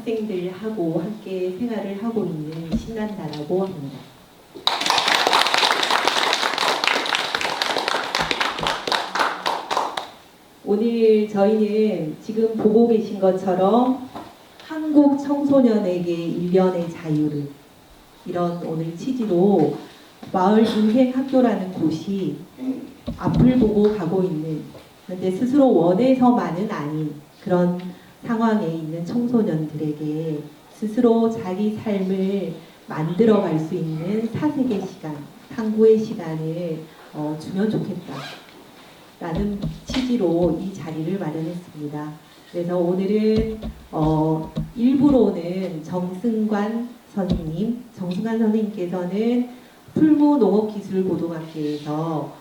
학생들하고 함께 생활을 하고 있는 신난다라고 합니다. 오늘 저희는 지금 보고 계신 것처럼 한국 청소년에게 일련의 자유를, 이런 오늘 취지로 마을 인생학교라는 곳이 앞을 보고 가고 있는, 그런데 스스로 원해서만은 아닌 그런 상황에 있는 청소년들에게 스스로 자기 삶을 만들어갈 수 있는 사색의 시간, 탐구의 시간을 주면 좋겠다 라는 취지로 이 자리를 마련했습니다. 그래서 오늘은 일부로는 정승관 선생님께서는 풀무농업기술고등학교에서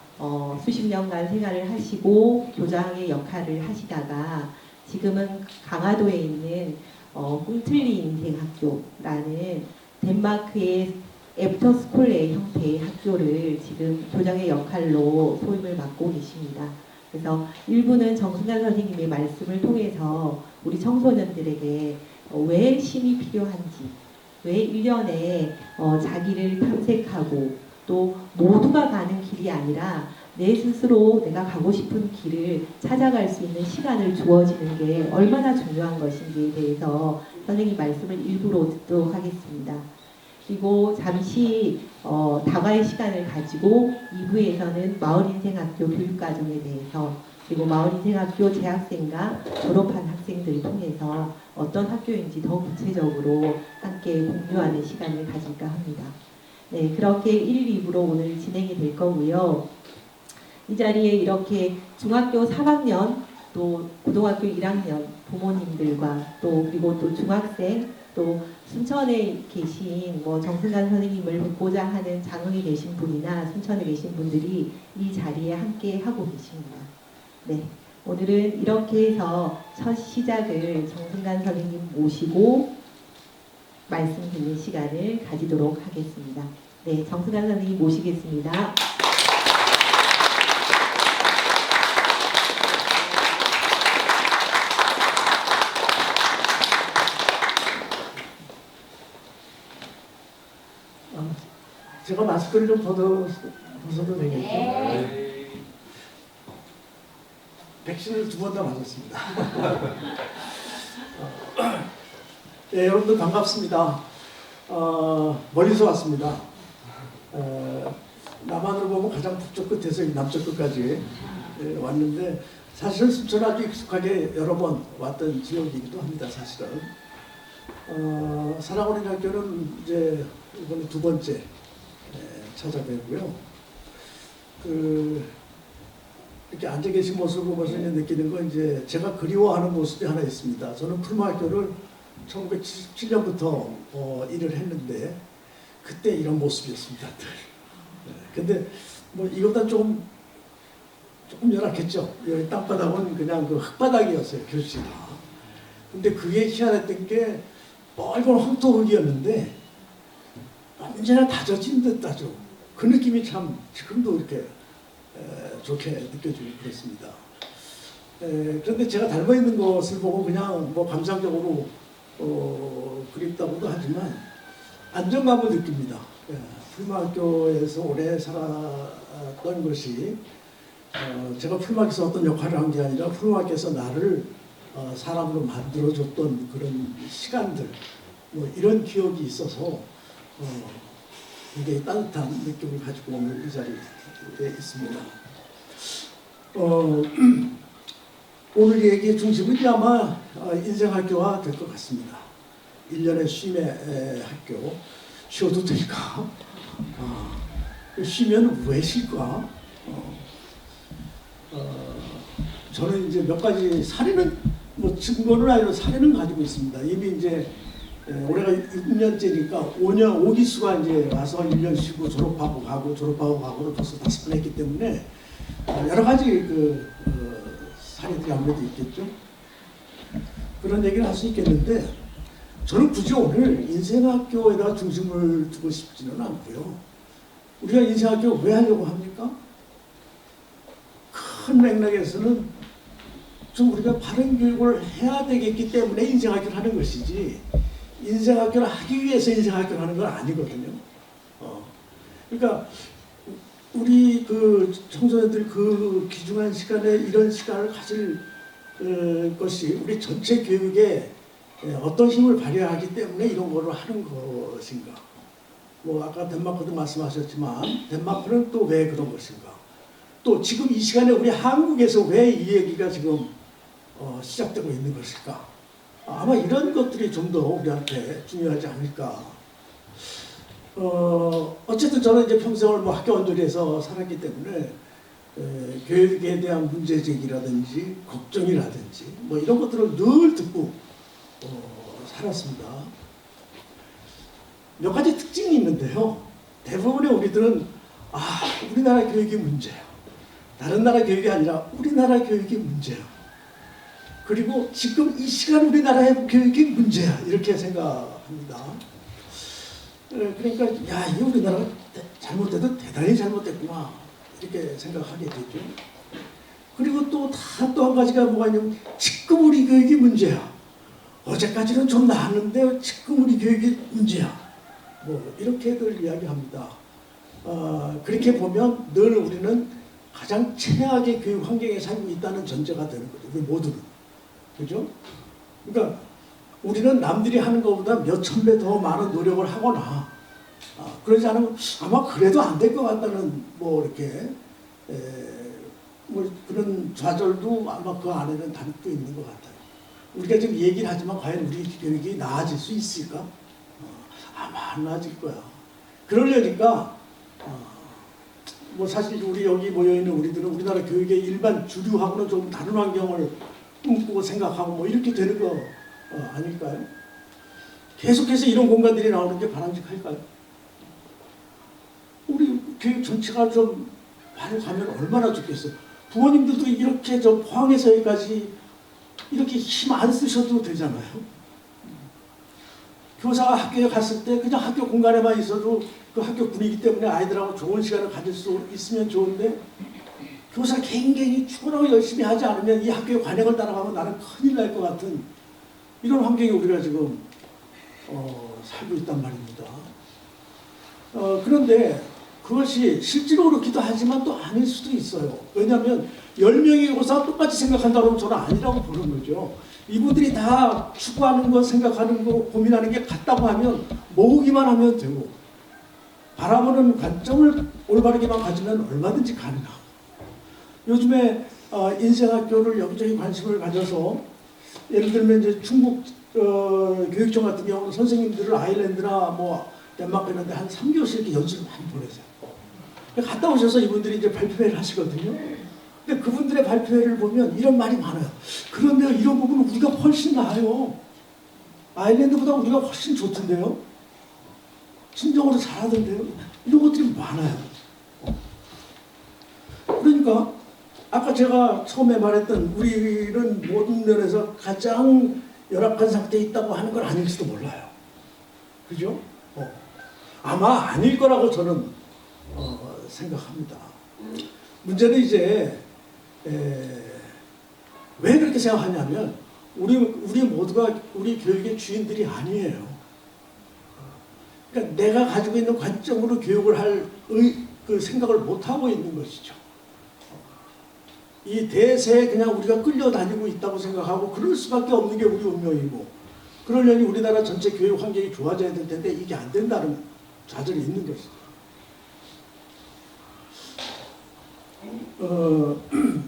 수십 년간 생활을 하시고 교장의 역할을 하시다가 지금은 강화도에 있는 꿈틀리 인생학교라는 덴마크의 애프터스쿨의 형태의 학교를 지금 교장의 역할로 소임을 맡고 계십니다. 그래서 일부는 정승관 선생님의 말씀을 통해서 우리 청소년들에게 왜 쉼이 필요한지, 왜 일련에 자기를 탐색하고 또 모두가 가는 길이 아니라 내 스스로 내가 가고 싶은 길을 찾아갈 수 있는 시간을 주어지는 게 얼마나 중요한 것인지에 대해서 선생님 말씀을 일부러 듣도록 하겠습니다. 그리고 잠시 다과의 시간을 가지고 2부에서는 마을인생학교 교육과정에 대해서, 그리고 마을인생학교 재학생과 졸업한 학생들을 통해서 어떤 학교인지 더 구체적으로 함께 공유하는 시간을 가질까 합니다. 네, 그렇게 1, 2부로 오늘 진행이 될 거고요. 이 자리에 이렇게 중학교 3학년 또 고등학교 1학년 부모님들과 또 그리고 또 중학생 또 순천에 계신 정승관 선생님을 뵙고자 하는 장흥에 계신 분이나 순천에 계신 분들이 이 자리에 함께 하고 계십니다. 네, 오늘은 이렇게 해서 첫 시작을 정승관 선생님 모시고 말씀 듣는 시간을 가지도록 하겠습니다. 네, 정승관 선생님 모시겠습니다. 제가 마스크를 좀 벗어도 되겠죠? 네. 백신을 2번 다 맞았습니다. 네, 여러분들 반갑습니다. 멀리서 왔습니다. 남한으로 보면 가장 북쪽 끝에서 남쪽 끝까지 왔는데, 사실은 순천 아주 익숙하게 여러 번 왔던 지역이기도 합니다. 사실은 사랑어린이학교는 이제 이번에 2번째 찾아뵈고요. 이렇게 앉아 계신 모습을 보면서 느끼는 건, 이제 제가 그리워하는 모습이 하나 있습니다. 저는 풀무학교를 1977년부터 일을 했는데 그때 이런 모습이었습니다. 근데 이것보다 조금 열악했죠. 여기 땅바닥은 그냥 그 흙바닥이었어요, 교실이 다. 근데 그게 희한했던 게 빨간 황토흙이었는데 언제나 다져진 듯 아주 그 느낌이 참 지금도 이렇게 좋게 느껴지고 그렇습니다. 그런데 제가 닮아있는 것을 보고 그냥 감상적으로 그립다고도 하지만 안정감을 느낍니다. 풀무학교에서 오래 살았던 것이 제가 풀무학교에서 어떤 역할을 한 게 아니라 풀무학교에서 나를 사람으로 만들어줬던 그런 시간들, 이런 기억이 있어서 굉장히 따뜻한 느낌을 가지고 오늘 이 자리에 있습니다. 오늘 얘기의 중심은 아마 인생학교가 될 것 같습니다. 1년의 쉼의 학교. 쉬어도 될까? 쉬면 왜 쉴까? 저는 이제 몇 가지 사례는, 증거는 아니라 사례는 가지고 있습니다. 이미 이제 올해가 6년째니까 5기수가 이제 와서 1년 쉬고 졸업하고 가고를 벌써 5번 했기 때문에 여러 가지 사례들이 아무래도 있겠죠. 그런 얘기를 할 수 있겠는데, 저는 굳이 오늘 인생학교에다 중심을 두고 싶지는 않고요. 우리가 인생학교 왜 하려고 합니까? 큰 맥락에서는 좀 우리가 바른 교육을 해야 되겠기 때문에 인생학교를 하는 것이지 인생학교를 하기 위해서 인생학교를 하는 건 아니거든요. 그러니까 우리 그 청소년들이 그 귀중한 시간에 이런 시간을 가질 것이 우리 전체 교육에 어떤 힘을 발휘하기 때문에 이런 거를 하는 것인가. 뭐 아까 덴마크도 말씀하셨지만 덴마크는 또 왜 그런 것인가. 또 지금 이 시간에 우리 한국에서 왜 이 얘기가 지금 시작되고 있는 것일까. 아마 이런 것들이 좀 더 우리한테 중요하지 않을까. 어쨌든 저는 이제 평생을 뭐 학교 언저리에서 살았기 때문에 교육에 대한 문제 제기라든지 걱정이라든지 뭐 이런 것들을 늘 듣고 살았습니다. 몇 가지 특징이 있는데요. 대부분의 우리들은 우리나라 교육이 문제야. 다른 나라 교육이 아니라 우리나라 교육이 문제야. 그리고 지금 이 시간 우리나라의 교육이 문제야. 이렇게 생각합니다. 그러니까 이게 우리나라가 잘못돼도 대단히 잘못됐구나. 이렇게 생각하게 되죠. 그리고 또 한 가지가 뭐가 있냐면 지금 우리 교육이 문제야. 어제까지는 좀 나았는데 지금 우리 교육이 문제야. 뭐 이렇게들 이야기합니다. 그렇게 보면 늘 우리는 가장 최악의 교육 환경에 살고 있다는 전제가 되는 거죠. 우리 모두는. 그죠? 그러니까 우리는 남들이 하는 것보다 몇천 배 더 많은 노력을 하거나 그러지 않으면 아마 그래도 안 될 것 같다는 뭐 이렇게 뭐 그런 좌절도 아마 그 안에는 담고 있는 것 같아요. 우리가 지금 얘기를 하지만 과연 우리 교육이 나아질 수 있을까? 아마 안 나아질 거야. 그러려니까 뭐 사실 우리 여기 모여있는 우리들은 우리나라 교육의 일반 주류하고는 좀 다른 환경을 꿈꾸고 생각하고 뭐 이렇게 되는 거 아닐까요? 계속해서 이런 공간들이 나오는 게 바람직할까요? 우리 교육 전체가 좀 바로 가면 얼마나 좋겠어요. 부모님들도 이렇게 저 포항에서 여기까지 이렇게 힘 안 쓰셔도 되잖아요. 교사가 학교에 갔을 때 그냥 학교 공간에만 있어도 그 학교 분위기 때문에 아이들하고 좋은 시간을 가질 수 있으면 좋은데 교사가 굉장히 추구하고 열심히 하지 않으면 이 학교의 관행을 따라가면 나는 큰일 날 것 같은 이런 환경에 우리가 지금 살고 있단 말입니다. 그런데 그것이 실제로 그렇기도 하지만 또 아닐 수도 있어요. 왜냐하면 10명의 교사가 똑같이 생각한다고 하면 저는 아니라고 보는 거죠. 이분들이 다 추구하는 거, 생각하는 거, 고민하는 게 같다고 하면 모으기만 하면 되고 바라보는 관점을 올바르게만 가지면 얼마든지 가능하고 요즘에 인생학교를 여기저기 관심을 가져서 예를 들면 이제 중국 교육청 같은 경우는 선생님들을 아일랜드나 뭐 덴마크 이런 데 한 3개월씩 이렇게 연수를 많이 보내세요. 갔다 오셔서 이분들이 이제 발표회를 하시거든요. 근데 그분들의 발표회를 보면 이런 말이 많아요. 그런데 이런 부분은 우리가 훨씬 나아요. 아일랜드보다 우리가 훨씬 좋던데요. 친정으로 잘하던데요. 이런 것들이 많아요. 그러니까 아까 제가 처음에 말했던 우리는 모든 면에서 가장 열악한 상태에 있다고 하는 건 아닐지도 몰라요. 그죠? 아마 아닐 거라고 저는 생각합니다. 문제는 이제 왜 그렇게 생각하냐면 우리 모두가 우리 교육의 주인들이 아니에요. 그러니까 내가 가지고 있는 관점으로 교육을 할 그 생각을 못 하고 있는 것이죠. 이 대세에 그냥 우리가 끌려다니고 있다고 생각하고 그럴 수밖에 없는 게 우리 운명이고 그러려니 우리나라 전체 교육 환경이 좋아져야 될 텐데 이게 안 된다는 좌절이 있는 것이죠.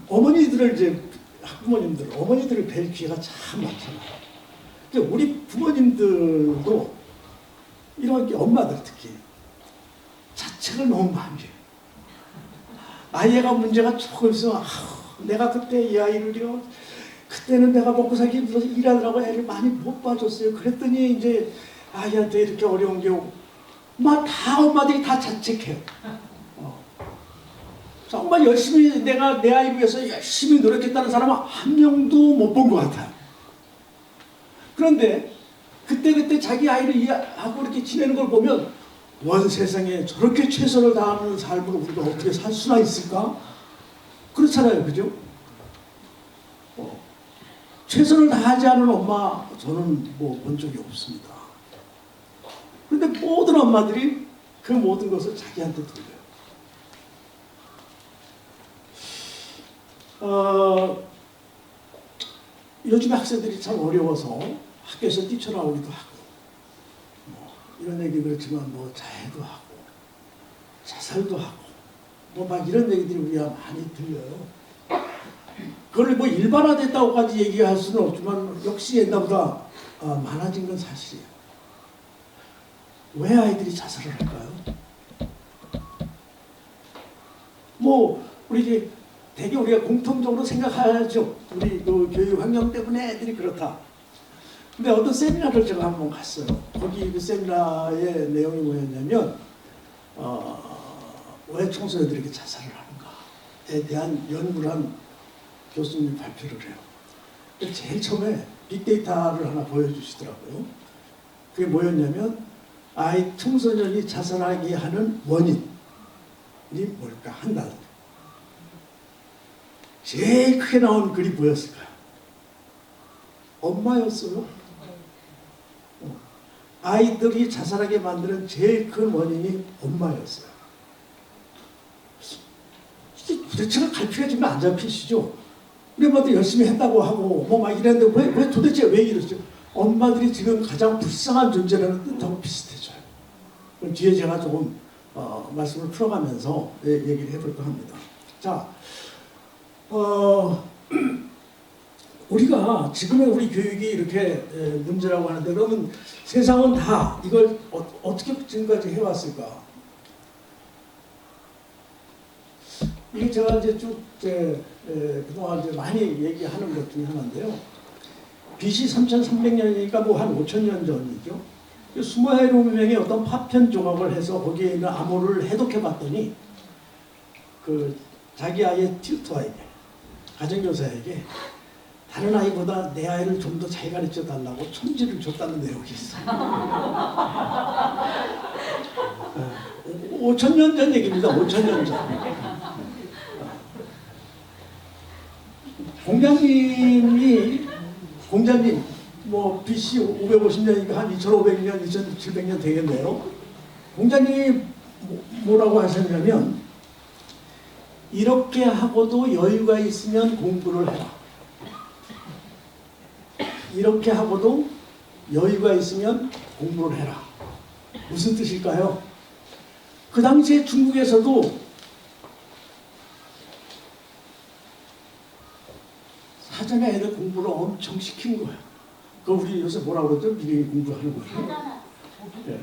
어머니들을 이제 학부모님들, 어머니들을 뵐 기회가 참 많잖아요. 근데 우리 부모님들도 이런 게 엄마들 특히 자책을 너무 많이 해요. 아이가 문제가 조금 있으면 내가 그때 이 아이를요 그때는 내가 먹고 살기 힘들어서 일하느라고 애를 많이 못 봐줬어요. 그랬더니 이제 아이한테 이렇게 어려운 게 오고 막 다 엄마들이 다 자책해요. 정말 열심히 내가 내 아이 위해서 열심히 노력했다는 사람은 한 명도 못 본 것 같아요. 그런데 그때 자기 아이를 이해하고 이렇게 지내는 걸 보면 원 세상에 저렇게 최선을 다하는 삶을 우리가 어떻게 살 수나 있을까? 그렇잖아요, 그죠? 최선을 다하지 않은 엄마 저는 뭐 본 적이 없습니다. 그런데 모든 엄마들이 그 모든 것을 자기한테 돌려요. 요즘 학생들이 참 어려워서 학교에서 뛰쳐나오기도 하고 뭐 이런 얘기 그렇지만 뭐 자해도 하고 자살도 하고 뭐 막 이런 얘기들이 우리가 많이 들려요. 그걸 뭐 일반화됐다고까지 얘기할 수는 없지만 역시 옛날보다 많아진 건 사실이에요. 왜 아이들이 자살을 할까요? 뭐 우리 이제 되게 우리가 공통적으로 생각하죠. 우리 그 교육 환경 때문에 애들이 그렇다. 근데 어떤 세미나를 제가 한번 갔어요. 거기 그 세미나의 내용이 뭐였냐면 왜 청소년들에게 자살을 하는가에 대한 연구를 한 교수님이 발표를 해요. 제일 처음에 빅데이터를 하나 보여주시더라고요. 그게 뭐였냐면 청소년이 자살하게 하는 원인이 뭘까 한 단어. 제일 크게 나온 글이 뭐였을까요? 엄마였어요. 아이들이 자살하게 만드는 제일 큰 원인이 엄마였어요. 도대체가 갈피가 지금 안 잡히시죠? 우리 엄마도 열심히 했다고 하고 뭐 막 이랬는데 왜 도대체 왜 이러죠? 엄마들이 지금 가장 불쌍한 존재라는 뜻하고 비슷해져요. 그럼 뒤에 제가 조금 말씀을 풀어가면서 얘기를 해볼까 합니다. 자, 우리가 지금의 우리 교육이 이렇게 문제라고 하는데 그러면 세상은 다 이걸 어떻게 지금까지 해왔을까? 이게 제가 이제 쭉 그동안 이제 많이 얘기하는 것 중에 하나인데요. BC 3300년이니까 뭐 한 5000년 전이죠. 27명의 어떤 파편 조각을 해서 거기에 있는 암호를 해독해 봤더니 그 자기 아이의 튜터에게 가정교사에게 다른 아이보다 내 아이를 좀 더 잘 가르쳐 달라고 천지를 줬다는 내용이 있어요. 5000년 전 얘기입니다. 5000년 전. 공자님 뭐 BC 550년이니까 한 2500년, 2700년 되겠네요. 공자님이 뭐라고 하셨냐면 이렇게 하고도 여유가 있으면 공부를 해라. 이렇게 하고도 여유가 있으면 공부를 해라. 무슨 뜻일까요? 그 당시에 중국에서도 사전에 애들 공부를 엄청 시킨 거예요. 그거 우리 요새 뭐라고 그러죠? 미리 공부하는 거예요. 네.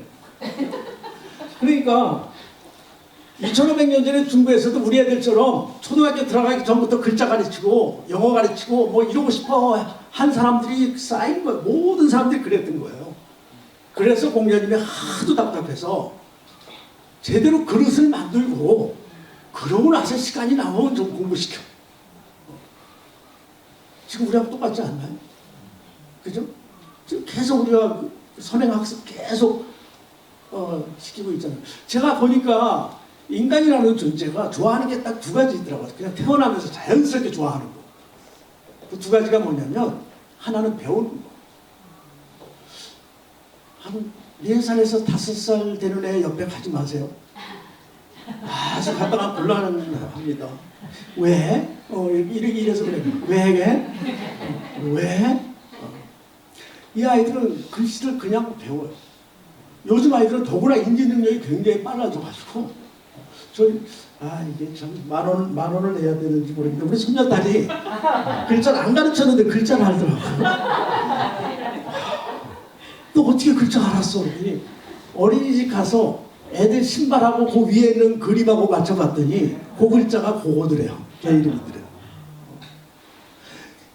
그러니까 2500년 전에 중국에서도 우리 애들처럼 초등학교 들어가기 전부터 글자 가르치고 영어 가르치고 뭐 이러고 싶어 한 사람들이 쌓인 거예요. 모든 사람들이 그랬던 거예요. 그래서 공자님이 하도 답답해서 제대로 그릇을 만들고 그러고 나서 시간이 나오면 좀 공부시켜. 지금 우리하고 똑같지 않나요? 그죠? 지금 계속 우리가 선행학습 계속 시키고 있잖아요. 제가 보니까 인간이라는 존재가 좋아하는 게 딱 두 가지 있더라고요. 그냥 태어나면서 자연스럽게 좋아하는 거. 그 두 가지가 뭐냐면 하나는 배우는 거. 한 4살에서 5살 되는 애 옆에 가지 마세요. 아주 갔다가 곤란합니다. 왜? 이래서 그래. 왜? 이 아이들은 글씨를 그냥 배워요. 요즘 아이들은 더구나 인지 능력이 굉장히 빨라져가지고 이게 참 만 원을 내야 되는지 모르겠는데 우리 손녀딸이 글자를 안 가르쳤는데 글자를 알더라고요. 너 어떻게 글자 알았어? 그랬더니 어린이집 가서 애들 신발하고 그 위에 있는 그림하고 맞춰봤더니 그 글자가 그거더래요. 걔 이름이더래요.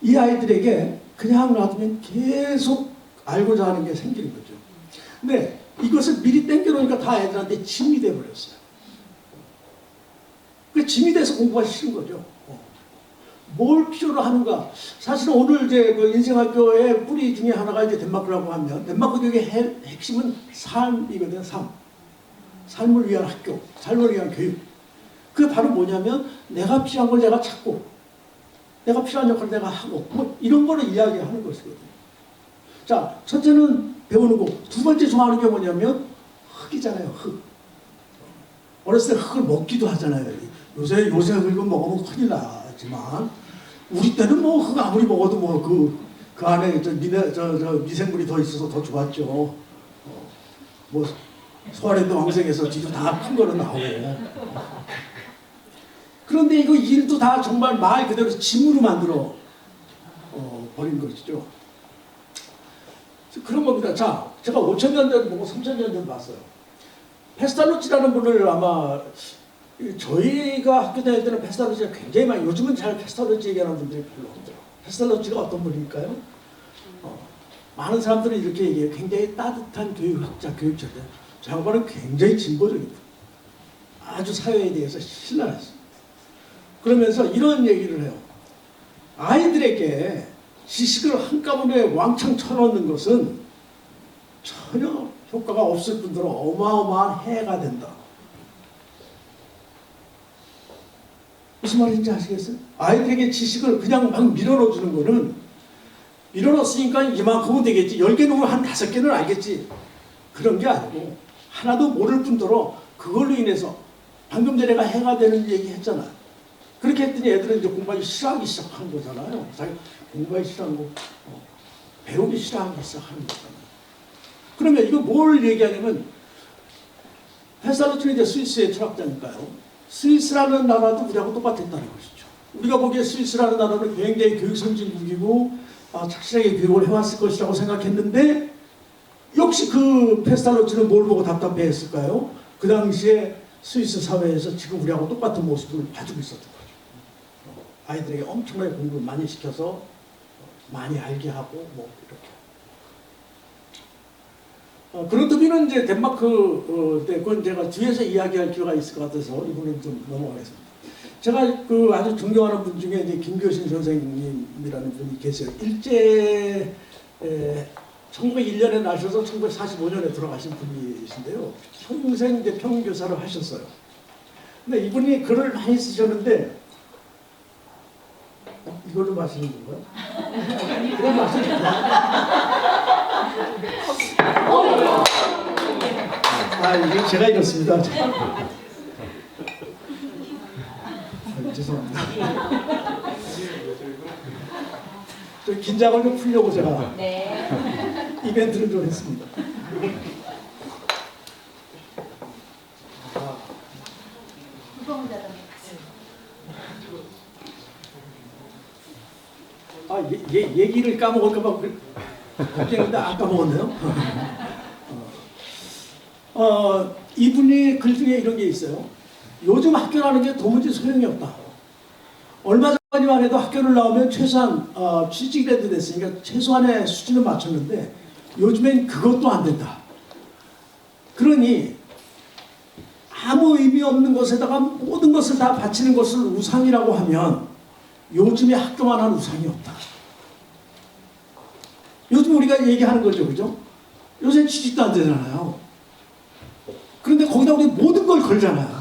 이 아이들에게 그냥 놔두면 계속 알고자 하는 게 생기는 거죠. 근데 이것을 미리 땡겨놓으니까 다 애들한테 짐이 돼버렸어요. 그 짐이 돼서 공부가 싫은 거죠. 뭘 필요로 하는가? 사실 오늘 이제 그 인생학교의 뿌리 중에 하나가 이제 덴마크라고 하면 덴마크 교육의 핵심은 삶이거든요. 삶을 위한 학교, 삶을 위한 교육. 그게 바로 뭐냐면 내가 필요한 걸 내가 찾고 내가 필요한 역할을 내가 하고 뭐 이런 거를 이야기하는 것이거든요. 자, 첫째는 배우는 거. 두 번째 좋아하는 게 뭐냐면 흙이잖아요. 흙. 어렸을 때 흙을 먹기도 하잖아요. 요새 흙을 먹으면 큰일 나지만 우리 때는 뭐 흙 아무리 먹어도 뭐 그 안에 미생물이 더 있어서 더 좋았죠. 뭐 소아랜드 왕생에서 지금 다 큰 거로 나오고. 그런데 이거 일도 다 정말 말 그대로 짐으로 만들어 버린 것이죠. 그런 겁니다. 자, 제가 5,000년 전 보고 3,000년 전 봤어요. 페스탈로치라는 분을 아마 저희가 학교 다닐 때는 페스탈로치가 굉장히 많이, 요즘은 잘 페스탈로치 얘기하는 분들이 별로 없더라고요. 페스탈로치가 어떤 분일까요? 많은 사람들이 이렇게 얘기해요. 굉장히 따뜻한 교육학자, 교육자들. 저 양반은 굉장히 진보적이다. 아주 사회에 대해서 신랄했습니다. 그러면서 이런 얘기를 해요. 아이들에게 지식을 한꺼번에 왕창 쳐넣는 것은 전혀 효과가 없을 뿐더러 어마어마한 해가 된다. 무슨 말인지 아시겠어요? 아이들에게 지식을 그냥 막 밀어넣어주는 거는 밀어넣었으니까 이만큼은 되겠지. 10개 놓으면 한 5개는 알겠지. 그런 게 아니고 하나도 모를 뿐더러 그걸로 인해서 방금 전에 내가 해가 되는 얘기 했잖아. 그렇게 했더니 애들은 이제 공부하기 싫어하기 시작한 거잖아요. 자기 공부하기 싫어하고 배우기 싫어하기 시작하는 거잖아요. 그러면 이거 뭘 얘기하냐면 페스탈로치는 이제 스위스의 철학자니까요. 스위스라는 나라도 우리하고 똑같았다는 것이죠. 우리가 보기에 스위스라는 나라는 굉장히 교육 선진국이고 착실하게 교육을 해왔을 것이라고 생각했는데 역시 그 페스탈로치는 뭘 보고 답답해했을까요? 그 당시에 스위스 사회에서 지금 우리하고 똑같은 모습을 봐주고 있었던 거죠. 아이들에게 엄청나게 공부를 많이 시켜서 많이 알게 하고 뭐 이렇게. 그렇다면 이제 덴마크 때 그건 제가 뒤에서 이야기할 필요가 있을 것 같아서 이번엔 좀 넘어가겠습니다. 제가 그 아주 존경하는 분 중에 이제 김교신 선생님이라는 분이 계세요. 일제 1901년에 나셔서 1945년에 돌아가신 분이신데요. 평생 이제 평교사를 하셨어요. 근데 이분이 글을 많이 쓰셨는데 이걸로 마시는 건가요? 그런 마시는 이거 제가 읽었습니다. 죄송합니다. 좀 긴장을 좀 풀려고 제가 이벤트를 좀 했습니다. 얘기를 까먹을까봐 걱정했는데 안 까먹었네요. 이분이 글 중에 이런 게 있어요. 요즘 학교라는 게 도무지 소용이 없다. 얼마 전까지만 해도 학교를 나오면 최소한 취직이라도 됐으니까 최소한의 수준을 맞췄는데 요즘엔 그것도 안 된다. 그러니 아무 의미 없는 것에다가 모든 것을 다 바치는 것을 우상이라고 하면 요즘의 학교만한 우상이 없다. 요즘 우리가 얘기하는 거죠, 그죠? 요새 취직도 안 되잖아요. 그런데 거기다 우리 모든 걸 걸잖아요.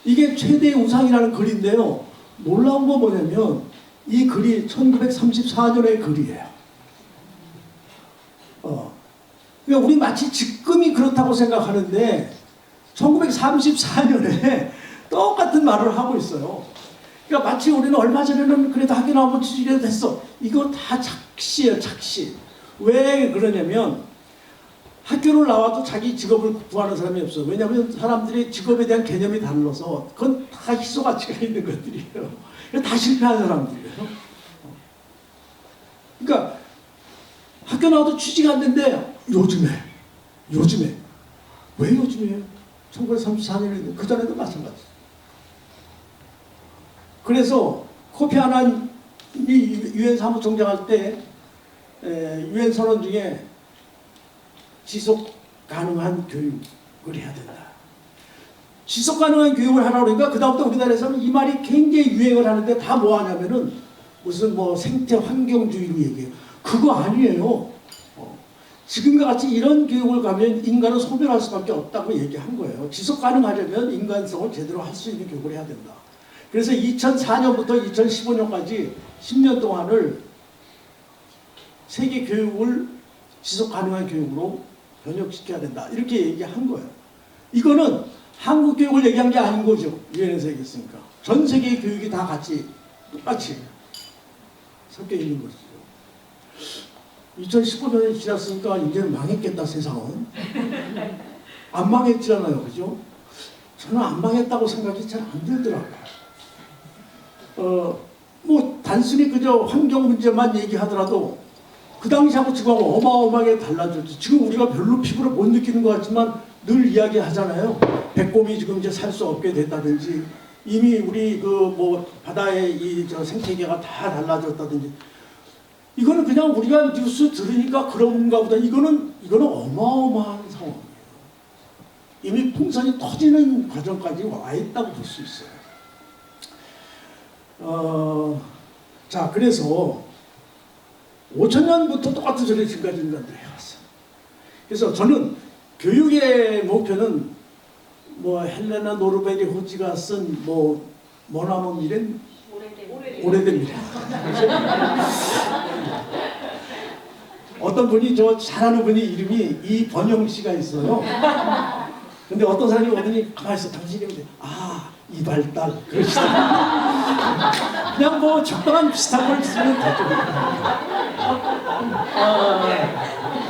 이게 최대의 우상이라는 글인데요. 놀라운 건 뭐냐면 이 글이 1934년의 글이에요. 그러니까 우리 마치 지금이 그렇다고 생각하는데 1934년에 똑같은 말을 하고 있어요. 그러니까 마치 우리는 얼마 전에는 그래도 학교 나오면 취직이라도 됐어. 이거 다 착시예요, 착시. 왜 그러냐면 학교를 나와도 자기 직업을 구하는 사람이 없어요. 왜냐하면 사람들이 직업에 대한 개념이 달라서 그건 다 희소 가치가 있는 것들이에요. 다 실패한 사람들이에요. 그러니까 학교 나와도 취직 안 된대. 요즘에 왜 요즘이에요? 1934년에 그 전에도 마찬가지. 그래서 코피 아난이 유엔 사무총장 할 때 유엔 선언 중에 지속 가능한 교육을 해야 된다. 지속 가능한 교육을 하라고 그러니까 그다음부터 우리나라에서는 이 말이 굉장히 유행을 하는데 다 뭐 하냐면은 무슨 뭐 생태 환경주의로 얘기해요. 그거 아니에요. 지금과 같이 이런 교육을 가면 인간은 소멸할 수밖에 없다고 얘기한 거예요. 지속 가능하려면 인간성을 제대로 할 수 있는 교육을 해야 된다. 그래서 2004년부터 2015년까지 10년 동안을 세계 교육을 지속 가능한 교육으로 변혁시켜야 된다. 이렇게 얘기한 거예요. 이거는 한국 교육을 얘기한 게 아닌 거죠. 유엔에서 얘기했으니까. 전 세계의 교육이 다 같이 똑같이 섞여 있는 것이죠. 2015년이 지났으니까 이제 망했겠다, 세상은. 안 망했잖아요. 그죠? 저는 안 망했다고 생각이 잘 안 들더라고요. 뭐 단순히 그저 환경 문제만 얘기하더라도 그 당시하고 지금하고 어마어마하게 달라졌죠. 지금 우리가 별로 피부로 못 느끼는 것 같지만 늘 이야기하잖아요. 백곰이 지금 이제 살 수 없게 됐다든지, 이미 우리 그 뭐 바다의 이 저 생태계가 다 달라졌다든지. 이거는 그냥 우리가 뉴스 들으니까 그런가 보다. 이거는 어마어마한 상황이에요. 이미 풍선이 터지는 과정까지 와 있다고 볼 수 있어요. 자, 그래서 5000년부터 똑같은 소리 지금까지 인간들이 해왔어요. 그래서 저는 교육의 목표는 뭐 헬레나 노르베리 호지가 쓴 뭐 머나먼 미래는 오래된 미래. 어떤 분이 저 잘하는 분이 이름이 이번영 씨가 있어요. 근데 어떤 사람이 오더니 가만히 있어. 당신이 근데 이발달 그러시더라고요. 그냥 뭐 적당한 비슷한 걸 쓰면 되죠.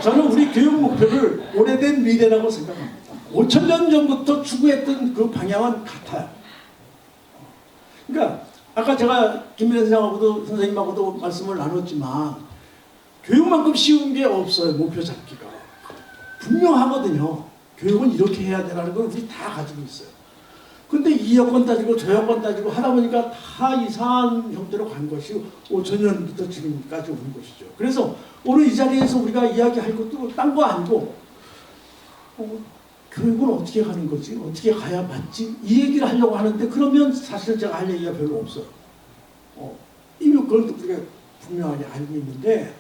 저는 우리 교육 목표를 오래된 미래라고 생각합니다. 5000년 전부터 추구했던 그 방향은 같아요. 그러니까 아까 제가 김민혜 선생님하고도 말씀을 나눴지만 교육만큼 쉬운 게 없어요. 목표 잡기가. 분명하거든요. 교육은 이렇게 해야 되라는 걸 우리 다 가지고 있어요. 근데 이 여건 따지고 저 여건 따지고 하다 보니까 다 이상한 형태로 간 것이 5000년부터 지금까지 온 것이죠. 그래서 오늘 이 자리에서 우리가 이야기할 것도 딴 거 아니고 교육은 어떻게 가는 거지? 어떻게 가야 맞지? 이 얘기를 하려고 하는데 그러면 사실 제가 할 얘기가 별로 없어요. 이미 그걸 우리가 분명하게 알고 있는데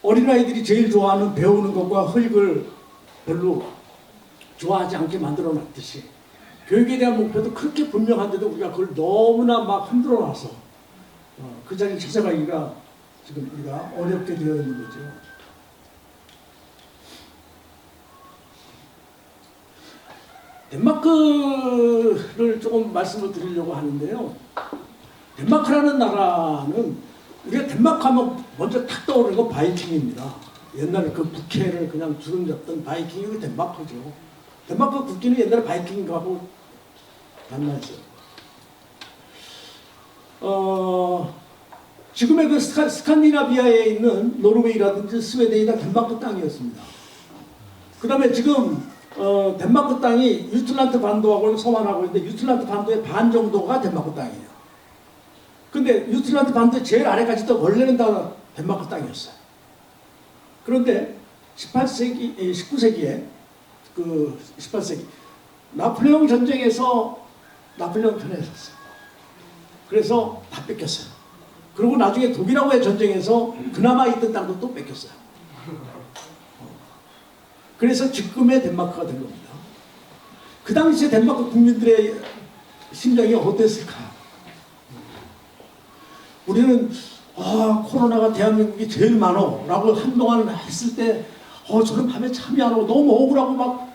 어린아이들이 제일 좋아하는 배우는 것과 허익을 별로 좋아하지 않게 만들어 놨듯이 교육에 대한 목표도 그렇게 분명한데도 우리가 그걸 너무나 막 흔들어 놔서 그 자리를 찾아가기가 지금 우리가 어렵게 되어 있는 거죠. 덴마크를 조금 말씀을 드리려고 하는데요. 덴마크라는 나라는 우리가 덴마크 하면 먼저 탁 떠오르는 건 바이킹입니다. 옛날에 그 북해를 그냥 주름 잡던 바이킹이 덴마크죠. 덴마크 국기는 옛날에 바이킹하고 만났어요. 지금의 그 스칸디나비아에 있는 노르웨이라든지 스웨덴이나 덴마크 땅이었습니다. 그 다음에 지금 덴마크 땅이 유틀란트 반도하고 소환하고 있는데 유틀란트 반도의 반 정도가 덴마크 땅이에요. 근데 유틀란트 반도의 제일 아래까지도 원래는 다 덴마크 땅이었어요. 그런데 19세기에 그 18세기 나폴레옹 전쟁에서 나폴레옹 편에 섰어요. 그래서 다 뺏겼어요. 그리고 나중에 독일하고의 전쟁에서 그나마 있던 땅도 또 뺏겼어요. 그래서 지금의 덴마크가 된 겁니다. 그 당시에 덴마크 국민들의 심정이 어땠을까? 우리는 코로나가 대한민국이 제일 많어 라고 한동안 했을 때 저는 밤에 잠이 안 오고 너무 억울하고 막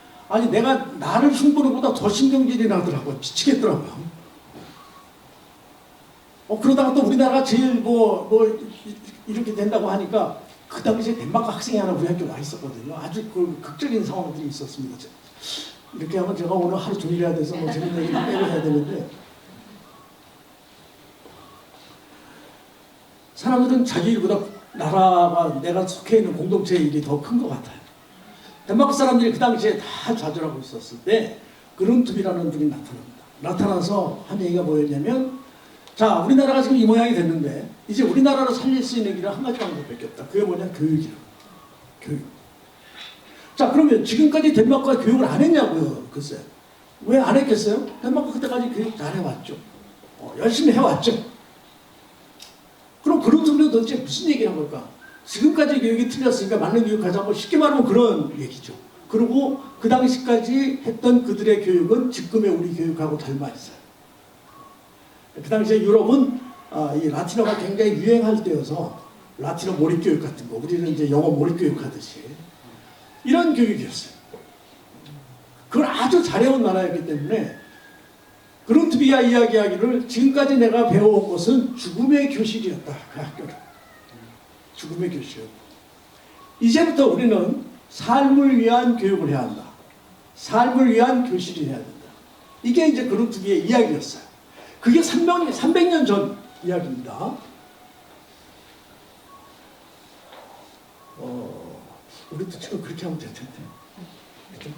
내가 나를 흉보는 것보다 더 신경질이 나더라고요. 미치겠더라고요. 그러다가 또 우리나라가 제일 이렇게 된다고 하니까 그 당시에 덴마크 학생이 하나 우리 학교에 와 있었거든요. 아주 그 극적인 상황들이 있었습니다. 이렇게 하면 제가 오늘 하루 종일 해야 돼서 재밌는 얘기 빼고 해야 되는데 사람들은 자기 일보다 나라가 내가 속해 있는 공동체의 일이 더 큰 것 같아요. 덴마크 사람들이 그 당시에 다 좌절하고 있었을 때 그룬투비라는 분이 나타납니다. 나타나서 한 얘기가 뭐였냐면 자, 우리나라가 지금 이 모양이 됐는데 이제 우리나라로 살릴 수 있는 길은 한 가지 방법밖에 없다. 그게 뭐냐? 교육이라고. 교육. 자, 그러면 지금까지 덴마크가 교육을 안 했냐고요. 글쎄. 왜 안 했겠어요? 덴마크 그때까지 교육 잘 해왔죠. 열심히 해왔죠. 그럼 그런 소리는 도대체 무슨 얘기를 한 걸까? 지금까지 교육이 틀렸으니까 맞는 교육하자고 쉽게 말하면 그런 얘기죠. 그리고 그 당시까지 했던 그들의 교육은 지금의 우리 교육하고 닮아 있어요. 그 당시에 유럽은 이 라틴어가 굉장히 유행할 때여서 라틴어 몰입교육 같은 거, 우리는 이제 영어 몰입교육 하듯이 이런 교육이었어요. 그걸 아주 잘해온 나라였기 때문에 그룬트비가 이야기하기를 지금까지 내가 배워온 것은 죽음의 교실이었다. 그 학교는. 죽음의 교실이었다. 이제부터 우리는 삶을 위한 교육을 해야 한다. 삶을 위한 교실이 해야 된다. 이게 이제 그룬트비의 이야기였어요. 그게 300년 전 이야기입니다. 우리도 지금 그렇게 하면 될 텐데. 그죠?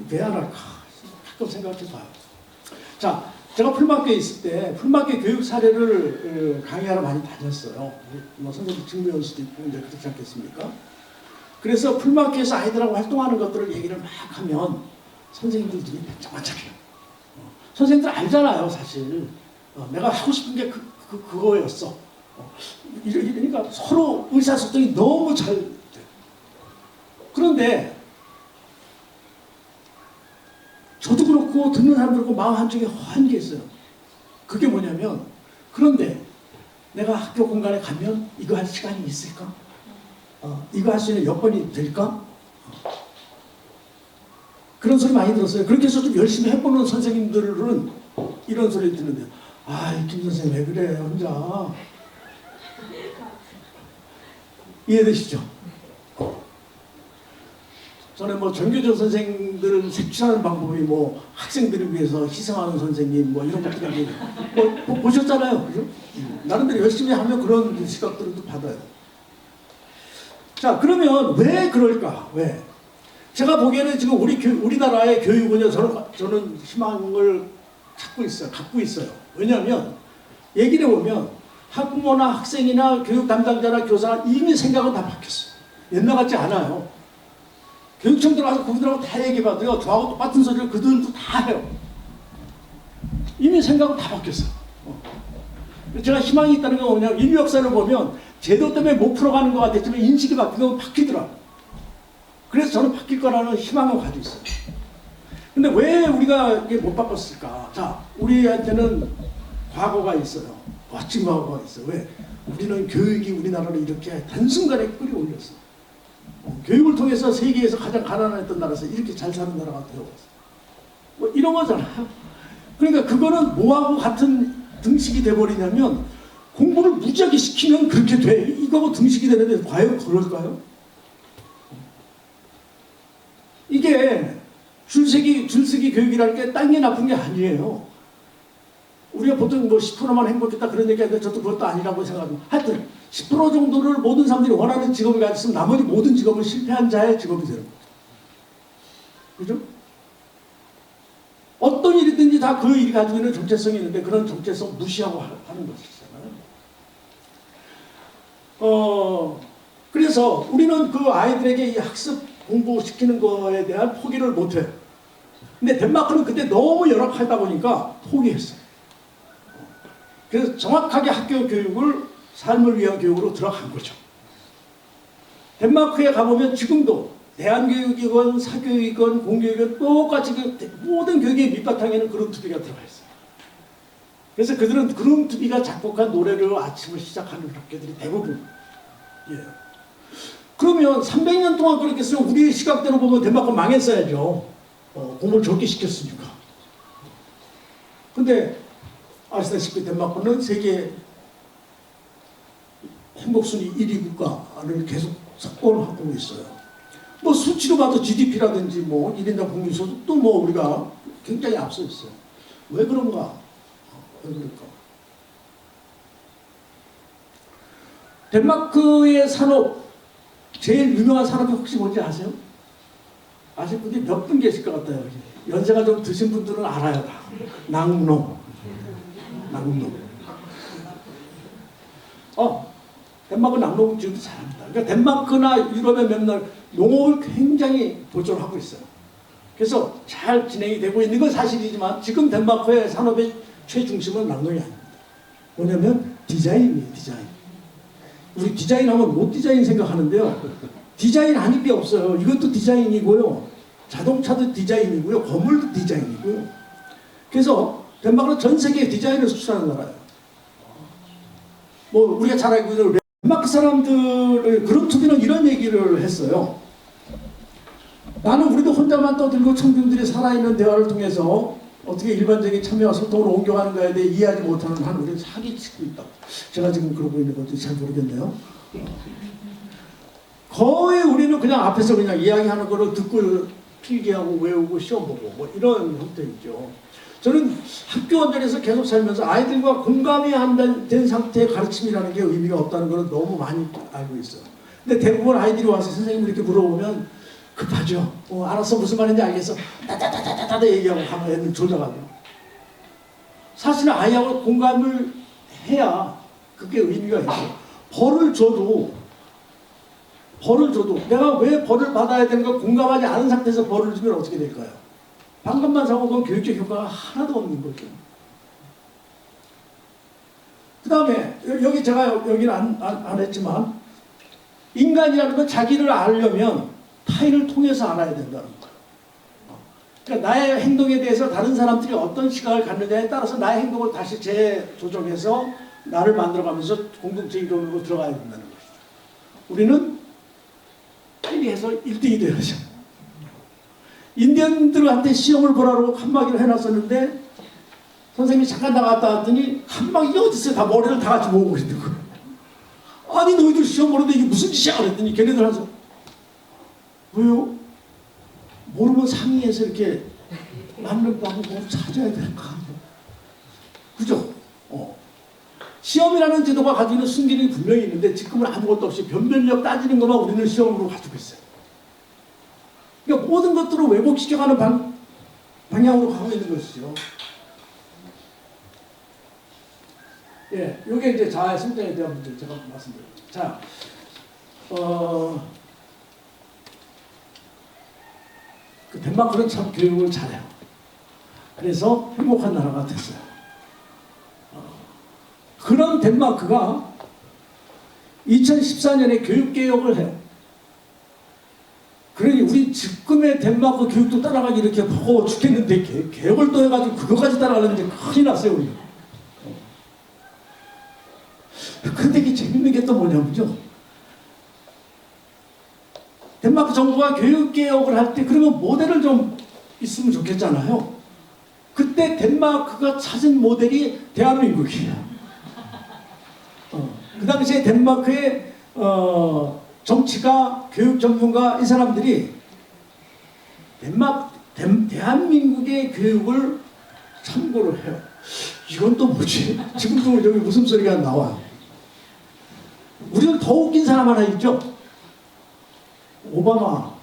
왜 안 할까? 가끔 생각해봐요. 자, 제가 풀막교에 있을 때 풀막교 교육 사례를 강의하러 많이 다녔어요. 뭐 선생님 직무연 수도 있고 이제 그렇지 않겠습니까? 그래서 풀막교에서 아이들하고 활동하는 것들을 얘기를 막 하면 선생님들 눈이 반짝반짝해요. 선생님들 알잖아요, 사실. 내가 하고 싶은 게 그거였어. 이러니까 서로 의사소통이 너무 잘 돼요. 그런데 저도 그렇고 듣는 사람도 그렇고 마음 한쪽에 허한 게 있어요. 그게 뭐냐면, 그런데 내가 학교 공간에 가면 이거 할 시간이 있을까? 이거 할 수 있는 여건이 될까? 그런 소리 많이 들었어요. 그렇게 해서 좀 열심히 해보는 선생님들은 이런 소리 듣는데, 김 선생님 왜 그래 혼자. 이해되시죠? 저는 뭐 전교조 선생들은 색출하는 방법이 뭐 학생들을 위해서 희생하는 선생님 뭐 이런 것들이 뭐 보셨잖아요, 그죠? 나름대로 열심히 하면 그런 시각들을 또 받아요. 자, 그러면 왜 그럴까? 왜? 제가 보기에는 지금 우리나라의 교육은요, 저는 희망을 갖고 있어요. 왜냐하면 얘기를 해보면 학부모나 학생이나 교육 담당자나 교사나 이미 생각은 다 바뀌었어요. 옛날 같지 않아요. 교육청 들어가서 그분들하고 다 얘기해봐도요, 저하고 똑같은 소리를 그들도 다 해요. 이미 생각은 다 바뀌었어요. 제가 희망이 있다는 건 뭐냐면, 인류 역사를 보면 제도 때문에 못 풀어가는 것 같았지만 인식이 바뀌면 바뀌더라고요. 그래서 저는 바뀔 거라는 희망을 가지고 있어요. 근데 왜 우리가 이게 못 바꿨을까? 자, 우리한테는 과거가 있어요. 멋진 과거가 있어요. 왜? 우리는 교육이 우리나라를 이렇게 단순간에 끌어올렸어요. 교육을 통해서 세계에서 가장 가난했던 나라에서 이렇게 잘 사는 나라가 되어왔어요. 뭐 이런 거잖아요. 그러니까 그거는 뭐하고 같은 등식이 돼버리냐면, 공부를 무지하게 시키면 그렇게 돼. 이거하고 등식이 되는데 과연 그럴까요? 이게 줄서기 교육이라는 게 딴 게 나쁜 게 아니에요. 우리가 보통 뭐 10%만 행복했다 그런 얘기 하는데 저도 그것도 아니라고 생각합니다. 하여튼 10% 정도를 모든 사람들이 원하는 직업을 가졌으면 나머지 모든 직업은 실패한 자의 직업이 되는 거죠. 그죠? 어떤 일이든지 다 그 일이 가지고 있는 정체성이 있는데 그런 정체성 무시하고 하는 것이잖아요. 그래서 우리는 그 아이들에게 이 학습 공부시키는 거에 대한 포기를 못해요. 근데 덴마크는 그때 너무 열악하다 보니까 포기했어요. 그래서 정확하게 학교 교육을 삶을 위한 교육으로 들어간 거죠. 덴마크에 가보면 지금도 대한교육이건 사교육이건 공교육이건 똑같이 모든 교육의 밑바탕에는 그룬트비가 들어가 있어요. 그래서 그들은 그룬트비가 작곡한 노래로 아침을 시작하는 학교들이 대부분. 그러면 300년 동안 그렇게 쓰면 우리의 시각대로 보면 덴마크는 망했어야죠. 공부를 적게 시켰으니까. 근데 아시다시피 덴마크는 세계 행복순위 1위 국가를 계속 석권하고 있어요. 뭐 수치로 봐도 GDP라든지 뭐 1인당 국민소득도 뭐 우리가 굉장히 앞서 있어요. 왜 그런가? 왜 그럴까? 덴마크의 산업, 제일 유명한 산업이 혹시 뭔지 아세요? 아실 분들이 몇 분 계실 것 같아요. 연세가 좀 드신 분들은 알아요. 다. 낙농. 덴마크 낙농 지금도 잘합니다. 그러니까 덴마크나 유럽의 몇몇 농업을 굉장히 보존하고 있어요. 그래서 잘 진행이 되고 있는 건 사실이지만 지금 덴마크의 산업의 최중심은 낙농이 아닙니다. 뭐냐면 디자인이에요, 디자인. 우리 디자인하면 옷 디자인 생각하는데요. 디자인 아닐 게 없어요. 이것도 디자인이고요. 자동차도 디자인이고요. 건물도 디자인이고요. 그래서 덴마크는 전 세계 디자인을 수출하는 나라예요. 뭐 우리가 잘 알고 있는 덴마크 사람들의 그룹 투비는 이런 얘기를 했어요. 나는 우리도 혼자만 떠들고 청중들이 살아있는 대화를 통해서 어떻게 일반적인 참여와 소통으로 옮겨가는 거에 대해 이해하지 못하는 한 우리는 사기치고 있다. 제가 지금 그러고 있는 건지 잘 모르겠네요. 거의 우리는 그냥 앞에서 그냥 이야기하는 거를 듣고 필기하고 외우고 시험 보고 뭐 이런 형태이죠. 저는 학교 원전에서 계속 살면서 아이들과 공감이 안 된 상태의 가르침이라는 게 의미가 없다는 걸 너무 많이 알고 있어요. 근데 대부분 아이들이 와서 선생님 이렇게 물어보면 급하죠. 알았어, 무슨 말인지 알겠어. 따다다다다다 얘기하고 가면 애들 졸라가고. 사실은 아이하고 공감을 해야 그게 의미가 있어요. 벌을 줘도 내가 왜 벌을 받아야 되는가 공감하지 않은 상태에서 벌을 주면 어떻게 될까요? 방금만 사고 그건 교육적 효과가 하나도 없는 거죠. 그 다음에 여기 제가 여기는 안 했지만 인간이라는 건 자기를 알려면 타인을 통해서 알아야 된다는 거예요. 그러니까 나의 행동에 대해서 다른 사람들이 어떤 시각을 갖느냐에 따라서 나의 행동을 다시 재조정해서 나를 만들어가면서 공동체 이론으로 들어가야 된다는 것이죠. 우리는 빨리 해서 1등이 되어야죠. 인디언들한테 시험을 보라고 칸막이를 해놨었는데 선생님이 잠깐 나갔다 왔더니 칸막이 어딨어요? 다 머리를 다 같이 모으고 있는 거예요. 아니 너희들 시험 보는데 이게 무슨 짓이야? 그랬더니 걔네들 하면서 왜요? 모르면 상의해서 이렇게 맞는 방법을 찾아야 되는 거 아니에요? 그죠? 시험이라는 제도가 가지고 있는 순기능이 분명히 있는데 지금은 아무것도 없이 변별력 따지는 것만 우리는 시험으로 가지고 있어요. 그러니까 모든 것들을 왜곡시켜가는 방향으로 가고 있는 것이죠. 예, 이게 이제 자아의 성장에 대한 문제 제가 말씀드립니다. 자, 그 덴마크는 참 교육을 잘해요. 그래서 행복한 나라가 됐어요. 그런 덴마크가 2014년에 교육개혁을 해요. 그러니 우리 지금의 덴마크 교육도 따라가기 이렇게 버거워 죽겠는데 개혁을 또 해가지고 그거까지 따라가는데 큰일 났어요 우리. 그런데 이게 재밌는 게 또 뭐냐면요. 덴마크 정부가 교육개혁을 할 때 그러면 모델을 좀 있으면 좋겠잖아요. 그때 덴마크가 찾은 모델이 대한민국이에요. 그 당시에 덴마크의 정치가 교육 전문가 이 사람들이 대한민국의 교육을 참고를 해요. 이건 또 뭐지? 지금도 여기 웃음소리가 나와요. 우리는 더 웃긴 사람 하나 있죠? 오바마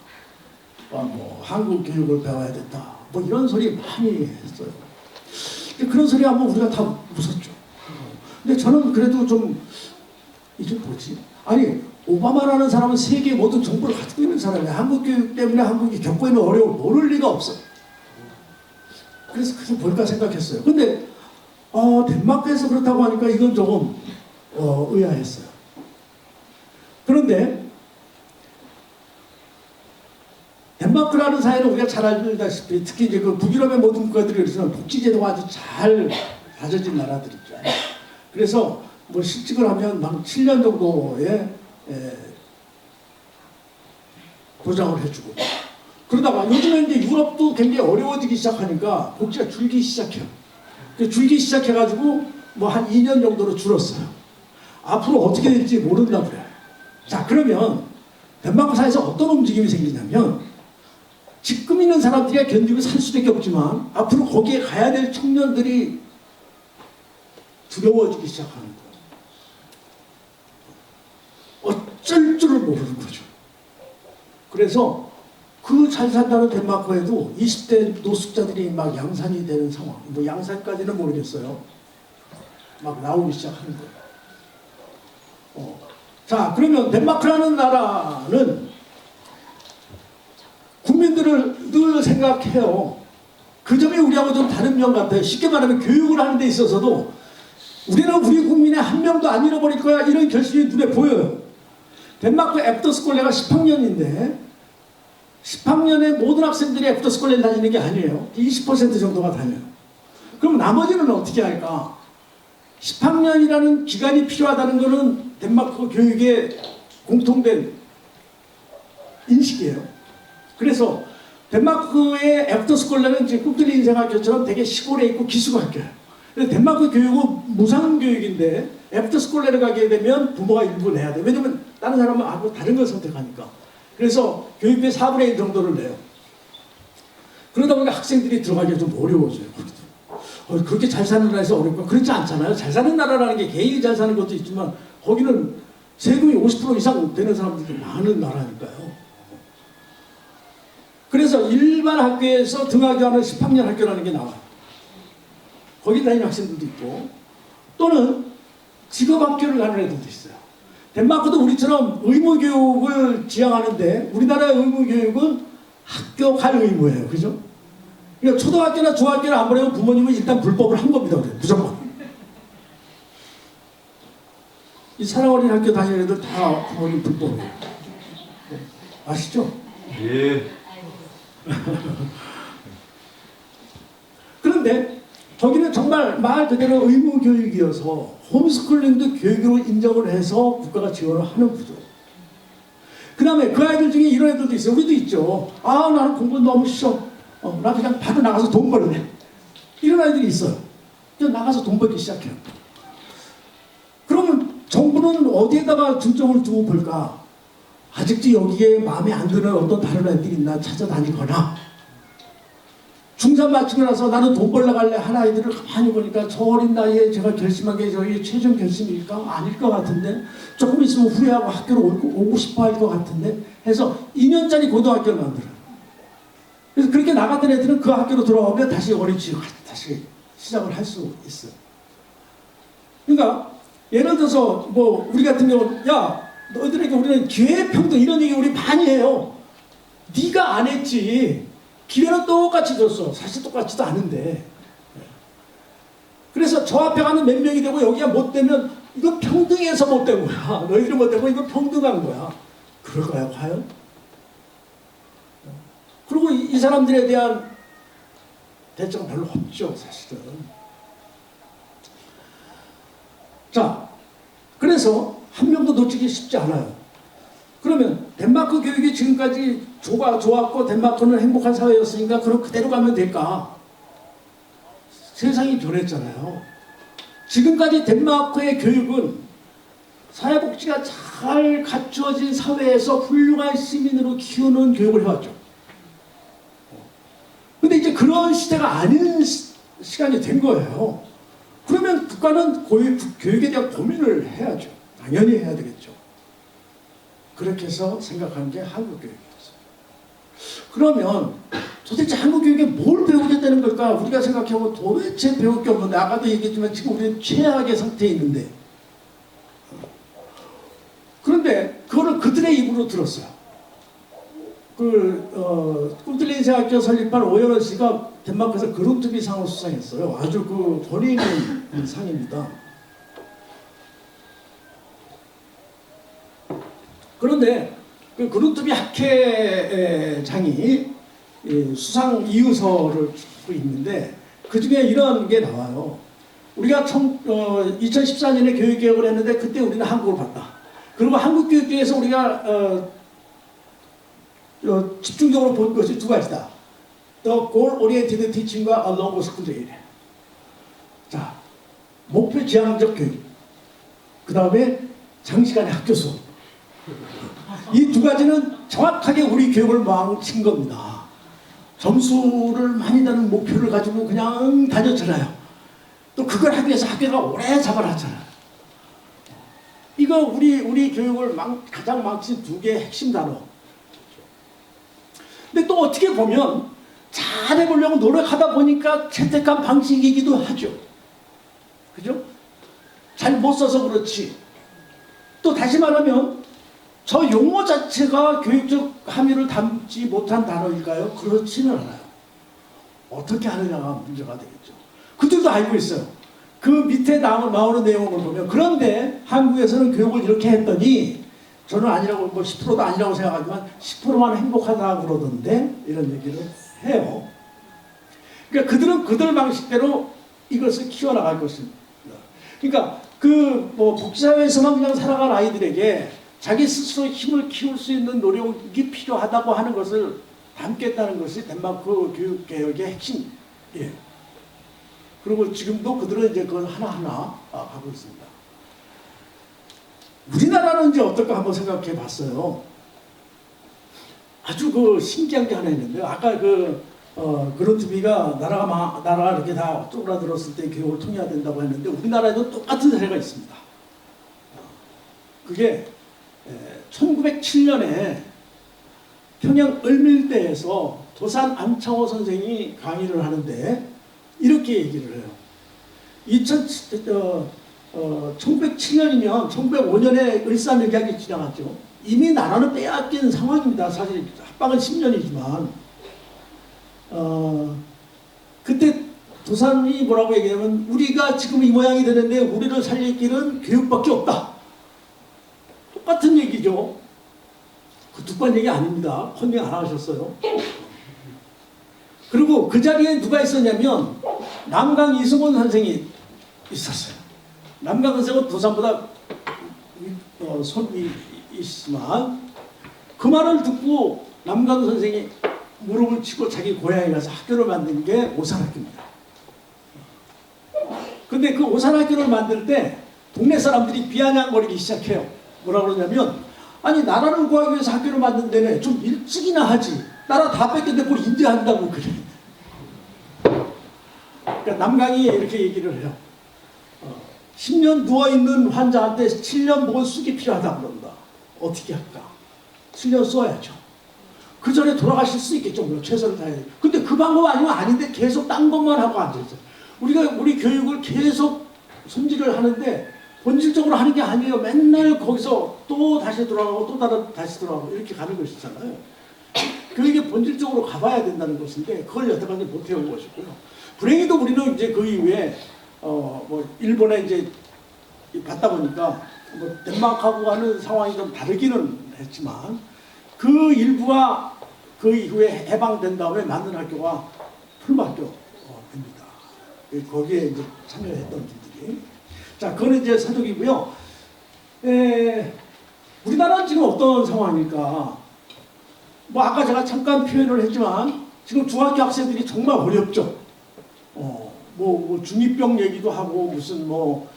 뭐 한국 교육을 배워야 된다. 뭐 이런 소리 많이 했어요. 근데 그런 소리 하면 우리가 다 웃었죠. 근데 저는 그래도 좀 이게 뭐지? 아니 오바마라는 사람은 세계 모든 정보를 가지고 있는 사람이야. 한국 교육 때문에 한국이 겪고 있는 어려움을 모를 리가 없어. 그래서 그냥 뭘까 생각했어요. 근데 덴마크에서 그렇다고 하니까 이건 조금 의아했어요. 그런데 덴마크라는 사회는 우리가 잘 알다시피 특히 이제 그 북유럽의 모든 국가들이 그래서 복지제도가 아주 잘 다져진 나라들이죠. 그래서 뭐 실직을 하면 막 7년 정도의 보장을 해주고 그러다가 요즘에 이제 유럽도 굉장히 어려워지기 시작하니까 복지가 줄기 시작해요. 줄기 시작해가지고 뭐 한 2년 정도로 줄었어요. 앞으로 어떻게 될지 모른다고 그래요. 자, 그러면 덴마크 사회에서 어떤 움직임이 생기냐면 지금 있는 사람들이 견디고 살 수밖에 없지만 앞으로 거기에 가야 될 청년들이 두려워지기 시작하는 거예요. 어쩔 줄을 모르는 거죠. 그래서 그 잘 산다는 덴마크에도 20대 노숙자들이 막 양산이 되는 상황, 뭐 양산까지는 모르겠어요. 막 나오기 시작하는 거예요. 자, 그러면 덴마크라는 나라는 국민들을 늘 생각해요. 그 점이 우리하고 좀 다른 면 같아요. 쉽게 말하면 교육을 하는 데 있어서도 우리는 우리 국민의 한 명도 안 잃어버릴 거야 이런 결심이 눈에 보여요. 덴마크 애프터스쿨 내가 10학년인데 10학년에 모든 학생들이 애프터스쿨에 다니는 게 아니에요. 20% 정도가 다녀요. 그럼 나머지는 어떻게 할까? 10학년이라는 기간이 필요하다는 것은 덴마크 교육의 공통된 인식이에요. 그래서 덴마크의 애프터스쿨레는 지금 꿈틀린 인생학교처럼 되게 시골에 있고 기숙학교예요. 그래서 덴마크 교육은 무상교육인데 애프터스쿨레를 가게 되면 부모가 일부 내야 돼요. 왜냐면 다른 사람은 아무 다른 걸 선택하니까. 그래서 교육비 4분의 1 정도를 내요. 그러다 보니까 학생들이 들어가기가 좀 어려워져요. 그렇게 잘 사는 나라에서 어렵고 그렇지 않잖아요. 잘 사는 나라라는 게 개인이 잘 사는 것도 있지만 거기는 세금이 50% 이상 되는 사람들이 많은 나라니까요. 그래서 일반 학교에서 등하교하는 10학년 학교라는 게 나와요. 거기 다니는 학생들도 있고 또는 직업학교를 가는 애들도 있어요. 덴마크도 우리처럼 의무교육을 지향하는데 우리나라의 의무교육은 학교 갈 의무예요. 그죠? 그러니까 초등학교나 중학교를 안 보내면 부모님은 일단 불법을 한 겁니다. 그래. 무조건. 이 사랑어린 학교 다니는 애들 다 부모님 불법이에요. 네. 아시죠? 예. 그런데 거기는 정말 말 그대로 의무교육이어서 홈스쿨링도 교육으로 인정을 해서 국가가 지원을 하는 구조. 그 다음에 그 아이들 중에 이런 애들도 있어요. 우리도 있죠. 아, 나는 공부 너무 싫어. 나 그냥 바로 나가서 돈 벌래. 이런 아이들이 있어요. 그냥 나가서 돈 벌기 시작해요. 그러면 정부는 어디에다가 중점을 두고 볼까? 아직도 여기에 마음에 안 드는 어떤 다른 애들이 있나 찾아다니거나 중3 마치고 나서 나는 돈 벌러 갈래 한 아이들을 가만히 보니까 저 어린 나이에 제가 결심한 게 저희 최종 결심일까? 아닐 것 같은데 조금 있으면 후회하고 학교로 오고 싶어 할 것 같은데 해서 2년짜리 고등학교를 만들어요. 그래서 그렇게 나갔던 애들은 그 학교로 돌아오면 다시 어린 취업 다시 시작을 할 수 있어요. 그러니까 예를 들어서 뭐 우리 같은 경우는 야 너희들에게 우리는 기회평등 이런 얘기 우리 많이 해요. 네가 안 했지. 기회는 똑같이 줬어. 사실 똑같지도 않은데. 그래서 저 앞에 가는 몇 명이 되고 여기가 못 되면 이건 평등해서 못 된 거야. 너희들이 못 되고 이건 평등한 거야. 그럴까요 과연? 그리고 이 사람들에 대한 대처가 별로 없죠 사실은. 자, 그래서 한 명도 놓치기 쉽지 않아요. 그러면 덴마크 교육이 지금까지 좋았고 덴마크는 행복한 사회였으니까 그럼 그대로 가면 될까? 세상이 변했잖아요. 지금까지 덴마크의 교육은 사회복지가 잘 갖추어진 사회에서 훌륭한 시민으로 키우는 교육을 해왔죠. 근데 이제 그런 시대가 아닌 시간이 된 거예요. 그러면 국가는 교육에 대한 고민을 해야죠. 당연히 해야 되겠죠. 그렇게 해서 생각하는 게 한국 교육이었어요. 그러면 도대체 한국 교육에 뭘 배우게 되는 걸까? 우리가 생각해보면 도대체 배울 게 없는데 아까도 얘기했지만 지금 우리는 최악의 상태에 있는데 그런데 그거를 그들의 입으로 들었어요. 꿈틀린 인생학교 설립한 오연원 씨가 덴마크에서 그룬트비 상을 수상했어요. 아주 그 권위 있는 상입니다. 그런데 그 그룬트비 학회장이 수상 이유서를 쓰고 있는데 그 중에 이런 게 나와요. 우리가 2014년에 교육개혁을 했는데 그때 우리는 한국을 봤다. 그리고 한국 교육계에서 우리가 집중적으로 본 것이 두 가지다. The goal-oriented teaching과 a longer school day. 자, 목표 지향적 교육. 그 다음에 장시간의 학교 수업. 이 두 가지는 정확하게 우리 교육을 망친 겁니다. 점수를 많이 다는 목표를 가지고 그냥 다녔잖아요. 또 그걸 하기 위해서 학교가 오래 잡아놨잖아요. 이거 우리 교육을 가장 망친 두 개의 핵심 단어. 근데 또 어떻게 보면 잘해보려고 노력하다 보니까 채택한 방식이기도 하죠. 그죠? 잘 못 써서 그렇지. 또 다시 말하면 저 용어 자체가 교육적 함의를 담지 못한 단어일까요? 그렇지는 않아요. 어떻게 하느냐가 문제가 되겠죠. 그들도 알고 있어요. 그 밑에 나오는 내용을 보면 그런데 한국에서는 교육을 이렇게 했더니 저는 아니라고 뭐 10%도 아니라고 생각하지만 10%만 행복하다고 그러던데 이런 얘기를 해요. 그러니까 그들은 그들 방식대로 이것을 키워나갈 것입니다. 그러니까 그 뭐 복지사회에서만 그냥 살아갈 아이들에게 자기 스스로 힘을 키울 수 있는 노력이 필요하다고 하는 것을 담겠다는 것이 덴마크 교육개혁의 핵심이에요. 그리고 지금도 그들은 이제 그걸 하나하나 가고 있습니다. 우리나라는 이제 어떨까 한번 생각해 봤어요. 아주 그 신기한 게 하나 있는데요. 아까 그런트비가 나라가 이렇게 다 쪼그라들었을 때 교육을 통해야 된다고 했는데 우리나라에도 똑같은 사례가 있습니다. 그게 1907년에 평양 을밀대에서 도산 안창호 선생이 강의를 하는데 이렇게 얘기를 해요. 1907년이면 1905년에 을사늑약이 지나갔죠. 이미 나라는 빼앗긴 상황입니다. 사실 합방은 10년이지만 그때 도산이 뭐라고 얘기하면 우리가 지금 이 모양이 되는데 우리를 살릴 길은 교육밖에 없다. 똑같은 얘기죠. 그 두 번 얘기 아닙니다. 컨닝 안 하셨어요. 그리고 그 자리에 누가 있었냐면 남강 이승원 선생이 있었어요. 남강 선생은 도산보다 손이 있지만 그 말을 듣고 남강 선생이 무릎을 치고 자기 고향에 가서 학교를 만든 게 오산학교입니다. 근데 그 오산학교를 만들 때 동네 사람들이 비아냥거리기 시작해요. 뭐라고 그러냐면 아니 나라를 구하기 위해서 학교를 만든 데는 좀 일찍이나 하지. 나라 다 뺏겼는데 뭘 인대한다고 그래. 그러니까 남강이 이렇게 얘기를 해요. 10년 누워있는 환자한테 7년 먹은 쑥이 필요하다 그런다. 어떻게 할까? 7년 써야죠. 그 전에 돌아가실 수 있겠죠. 물론 최선을 다해야 돼요. 근데 그 방법 아니면 아닌데 계속 딴 것만 하고 앉아있어요. 우리 교육을 계속 손질을 하는데 본질적으로 하는 게 아니에요. 맨날 거기서 또 다시 돌아가고 또 다시 돌아가고 이렇게 가는 것이잖아요. 교육에 본질적으로 가봐야 된다는 것인데 그걸 여태까지 못 해온 것이고요. 불행히도 우리는 이제 그 이후에 뭐 일본에 이제 갔다 보니까 뭐 덴마크하고 하는 상황이 좀 다르기는 했지만 그 일부가 그 이후에 해방된 다음에 만든 학교가 풀학교 됩니다. 거기에 이제 참여했던 분들이. 자, 그건 이제 서적이고요. 우리나라는 지금 어떤 상황일까? 뭐 아까 제가 잠깐 표현을 했지만 지금 중학교 학생들이 정말 어렵죠. 뭐 중2병 얘기도 하고 무슨 뭐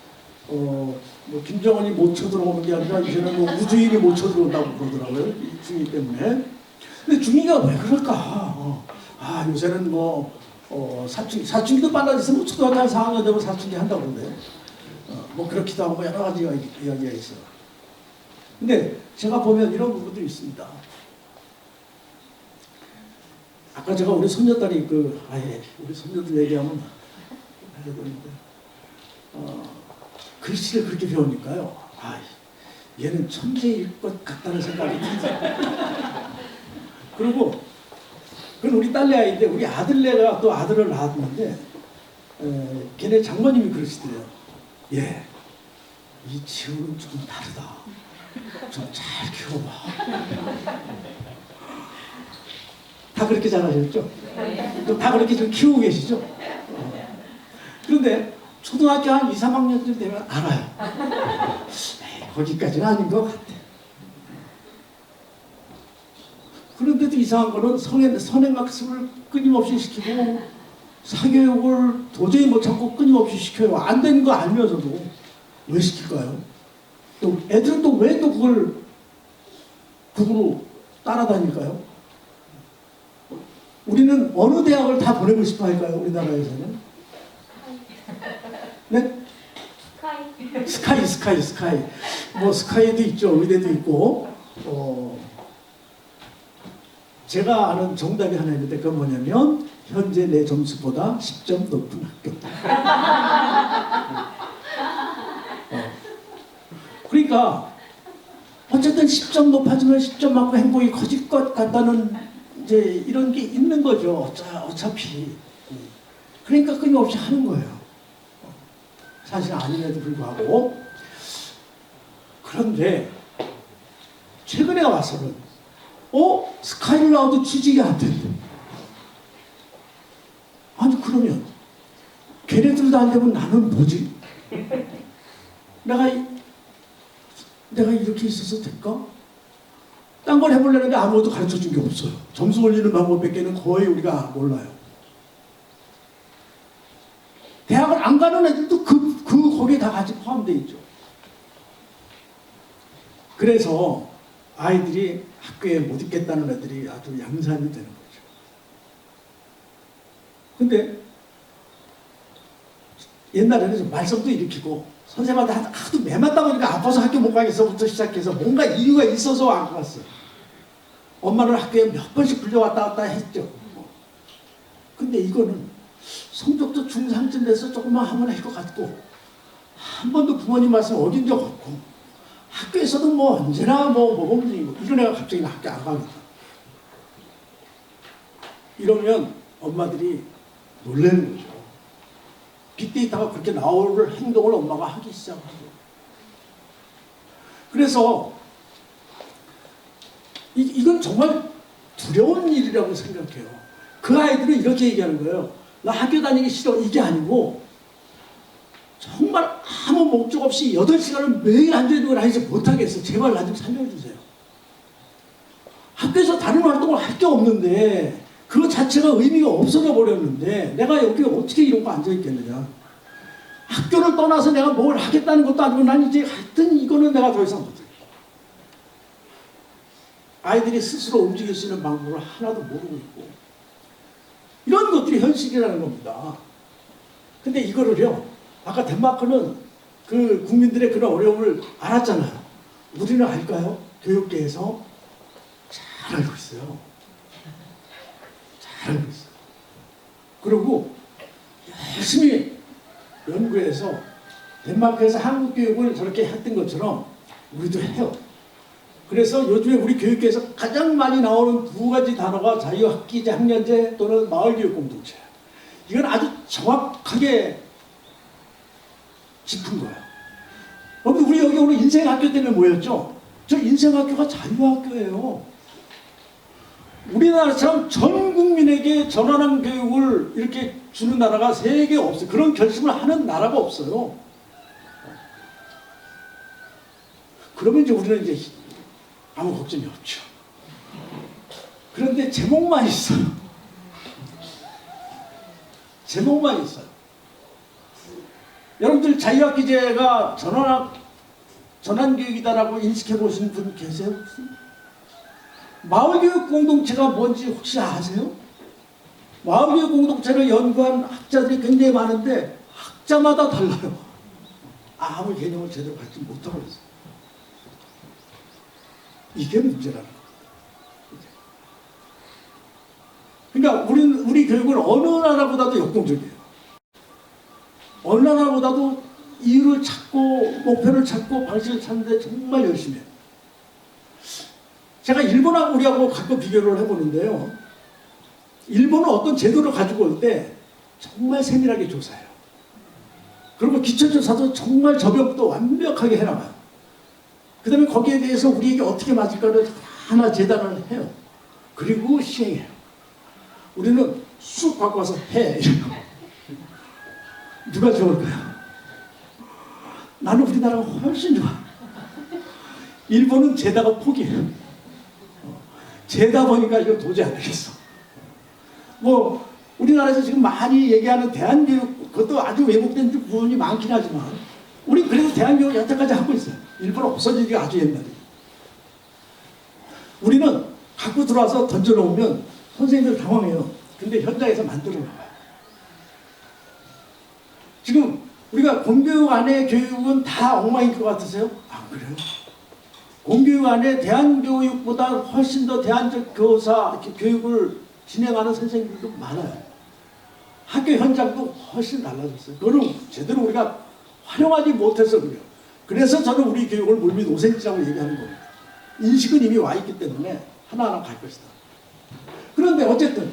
김정은이 못 쳐들어오는 게 아니라 이제는 뭐 우주인이 못 쳐들어온다고 그러더라고요. 이 중2 때문에. 근데 중2가 왜 그럴까? 요새는 뭐 사춘기도 빨라져서 초등학교 한 4학년 되면 사춘기 한다고 그러는데 뭐 그렇기도 하고 여러 가지 이야기가 있어요. 근데 제가 보면 이런 부분들이 있습니다. 아까 제가 우리 손녀딸이 우리 손녀들 얘기하면 해야 되는데 글씨를 그렇게 배우니까요. 얘는 천재일 것 같다는 생각이 듭니다. 그리고 그건 우리 딸내 아이인데 우리 아들내가 또 아들을 낳았는데 걔네 장모님이 그러시더래요. 이 지우는 좀 다르다. 좀 잘 키워봐. 다 그렇게 잘하셨죠? 다 그렇게 좀 키우고 계시죠? 그런데 초등학교 한 2, 3학년쯤 되면 알아요. 거기까지는 아닌 것 같아. 그런데도 이상한 거는 선행학습을 끊임없이 시키고 사교육을 도저히 못 참고 끊임없이 시켜요. 안 되는 거 알면서도 왜 시킬까요? 또 애들은 또 왜 또 그걸 국으로 따라다닐까요? 우리는 어느 대학을 다 보내고 싶어 할까요? 우리나라에서는? 네? 스카이. 뭐 스카이도 있죠. 의대도 있고. 제가 아는 정답이 하나 있는데 그건 뭐냐면 현재 내 점수보다 10점 높은 학교다. 그러니까 어쨌든 10점 높아지면 10점 맞고 행복이 커질 것 같다는 이제 이런 게 있는 거죠. 어차피. 그러니까 끊임없이 하는 거예요. 사실 아님에도 불구하고. 그런데 최근에 와서는 스카이를 나와도 취직이 안 된대. 아니 그러면 걔네들 다 안 되면 나는 뭐지? 내가 이렇게 있어서 될까? 딴 걸 해보려는데 아무것도 가르쳐 준 게 없어요. 점수 올리는 방법밖에는 거의 우리가 몰라요. 대학을 안 가는 애들도 거기에 다 같이 포함되어 있죠. 그래서 아이들이 학교에 못 있겠다는 애들이 아주 양산이 되는 거죠. 근데 옛날에는 좀 말썽도 일으키고 선생님한테 하도 매 맞다 보니까 아파서 학교 못 가겠어부터 시작해서 뭔가 이유가 있어서 안 갔어요. 엄마는 학교에 몇 번씩 불려왔다 갔다 했죠. 근데 이거는 성적도 중상쯤 돼서 조금만 하면 할 것 같고 한 번도 부모님 말씀 어긴 적 없고 학교에서도 뭐 언제나 모범생이고 이런 애가 갑자기 학교 안 가겠다. 이러면 엄마들이 놀라는 거죠. 빅데이터가 그렇게 나올 행동을 엄마가 하기 시작하고. 그래서 이건 정말 두려운 일이라고 생각해요. 그 아이들은 이렇게 얘기하는 거예요. 나 학교 다니기 싫어. 이게 아니고 정말 아무 목적 없이 8시간을 매일 앉아있는 걸 아니지 못하겠어. 제발 나 좀 살려주세요. 학교에서 다른 활동을 할 게 없는데 그거 자체가 의미가 없어져 버렸는데 내가 여기 어떻게 이러고 앉아있겠느냐. 학교를 떠나서 내가 뭘 하겠다는 것도 아니고 난 이제 하여튼 이거는 내가 더 이상 못해. 아이들이 스스로 움직일 수 있는 방법을 하나도 모르고 있고 이런 것들이 현실이라는 겁니다. 근데 이거를요, 아까 덴마크는 그 국민들의 그런 어려움을 알았잖아요. 우리는 알까요? 교육계에서 잘 알고 있어요. 잘 알고 있어요. 그리고 열심히 연구해서 덴마크에서 한국 교육을 저렇게 했던 것처럼 우리도 해요. 그래서 요즘에 우리 교육계에서 가장 많이 나오는 2가지 단어가 자유학기제, 학년제 또는 마을교육공동체. 이건 아주 정확하게 짚은 거예요. 여러분, 우리 여기 오늘 인생학교 때문에 모였죠? 저 인생학교가 자유학교예요. 우리나라처럼 전 국민에게 전환한 교육을 이렇게 주는 나라가 세계에 없어요. 그런 결심을 하는 나라가 없어요. 그러면 이제 우리는 이제 아무 걱정이 없죠. 그런데 제목만 있어요. 제목만 있어요. 여러분들 자유학기제가 전환교육이다라고 인식해 보신 분 계세요? 혹시? 마을교육 공동체가 뭔지 혹시 아세요? 마을교육 공동체를 연구한 학자들이 굉장히 많은데 학자마다 달라요. 아무 개념을 제대로 갖지 못하고 있어요. 이게 문제라는 거예요. 그러니까 우리 교육은 어느 나라보다도 역동적이에요. 어느 나라보다도 이유를 찾고 목표를 찾고 방식을 찾는데 정말 열심히 해요. 제가 일본하고 우리하고 가끔 비교를 해보는데요. 일본은 어떤 제도를 가지고 올 때 정말 세밀하게 조사해요. 그리고 기초조사도 정말 저벽도 완벽하게 해나가요. 그 다음에 거기에 대해서 우리에게 어떻게 맞을까를 하나 재단을 해요. 그리고 시행해요. 우리는 쑥 갖고 와서 해. 이래요. 누가 좋을까요? 나는 우리나라가 훨씬 좋아. 일본은 재다가 포기해요. 재다 보니까 이거 도저히 안 되겠어. 뭐 우리나라에서 지금 많이 얘기하는 대한교육, 그것도 아주 왜곡된 부분이 많긴 하지만 우리 그래도 대한교육 여태까지 하고 있어요. 일본은 없어지기 아주 옛날에. 우리는 갖고 들어와서 던져놓으면 선생님들 당황해요. 근데 현장에서 만들어 나와요. 지금 우리가 공교육 안에 교육은 다 엉망인 것 같으세요? 안 그래요? 공교육 안에 대한교육보다 훨씬 더 대안적 교사 교육을 진행하는 선생님들도 많아요. 학교 현장도 훨씬 달라졌어요. 그거는 제대로 우리가 활용하지 못해서 그래요. 그래서 저는 우리 교육을 물밑 5cm라고 얘기하는 겁니다. 인식은 이미 와 있기 때문에 하나하나 갈 것이다. 그런데 어쨌든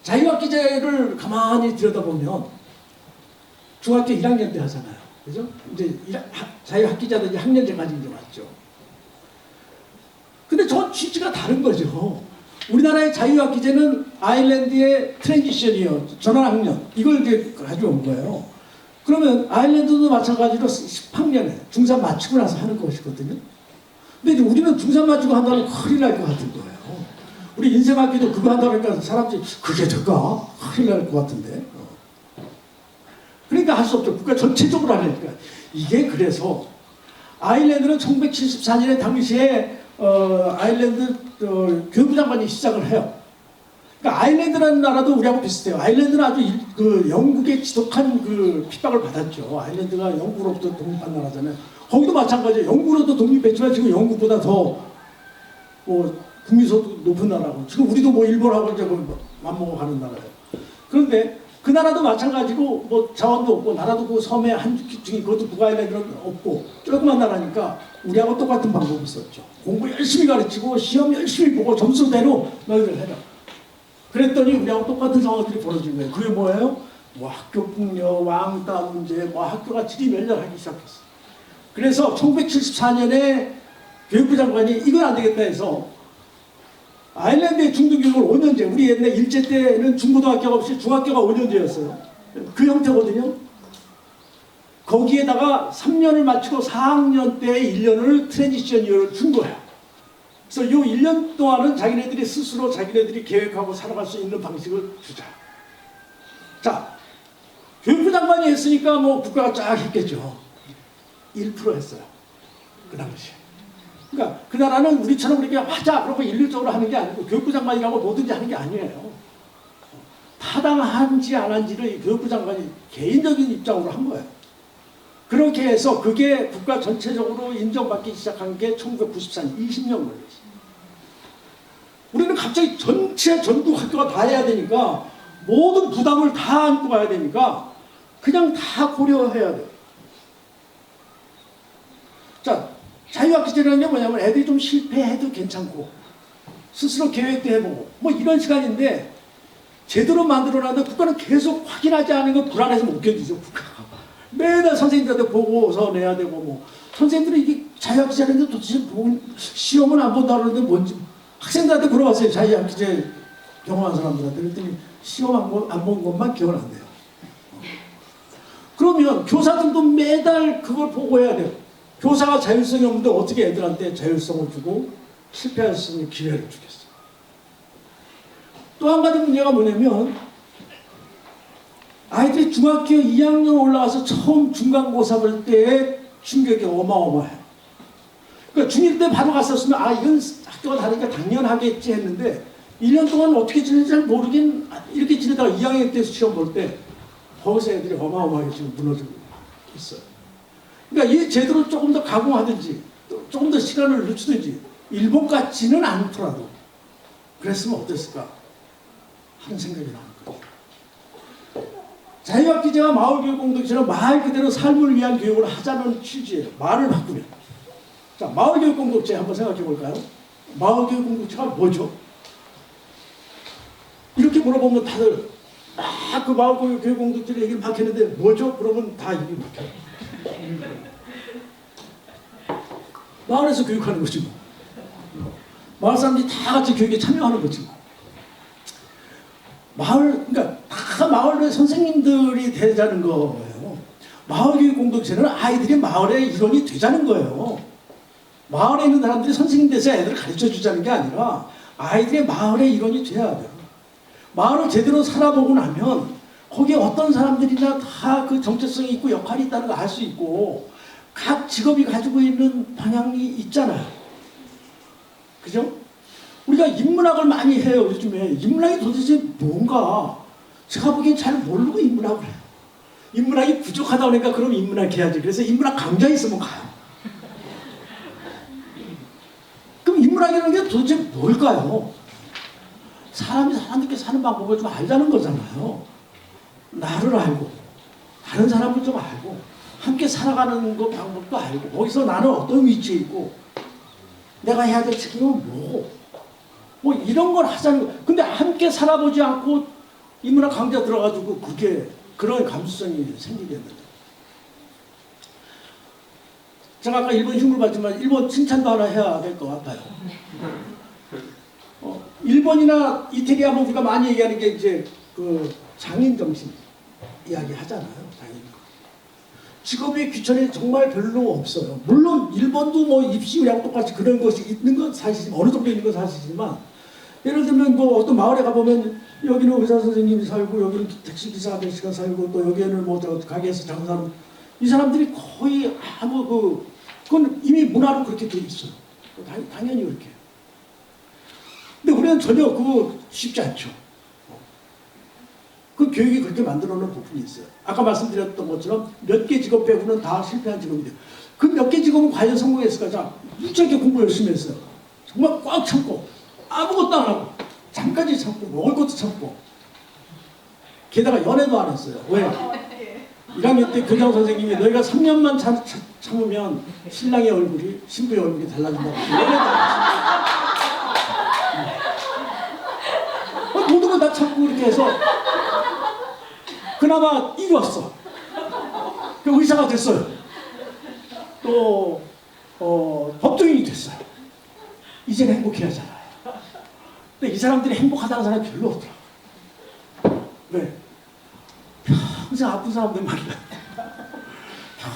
자유학기제를 가만히 들여다보면 중학교 1학년 때 하잖아요. 그죠? 이제 자유학기제도 이제 학년제까지 이제 왔죠. 근데 저 취지가 다른 거죠. 우리나라의 자유학기제는 아일랜드의 트랜지션이요. 전환학년. 이걸 이제 가져온 거예요. 그러면 아일랜드도 마찬가지로 10학년에 중3 마치고 나서 하는 것이거든요. 근데 이제 우리는 중3 마치고 한다면 큰일 날 것 같은 거예요. 우리 인생학기도 그거 한다고 하니까 사람들이 그게 될까? 큰일 날 것 같은데. 그러니까 할 수 없죠. 국가 전체적으로 하려니까. 이게 그래서 아일랜드는 1974년에 당시에 아일랜드 교육부 장관이 시작을 해요. 그러니까 아일랜드라는 나라도 우리하고 비슷해요. 아일랜드는 아주 그 영국의 지독한 그 핍박을 받았죠. 아일랜드가 영국으로부터 독립한 나라잖아요. 거기도 마찬가지예요. 영국으로부터 독립했지만 지금 영국보다 더 국민소득 높은 나라고. 지금 우리도 뭐 일본하고 이제 맞먹어 가는 나라예요. 그런데 그 나라도 마찬가지로 뭐 자원도 없고 나라도 그 섬에 한 중에 그것도 북아일랜드는 없고 조그만 나라니까 우리하고 똑같은 방법을 썼죠. 공부 열심히 가르치고 시험 열심히 보고 점수대로 너희들 해라. 그랬더니 우리하고 똑같은 상황들이 벌어진 거예요. 그게 뭐예요? 뭐 학교 폭력, 왕따 문제, 뭐 학교가 지리멸렬하기 시작했어요. 그래서 1974년에 교육부 장관이 이건 안 되겠다 해서 아일랜드의 중등교육을 5년제, 우리 옛날 일제 때는 중고등학교가 없이 중학교가 5년제였어요. 그 형태거든요. 거기에다가 3년을 마치고 4학년 때 1년을 트랜지션 이어를 준 거예요. 그래서 이 1년 동안은 자기네들이 스스로 자기네들이 계획하고 살아갈 수 있는 방식을 주자. 자, 교육부 장관이 했으니까 뭐 국가가 쫙 했겠죠. 1% 했어요. 그 당시에. 그러니까 그 나라는 우리처럼 그렇게 하자 그러고 일률적으로 하는 게 아니고 교육부 장관이라고 뭐든지 하는 게 아니에요. 타당한지 안 한지를 교육부 장관이 개인적인 입장으로 한 거예요. 그렇게 해서 그게 국가 전체적으로 인정받기 시작한 게 1994년, 20년 걸렸어요. 우리는 갑자기 전국 학교가 다 해야 되니까 모든 부담을 다 안고 가야 되니까 그냥 다 고려해야 돼요. 자, 자유학기제라는 게 뭐냐면 애들이 좀 실패해도 괜찮고 스스로 계획도 해보고 뭐 이런 시간인데 제대로 만들어놨는데 국가는 계속 확인하지 않은 거 불안해서 못 견디죠. 국가가 매달 선생님들한테 보고서 내야 되고 뭐 선생님들이 이게 자유학기제라는 게 도대체 뭐 시험은 안 본다 그러는데 뭔지 학생들한테 물어봤어요. 자유학기제 경험한 사람들한테. 그랬더니 시험 안 본 것만 기억은 안 돼요. 그러면 교사들도 매달 그걸 보고해야 돼요. 교사가 자율성이 없는데 어떻게 애들한테 자율성을 주고 실패할 수 있는 기회를 주겠어요. 또 한 가지 문제가 뭐냐면 아이들이 중학교 2학년 올라가서 처음 중간고사 볼 때의 충격이 어마어마해요. 그러니까 중1 때 바로 갔었으면 이건 학교가 다르니까 당연하겠지 했는데 1년 동안 어떻게 지내는지 잘 모르긴 이렇게 지내다가 2학년 때 시험 볼 때 거기서 애들이 어마어마하게 지금 무너지고 있어요. 그러니까 이 제도를 조금 더 가공하든지 조금 더 시간을 늦추든지 일본 같지는 않더라도 그랬으면 어땠을까 하는 생각이 나는 거예요. 자유학기제와 마을교육공동체는 말 그대로 삶을 위한 교육을 하자는 취지예요. 말을 바꾸면. 자, 마을교육공동체 한번 생각해 볼까요? 마을교육공동체가 뭐죠? 이렇게 물어보면 다들 그 마을교육공동체 얘기를 막 했는데 뭐죠? 그러면 다 얘기 못해요. 마을에서 교육하는 거지 뭐. 마을 사람들이 다 같이 교육에 참여하는 거지 뭐. 그러니까 다 마을의 선생님들이 되자는 거예요. 마을교육 공동체는 아이들이 마을의 일원이 되자는 거예요. 마을에 있는 사람들이 선생님 돼서 애들을 가르쳐 주자는 게 아니라 아이들이 마을의 일원이 돼야 돼요. 마을을 제대로 살아보고 나면 거기에 어떤 사람들이나 다 그 정체성이 있고 역할이 있다는 걸 알 수 있고 각 직업이 가지고 있는 방향이 있잖아요. 그죠? 우리가 인문학을 많이 해요. 요즘에 인문학이 도대체 뭔가 제가 보기엔 잘 모르고 인문학을 해요. 인문학이 부족하다 보니까 그럼 인문학 해야지. 그래서 인문학 강좌 있으면 가요. 그럼 인문학이라는 게 도대체 뭘까요? 사람이 사람들께 사는 방법을 좀 알자는 거잖아요. 나를 알고 다른 사람을 좀 알고 함께 살아가는 그 방법도 알고 거기서 나는 어떤 위치에 있고 내가 해야 될 책임은 뭐 이런 걸 하자는 거예요. 근데 함께 살아보지 않고 인문학 강좌 들어가지고 그게 그런 감수성이 생기겠는데 제가 아까 일본 흉물 봤지만 일본 칭찬도 하나 해야 될 것 같아요. 일본이나 이태리 하면 우리가 많이 얘기하는 게 이제 그 장인 정신 이야기 하잖아요. 장인. 직업의 귀천이 정말 별로 없어요. 물론 일본도 뭐 입시랑 똑같이 그런 것이 있는 건 사실이지만 어느 정도 있는 건 사실이지만 예를 들면 뭐 어떤 마을에 가보면 여기는 의사 선생님이 살고 여기는 택시기사 아저씨가 살고 또 여기에는 뭐 저 가게에서 장사하는 이 사람들이 거의 아무 그건 이미 문화로 그렇게 돼 있어요. 당연히 그렇게. 근데 우리는 전혀 그거 쉽지 않죠. 그 교육이 그렇게 만들어 놓은 부분이 있어요. 아까 말씀드렸던 것처럼 몇 개 직업 빼고는 다 실패한 직업이 돼요. 그 몇 개 직업은 과연 성공했을까? 자, 무지하게 공부 열심히 했어요. 정말 꽉 참고 아무것도 안 하고 잠까지 참고 먹을 것도 참고 게다가 연애도 안 했어요. 왜? 1학년 때 교장 선생님이 너희가 3년만 참으면 신랑의 얼굴이 신부의 얼굴이 달라진다고. 연애도 안 했어요. 모든 걸 다 참고 그렇게 해서 그나마 이뤘어. 그 의사가 됐어요. 또 법조인이 됐어요. 이제는 행복해하잖아요. 근데 이 사람들이 행복하다는 사람이 별로 없더라고요. 왜? 평생 아픈 사람들 만나.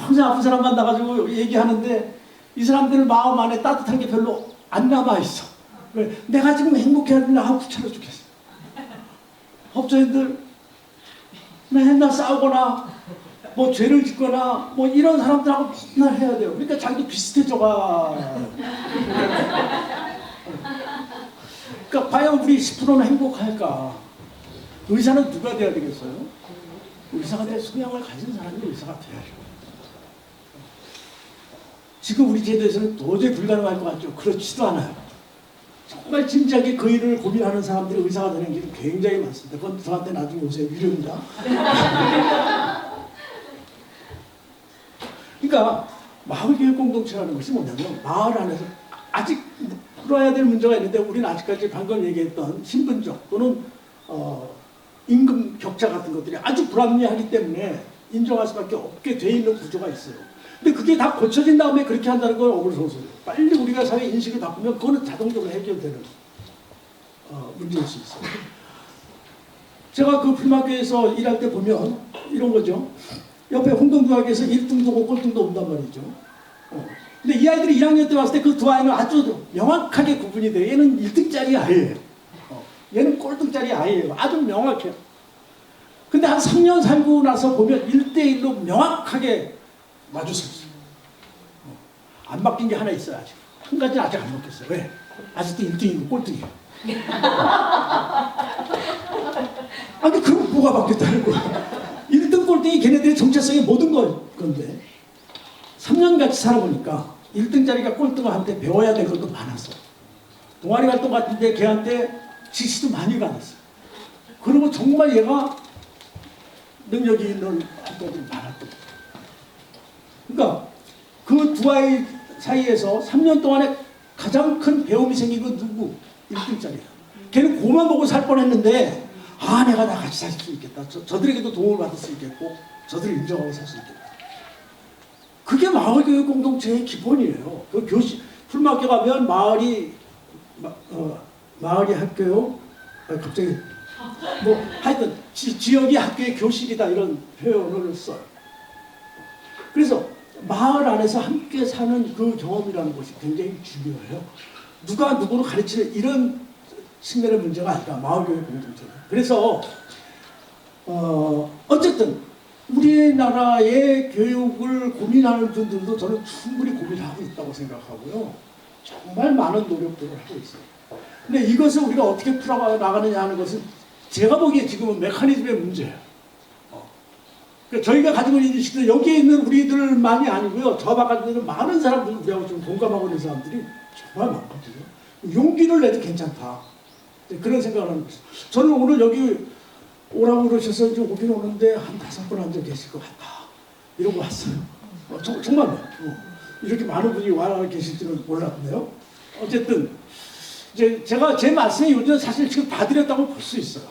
평생 아픈 사람 만나가지고 얘기하는데 이 사람들 마음 안에 따뜻한 게 별로 안 남아있어. 왜? 내가 지금 행복해하는데 아 귀찮아 죽겠어. 법조인들 맨날 싸우거나 뭐 죄를 짓거나 뭐 이런 사람들하고 맨날 해야 돼요. 그러니까 자기도 비슷해져가. 그러니까 과연 우리 10%는 행복할까? 의사는 누가 돼야 되겠어요? 의사가 될 소양을 가진 사람이 의사가 돼야죠. 지금 우리 제도에서는 도저히 불가능할 것 같죠? 그렇지도 않아요. 정말 진지하게 그 일을 고민하는 사람들이 의사가 되는 길은 굉장히 많습니다. 그건 저한테 나중에 오세요. 유료입니다. 그러니까 마을교육 공동체라는 것이 뭐냐면 마을 안에서 아직 풀어야 될 문제가 있는데 우리는 아직까지 방금 얘기했던 신분적 또는 임금 격차 같은 것들이 아주 불합리하기 때문에 인정할 수밖에 없게 돼 있는 구조가 있어요. 근데 그게 다 고쳐진 다음에 그렇게 한다는 건 어불성설이에요. 빨리 우리가 사회 인식을 바꾸면 그거는 자동적으로 해결되는 문제일 수 있어요. 제가 그 풀마교에서 일할 때 보면 이런 거죠. 옆에 홍동중학교에서 1등도 오고 꼴등도 온단 말이죠. 근데 이 아이들이 1학년 때 왔을 때 그 두 아이는 아주 명확하게 구분이 돼요. 얘는 1등짜리 아이예요. 얘는 꼴등짜리 아이예요. 아주 명확해요. 근데 한 3년 살고 나서 보면 1대1로 명확하게 마주섰어요. 안 바뀐 게 하나 있어요. 아직. 한 가지는 아직 안 바뀌었어요. 왜? 아직도 1등이고 꼴등이에요. 아니 그럼 뭐가 바뀌었다는 거야. 1등 꼴등이 걔네들의 정체성의 모든 건데 3년 같이 살아보니까 1등짜리가 꼴등한테 배워야 될 것도 많았어. 동아리 활동 같은데 걔한테 지시도 많이 받았어요. 그리고 정말 얘가 능력이 있는 활동들이 많았던 거예요. 그러니까 그 두 아이 사이에서 3년 동안에 가장 큰 배움이 생긴 건 누구? 1등짜리야. 걔는 고만 보고 살 뻔했는데 아 내가 같이 살 수 있겠다. 저들에게도 도움을 받을 수 있겠고 저들을 인정하고 살 수 있겠다. 그게 마을교육 공동체의 기본이에요. 그 교실 풀마교 가면 마을이 학교요. 갑자기 뭐 하여튼 지역이 학교의 교실이다 이런 표현을 써요. 그래서 마을 안에서 함께 사는 그 경험이라는 것이 굉장히 중요해요. 누가 누구를 가르치는 이런 측면의 문제가 아니라 마을교육 공동체는. 그래서 어쨌든 우리나라의 교육을 고민하는 분들도 저는 충분히 고민하고 있다고 생각하고요. 정말 많은 노력들을 하고 있어요. 근데 이것을 우리가 어떻게 풀어나가느냐 하는 것은 제가 보기에 지금은 메커니즘의 문제예요. 그러니까 저희가 가지고 있는 인식들 여기에 있는 우리들만이 아니고요. 저 바깥에 있는 많은 사람들 우리하고 좀 공감하고 있는 사람들이 정말 많거든요. 용기를 내도 괜찮다. 그런 생각을 하는 거죠. 저는 오늘 여기 오라고 그러셔서 이제 오긴 오는데 한 5분 앉아 계실 것 같다. 이러고 왔어요. 정말로. 이렇게 많은 분이 와 계실 줄은 몰랐네요. 어쨌든 이제 제가 제 말씀이 요즘 사실 지금 다 드렸다고 볼 수 있어요.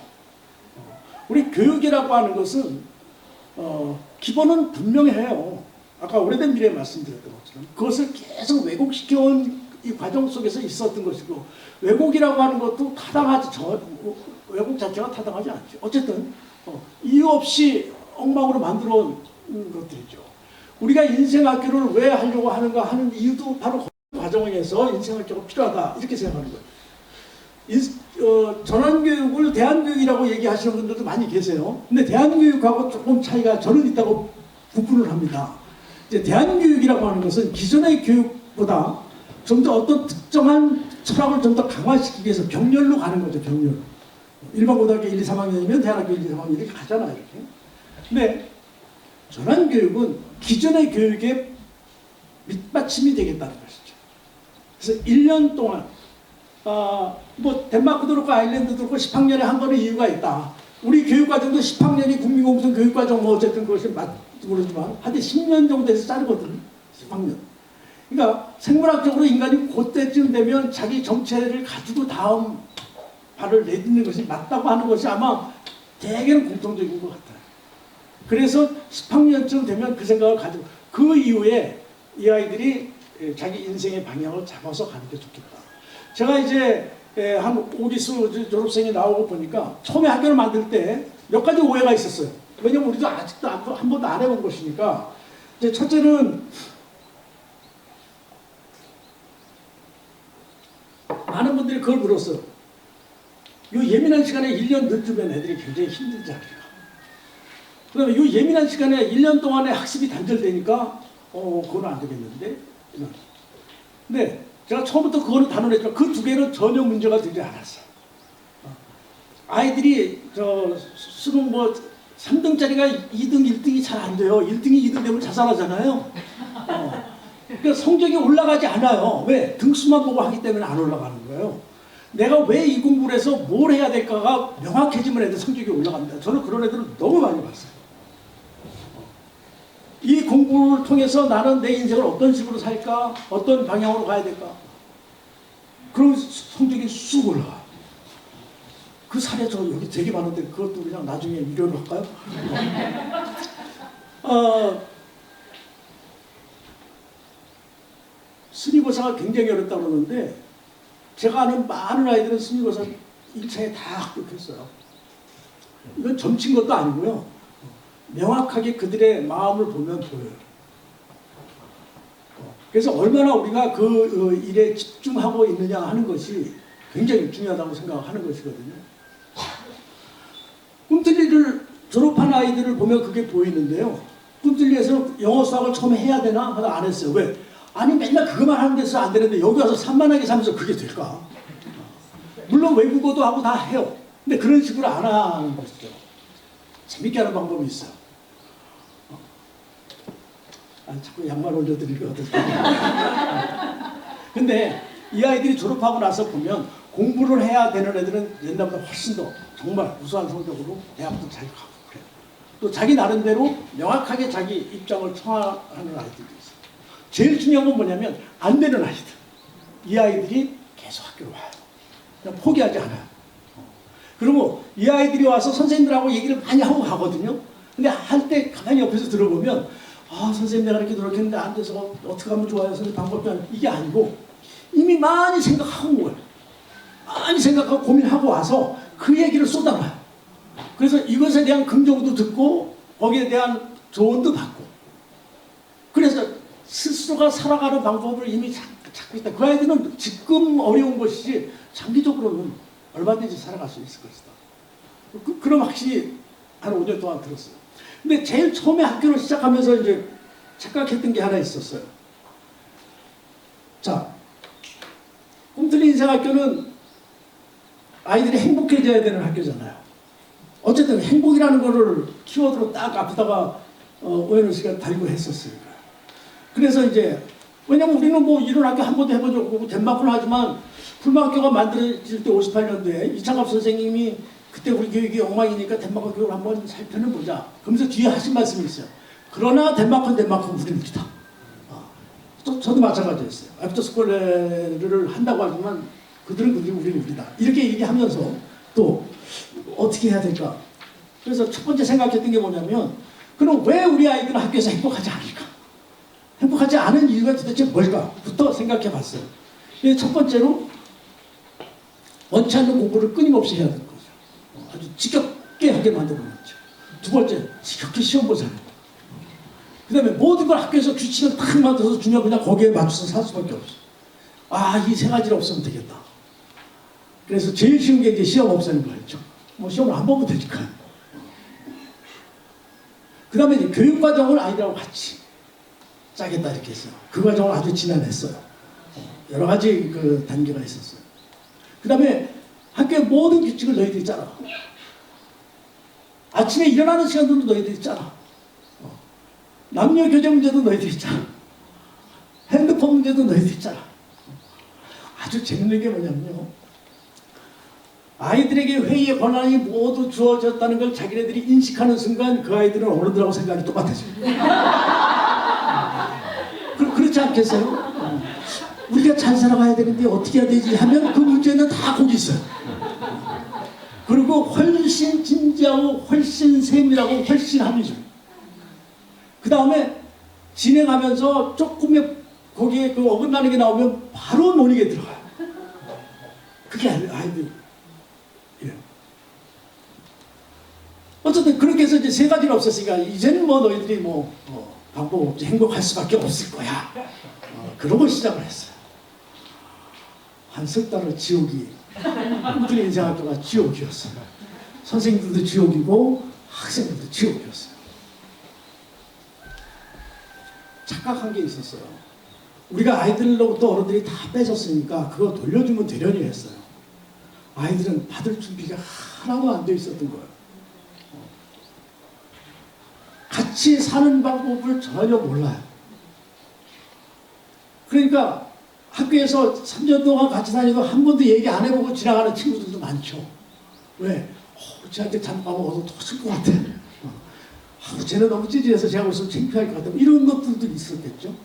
우리 교육이라고 하는 것은 기본은 분명해요. 아까 오래된 미래에 말씀드렸던 것처럼 그것을 계속 왜곡시켜온 이 과정 속에서 있었던 것이고 왜곡이라고 하는 것도 타당하지 왜곡 자체가 타당하지 않죠. 어쨌든 이유 없이 엉망으로 만들어 온 것들이죠. 우리가 인생학교를 왜 하려고 하는가 하는 이유도 바로 그 과정에서 인생학교가 필요하다 이렇게 생각하는 거예요. 전환교육을 대안교육이라고 얘기하시는 분들도 많이 계세요. 근데 대안교육하고 조금 차이가 저는 있다고 구분을 합니다. 이제 대안교육이라고 하는 것은 기존의 교육보다 좀 더 어떤 특정한 철학을 좀 더 강화시키기 위해서 병렬로 가는 거죠. 병렬. 일반 고등학교 1, 2, 3학년이면 대학교 1, 2, 3학년 이렇게 가잖아요. 이렇게. 근데 전환교육은 기존의 교육의 밑받침이 되겠다는 것이죠. 그래서 1년 동안 뭐 덴마크도 그렇고 아일랜드도 그렇고 10학년에 한 거는 이유가 있다. 우리 교육과정도 10학년이 국민공무원 교육과정 뭐 어쨌든 그것이 모르지만 하여튼 10년 정도 해서 자르거든요. 10학년. 그러니까 생물학적으로 인간이 그때쯤 되면 자기 정체를 가지고 다음 발을 내딛는 것이 맞다고 하는 것이 아마 대개는 공통적인 것 같아요. 그래서 10학년쯤 되면 그 생각을 가지고 그 이후에 이 아이들이 자기 인생의 방향을 잡아서 가는 게 좋겠다. 제가 이제 한 오기수 졸업생이 나오고 보니까 처음에 학교를 만들 때 몇 가지 오해가 있었어요. 왜냐면 우리도 아직도 한 번도 안 해본 것이니까. 이제 첫째는 많은 분들이 그걸 물었어요. 이 예민한 시간에 1년 늦으면 애들이 굉장히 힘들지 않을까. 그 다음에 이 예민한 시간에 1년 동안에 학습이 단절되니까 그건 안 되겠는데. 근데 제가 처음부터 그거는 단언했지만 그 두 개는 전혀 문제가 되지 않았어요. 아이들이 수능 뭐 3등짜리가 2등, 1등이 잘 안 돼요. 1등이 2등 되면 자살하잖아요. 그러니까 성적이 올라가지 않아요. 왜? 등수만 보고 하기 때문에 안 올라가는 거예요. 내가 왜 이 공부를 해서 뭘 해야 될까가 명확해지면 애들 성적이 올라갑니다. 저는 그런 애들을 너무 많이 봤어요. 이 공부를 통해서 나는 내 인생을 어떤 식으로 살까? 어떤 방향으로 가야 될까? 그럼 성적이 쑥 올라가. 그 사례 저 여기 되게 많은데 그것도 그냥 나중에 유료로 할까요? 스미고사가 굉장히 어렵다고 그러는데 제가 아는 많은 아이들은 스미고사 1차에 다 합격했어요. 이건 점친 것도 아니고요. 명확하게 그들의 마음을 보면 보여요. 그래서 얼마나 우리가 그 일에 집중하고 있느냐 하는 것이 굉장히 중요하다고 생각하는 것이거든요. 꿈틀리를 졸업한 아이들을 보면 그게 보이는데요. 꿈틀리에서 영어 수학을 처음에 해야 되나? 하다 안 했어요. 왜? 아니 맨날 그것만 하는 데서 안 되는데 여기 와서 산만하게 살면서 그게 될까? 물론 외국어도 하고 다 해요. 근데 그런 식으로 안 하는 것이죠. 재밌게 하는 방법이 있어요. 자꾸 양말 올려드리거든요. 근데 이 아이들이 졸업하고 나서 보면 공부를 해야 되는 애들은 옛날보다 훨씬 더 정말 우수한 성적으로 대학도 잘 가고 그래요. 또 자기 나름대로 명확하게 자기 입장을 청하는 아이들이 있어요. 제일 중요한 건 뭐냐면 안 되는 아이들. 이 아이들이 계속 학교로 와요. 그냥 포기하지 않아요. 그리고 이 아이들이 와서 선생님들하고 얘기를 많이 하고 가거든요. 근데 할 때 가만히 옆에서 들어보면 선생님 내가 이렇게 노력했는데 안 돼서 어떻게 하면 좋아요? 선생님 방법이 이게 아니고 이미 많이 생각하고 온 거예요. 많이 생각하고 고민하고 와서 그 얘기를 쏟아놔요. 그래서 이것에 대한 긍정도 듣고 거기에 대한 조언도 받고 그래서 스스로가 살아가는 방법을 이미 찾고 있다. 그 아이들은 지금 어려운 것이지 장기적으로는 얼마든지 살아갈 수 있을 것이다. 그럼 확실히 한 5년 동안 들었어요. 근데 제일 처음에 학교를 시작하면서 이제 착각했던 게 하나 있었어요. 자, 꿈틀리 인생학교는 아이들이 행복해져야 되는 학교잖아요. 어쨌든 행복이라는 거를 키워드로 딱 앞에다가 오현우 씨가 달고 했었으니까. 그래서 이제 왜냐면 우리는 뭐 이런 학교 한 번도 해본 적 없고 덴마크는 하지만 풀마학교가 만들어질 때 58년도에 이창갑 선생님이 그때 우리 교육이 엉망이니까 덴마크 교육을 한번 살펴는 보자. 그러면서 뒤에 하신 말씀이 있어요. 그러나 덴마크는 덴마크, 우리는 우리다. 또 저도 마찬가지였어요. 애프터스쿨을 한다고 하지만 그들은 그들이, 우리는 우리다. 이렇게 얘기하면서 또 어떻게 해야 될까? 그래서 첫 번째 생각했던 게 뭐냐면 그럼 왜 우리 아이들은 학교에서 행복하지 않을까? 행복하지 않은 이유가 도대체 뭘까? 부터 생각해 봤어요. 그래서 첫 번째로 원치 않는 공부를 끊임없이 해야 되는 거죠. 아주 지겹게 하게 만드는 거죠. 두 번째, 지겹게 시험 보잖아요. 그 다음에 모든 걸 학교에서 규칙을 딱 만들어서 주면 그냥 거기에 맞춰서 살 수밖에 없어. 아, 이 세 가지를 없으면 되겠다. 그래서 제일 쉬운 게 이제 시험 없애는 거였죠. 뭐 시험을 안 보면 되니까. 그 다음에 이제 교육과정을 아이들하고 같이 짜겠다 이렇게 했어요. 그 과정을 아주 지난했어요. 여러 가지 그 단계가 있었어요. 그 다음에 학교의 모든 규칙을 너희들이 짜라. 아침에 일어나는 시간들도 너희들이 짜라. 남녀 교제 문제도 너희들이 짜라. 핸드폰 문제도 너희들이 짜라. 아주 재밌는 게 뭐냐면요. 아이들에게 회의의 권한이 모두 주어졌다는 걸 자기네들이 인식하는 순간 그 아이들은 어른들하고 생각이 똑같아져요. 그렇지 않겠어요? 우리가 잘 살아가야 되는데 어떻게 해야 되지 하면 그 문제는 다 거기 있어요. 그리고 훨씬 진지하고 훨씬 세밀하고 훨씬 합리적. 그 다음에 진행하면서 조금의 거기에 그 어긋나는 게 나오면 바로 논의에 들어가요. 그게 아이들. 어쨌든 그렇게 해서 이제 세 가지를 없었으니까 이제는 뭐 너희들이 방법 없이 행복할 수밖에 없을 거야. 그러고 시작을 했어요. 한 석 달을 지옥이 우리 인생학교가 지옥이었어요. 선생님들도 지옥이고 학생들도 지옥이었어요. 착각한 게 있었어요. 우리가 아이들로부터 어른들이 다 뺏었으니까 그거 돌려주면 되려니 했어요. 아이들은 받을 준비가 하나도 안 돼 있었던 거예요. 같이 사는 방법을 전혀 몰라요. 그러니까 학교에서 3년 동안 같이 다니도 한 번도 얘기 안 해보고 지나가는 친구들도 많죠. 왜? 쟤한테 잠깐 먹어서 터질 것 같아. 쟤는 너무 찌질해서 제가 벌써 창피할 것 같아. 이런 것들도 있었겠죠.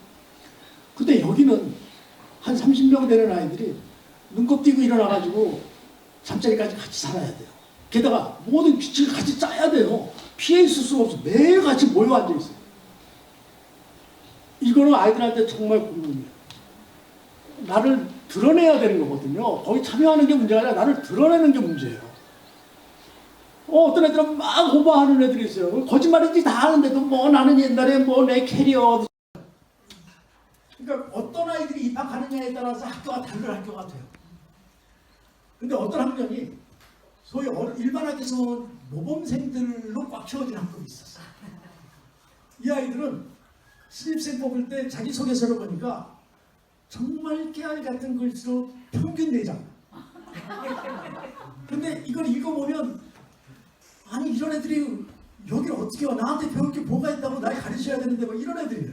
근데 여기는 한 30명 되는 아이들이 눈곱 띄고 일어나가지고 잠자리까지 같이 살아야 돼요. 게다가 모든 규칙을 같이 짜야 돼요. 피해 있을 수가 없어. 매일 같이 모여 앉아 있어요. 이거는 아이들한테 정말 고민이에요. 나를 드러내야 되는 거거든요. 거기 참여하는 게 문제가 아니라 나를 드러내는 게 문제예요. 어떤 애들은 막 오버하는 애들이 있어요. 거짓말인지 다 아는데도 나는 옛날에 내 캐리어. 그러니까 어떤 아이들이 입학하느냐에 따라서 학교가 다른 학교 같아요. 근데 어떤 학년이 소위 일반 학교에서 모범생들로 꽉 채워진 학급이 있었어요. 이 아이들은 신입생 뽑을 때 자기소개서를 보니까 정말 깨알 같은 글씨로 평균 4장. 근데 이걸 읽어보면 아니 이런 애들이 여기를 어떻게 와? 나한테 배울 게 뭐가 있다고 날 가르쳐야 되는데 이런 애들이에요.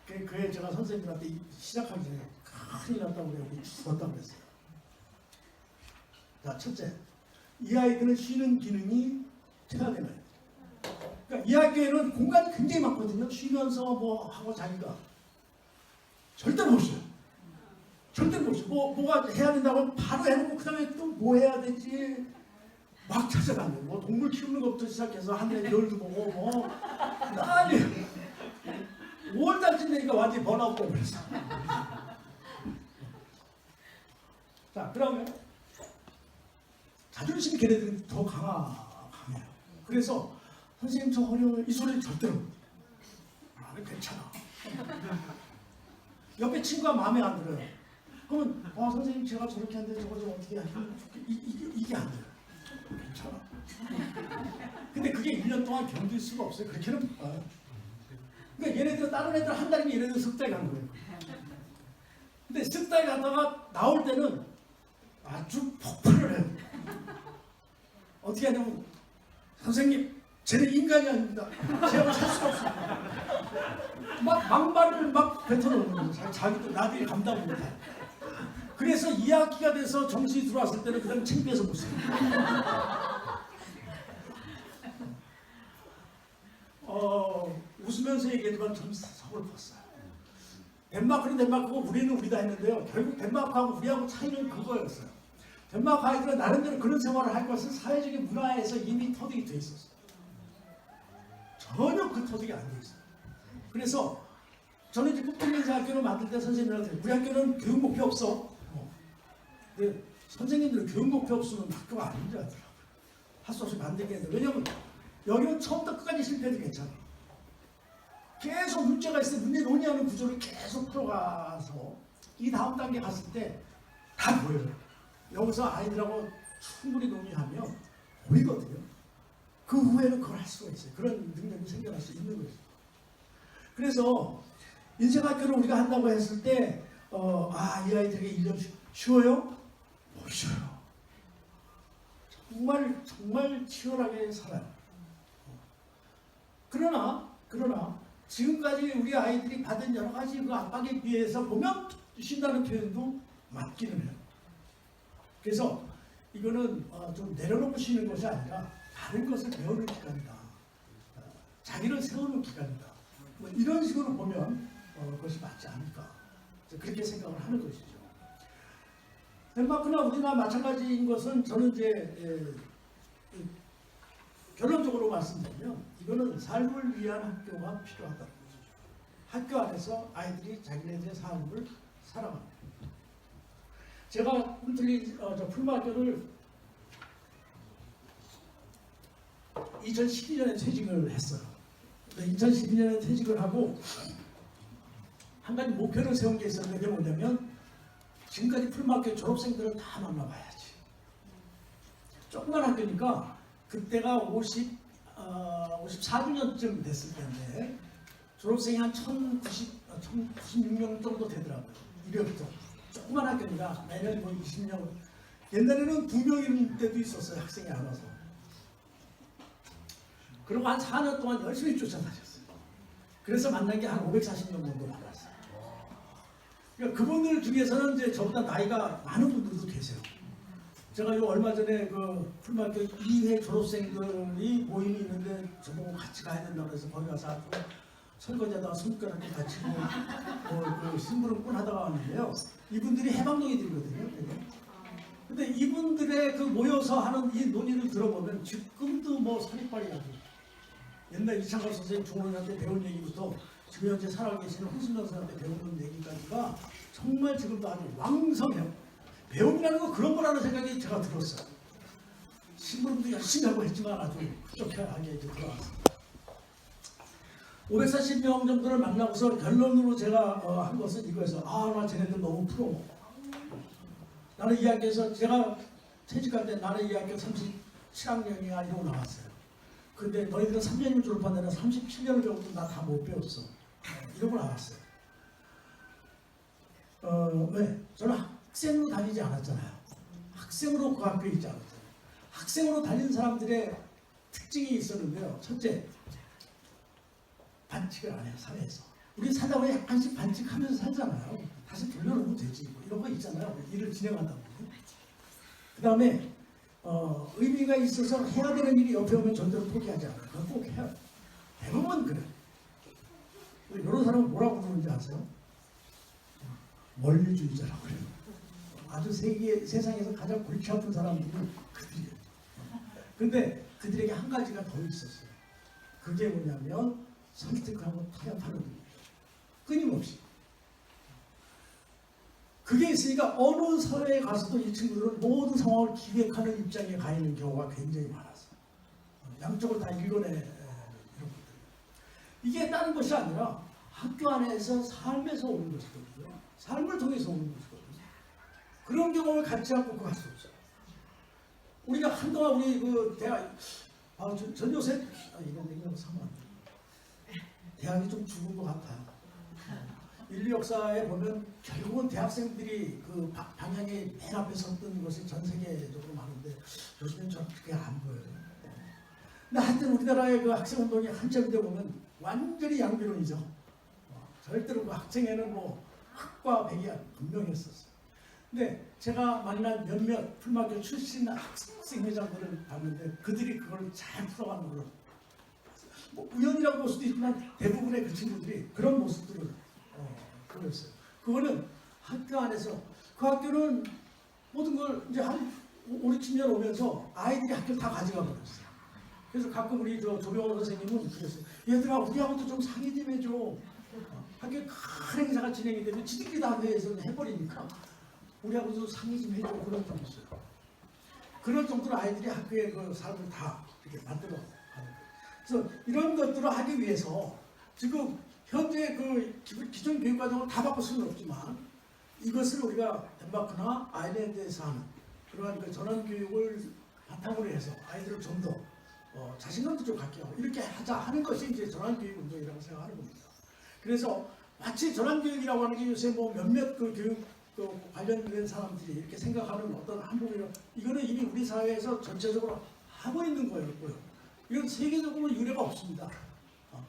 그래 제가 선생님한테 시작하기 전에 큰일 났다고 그래요. 죽었다고 그랬어요. 자, 첫째, 이 아이들은 쉬는 기능이 퇴화된 아이들. 그러니까 이 학교에는 공간이 굉장히 많거든요. 쉬면서 하고 자기가 절대로 못 쉬어요. 절대로 못 쉬어요. 뭐가 해야 된다고 하면 바로 해놓고 그 다음에 또 뭐 해야 되지 막 찾아가는 동물 키우는 것부터 시작해서 하늘에 별도 보고 난리예요. 5월달쯤 되니까 완전히 번아웃 걸렸어. 자, 그러면 자존심이 걔네들은 더 강해요. 그래서 선생님 저 어려워요. 이 소리를 절대로 나는 괜찮아. 옆에 친구가 마음에 안 들어요. 그러면 선생님 제가 저렇게 하는데 저거 좀 어떻게 하면 이게 안 돼요. 괜찮아. 근데 그게 1년 동안 견딜 수가 없어요. 그렇게는 못 봐요. 그러니까 얘네들 다른 애들 한 달이면 얘네들 석 달 간 거예요. 근데 석 달 갔다가 나올 때는 아주 폭발을 해요. 어떻게 하냐면 선생님 쟤는 인간이 아닙니다. 제가 살 수가 없습니다. 막 막말을 막 뱉어놓는 거예요. 자기도 나중에 감당 못해. 그래서 2학기가 돼서 정신이 들어왔을 때는 그다음 창피해서 못 써요. 웃으면서 얘기하지만 좀 서글펐어요. 덴마크는 덴마크고 우리는 우리다 했는데요. 결국 덴마크하고 우리하고 차이는 그거였어요. 덴마크 아이들은 나름대로 그런 생활을 할 것은 사회적인 문화에서 이미 터득이 돼 있었어요. 전혀 그 터득이 안 돼 있어요. 그래서 저는 이제 꿈틀린사학교를 만들 때 선생님들한테 우리 학교는 교육 목표 없어. 근데 선생님들은 교육 목표 없으면 학교가 아닌 줄 알더라고요. 할 수 없이 만들게 했는데 왜냐면 여기는 처음부터 끝까지 실패해도 괜찮아. 계속 문제가 있을 때 문제 논의하는 구조를 계속 풀어가서 이 다음 단계 갔을 때 다 보여요. 여기서 아이들하고 충분히 논의하면 보이거든요. 그 후에는 그걸 할 수가 있어요. 그런 능력이 생겨날 수 있는 거죠. 그래서 인생학교를 우리가 한다고 했을 때 이 아이들에게 1년 쉬워요? 못 쉬어요. 정말 치열하게 살아요. 그러나 지금까지 우리 아이들이 받은 여러 가지 그 압박에 비해서 보면 쉰다는 표현도 맞기는 해요. 그래서 이거는 좀 내려놓고 쉬는 것이 아니라 다른 것을 배우는 기간이다. 자기를 세우는 기간이다. 뭐 이런 식으로 보면 그것이 맞지 않을까. 그렇게 생각을 하는 것이죠. 덴마크나 우리나라 마찬가지인 것은 저는 이제 결론적으로 말씀드리면 이거는 삶을 위한 학교가 필요하다는 것이죠. 학교 안에서 아이들이 자기네들의 삶을 살아갑니다. 제가 꿈틀린 풀마학교를 2012년에 퇴직을 했어요. 2012년에 퇴직을 하고 한 가지 목표를 세운 게 있었는데 그게 뭐냐면 지금까지 풀마학교 졸업생들을 다 만나봐야지. 조그만 학교니까 그때가 54주년쯤 됐을 텐데 졸업생이 한 1096명 정도 되더라고요. 1회부터. 조그만 학교니까 매년 뭐 20명. 옛날에는 2명일 때도 있었어요. 학생이 안 와서. 그리고 한 4년 동안 열심히 쫓아다녔어요. 그래서 만난 게 한 540명 정도 만났어요. 그러니까 그분들 중에서는 이제 저보다 나이가 많은 분들도 계세요. 제가 요 얼마 전에 그 풀마학교 2회 졸업생들이 모임이 있는데 저보고 같이 가야 된다고 해서 거기 가서 설거지하다가 손가락에 다치고 그 심부름꾼 하다가 왔는데요. 이분들이 해방동이들이거든요. 근데 이분들의 그 모여서 하는 이 논의를 들어보면 지금도 뭐 살이빨이 나고 옛날 이창걸 선생님 종원한테 배운 얘기부터 지금 현재 살아계시는 홍순정 선생님한테 배우는 얘기까지가 정말 지금도 아주 왕성해요. 배움이라는 거 그런 거라는 생각이 제가 들었어요. 심부름도 열심히 하고 했지만 아주 흡족하게 이제 들어왔어요. 540명 정도를 만나고서 결론으로 제가 한 것은 이거에서 나 쟤네들 너무 부러워. 나는 이 학교에서 제가 퇴직할 때 나는 이 학교 37학년이야 이러고 나왔어요. 근데 너희들은 3년이면 졸업한다면 37년 정도 나 다 못 배웠어. 이러고 나왔어요. 왜? 저는 학생으로 다니지 않았잖아요. 학생으로 그 학교에 있지 않았잖아요. 학생으로 다니는 사람들의 특징이 있었는데요. 첫째, 반칙을 안 해요, 사회에서. 우리 살다 보면 약간씩 반칙하면서 살잖아요. 다시 돌려놓으면 되지. 뭐 이런 거 있잖아요. 일을 진행한다 보면. 그 다음에, 의미가 있어서 해야 되는 일이 옆에 오면 절대로 포기하지 않아요. 그건 꼭 해요. 대부분 그래. 이런 사람은 뭐라고 부르는지 아세요? 원리주의자라고 그래요. 아주 세상에서 가장 골치 아픈 사람들이 그들이에요. 근데 그들에게 한 가지가 더 있었어요. 그게 뭐냐면 설득하고 타협하는 겁니다. 끊임없이. 그게 있으니까 어느 사회에 가서도 이 친구들은 모든 상황을 기획하는 입장에 가 있는 경우가 굉장히 많았어요. 양쪽을 다 읽어내 이런 것들. 이게 다른 것이 아니라 학교 안에서 삶에서 오는 것이거든요. 삶을 통해서 오는 것이거든요. 그런 경험을 갖지 않고 그거 할 수 없어요. 우리가 한동안 우리 그 대학, 전 요새, 이런 얘기하고 상관 안 돼요. 대학이 좀 죽은 것 같아요. 인류 역사에 보면 결국은 대학생들이 그 방향의 맨 앞에 섰던 것이 전 세계적으로 많은데 요즘엔 저는 그게 안 보여요. 근데 하여튼 우리나라의 그 학생운동이 한참 때 보면 완전히 양비론이죠. 절대로 그 학생에는 뭐 흑과 백이 분명했었어요. 근데 제가 만난 몇몇 풀마학교 출신 학생 회장들을 봤는데 그들이 그걸 잘 풀어가는 걸로 뭐 우연이라고 볼 수도 있지만 대부분의 그 친구들이 그런 모습들을 보였어요. 그거는 학교 안에서 그 학교는 모든 걸 이제 한 5, 6년 오면서 아이들이 학교를 다 가져가 버렸어요. 그래서 가끔 우리 조병원 선생님은 그랬어요. 얘들아 우리하고도 좀 상의 좀 해줘. 학교에 큰 행사가 진행이 되면 지들끼리 다 회에서 해버리니까 우리하고도 상의 좀 해주고 그런 적이 있어요. 그런 정도로 아이들이 학교의 그 삶을 다 이렇게 만들어 가는 거예요. 그래서 이런 것들을 하기 위해서 지금 현재 그 기존 교육 과정을 다 바꿀 수는 없지만 이것을 우리가 덴마크나 아일랜드에서 하는 그러한 그 전환 교육을 바탕으로 해서 아이들을 좀 더 자신감도 좀 갖게 하고 이렇게 하자 하는 것이 이제 전환 교육 운동이라고 생각하는 겁니다. 그래서 마치 전환 교육이라고 하는 게 요새 뭐 몇몇 그 교육 관련된 사람들이 이렇게 생각하는 어떤 한국이라 이거는 이미 우리 사회에서 전체적으로 하고 있는 거였고요. 이건 세계적으로 유례가 없습니다.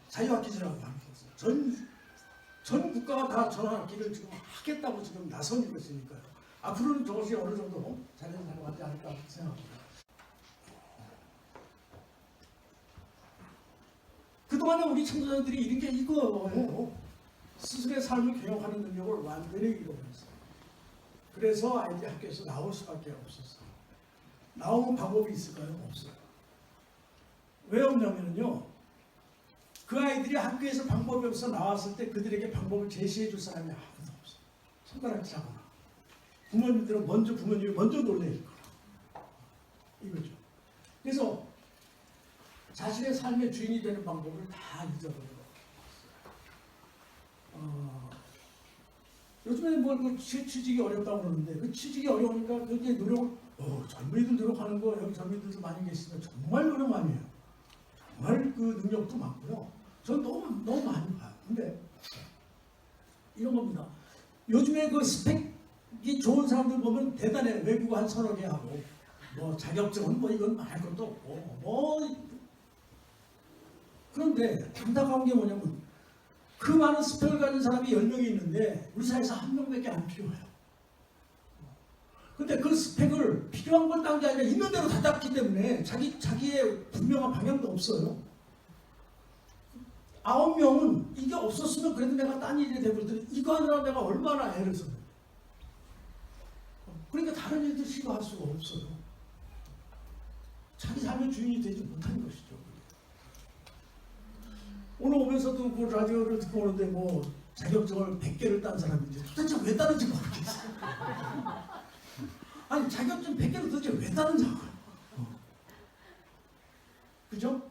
자유학기제라고 하는 것은 전 국가가 다 전환학기를 지금 하겠다고 지금 나선 것이니까요. 앞으로는 저것이 어느 정도 자리를 잡아가지 않을까 생각합니다. 그동안에 우리 청소년들이 이런 게 이거예요. 스스로의 삶을 개혁하는 능력을 완전히 잃어버렸어요. 그래서 아이들이 학교에서 나올 수밖에 없었어요. 나오는 방법이 있을까요? 없어요. 왜 없냐면요. 그 아이들이 학교에서 방법이 없어 나왔을 때 그들에게 방법을 제시해 줄 사람이 아무도 없어요. 손가락질하거나 부모님들은 부모님이 먼저 놀래일 거라. 이거죠. 그래서 자신의 삶의 주인이 되는 방법을 다 잊어버려요. 요즘에 뭐 취직이 어렵다고 그러는데 그 취직이 어려우니까 그게 노력을 젊은이들 노력하는 거 여기 젊은이들도 많이 계시면 정말 노력 많이 해요. 정말 그 능력도 많고요. 전 너무 많이 봐요. 근데 이런 겁니다. 요즘에 그 스펙이 좋은 사람들 보면 대단해. 외국어 한 서너 개 하고 뭐 자격증은 뭐 이건 말할 것도 없고 뭐 그런데 안타까운 게 뭐냐면 그 많은 스펙을 가진 사람이 10명이 있는데 우리 사회에서 한 명밖에 안 필요해요. 근데 그 스펙을 필요한 걸 딴 게 아니라 있는 대로 다 땄기 때문에 자기의 분명한 방향도 없어요. 9명은 이게 없었으면 그래도 내가 딴 일이 돼버렸더니 이거 하느라 내가 얼마나 애를 썼는데. 그러니까 다른 일들 시도할 수가 없어요. 자기 삶의 주인이 되지 못하는 것이죠. 오늘 오면서도 그 라디오를 듣고 오는데 뭐 자격증을 100개를 딴 사람인데 도대체 왜 따는지 모르겠어요. 아니 자격증 100개를 도대체 왜 따는냐고요. 그죠?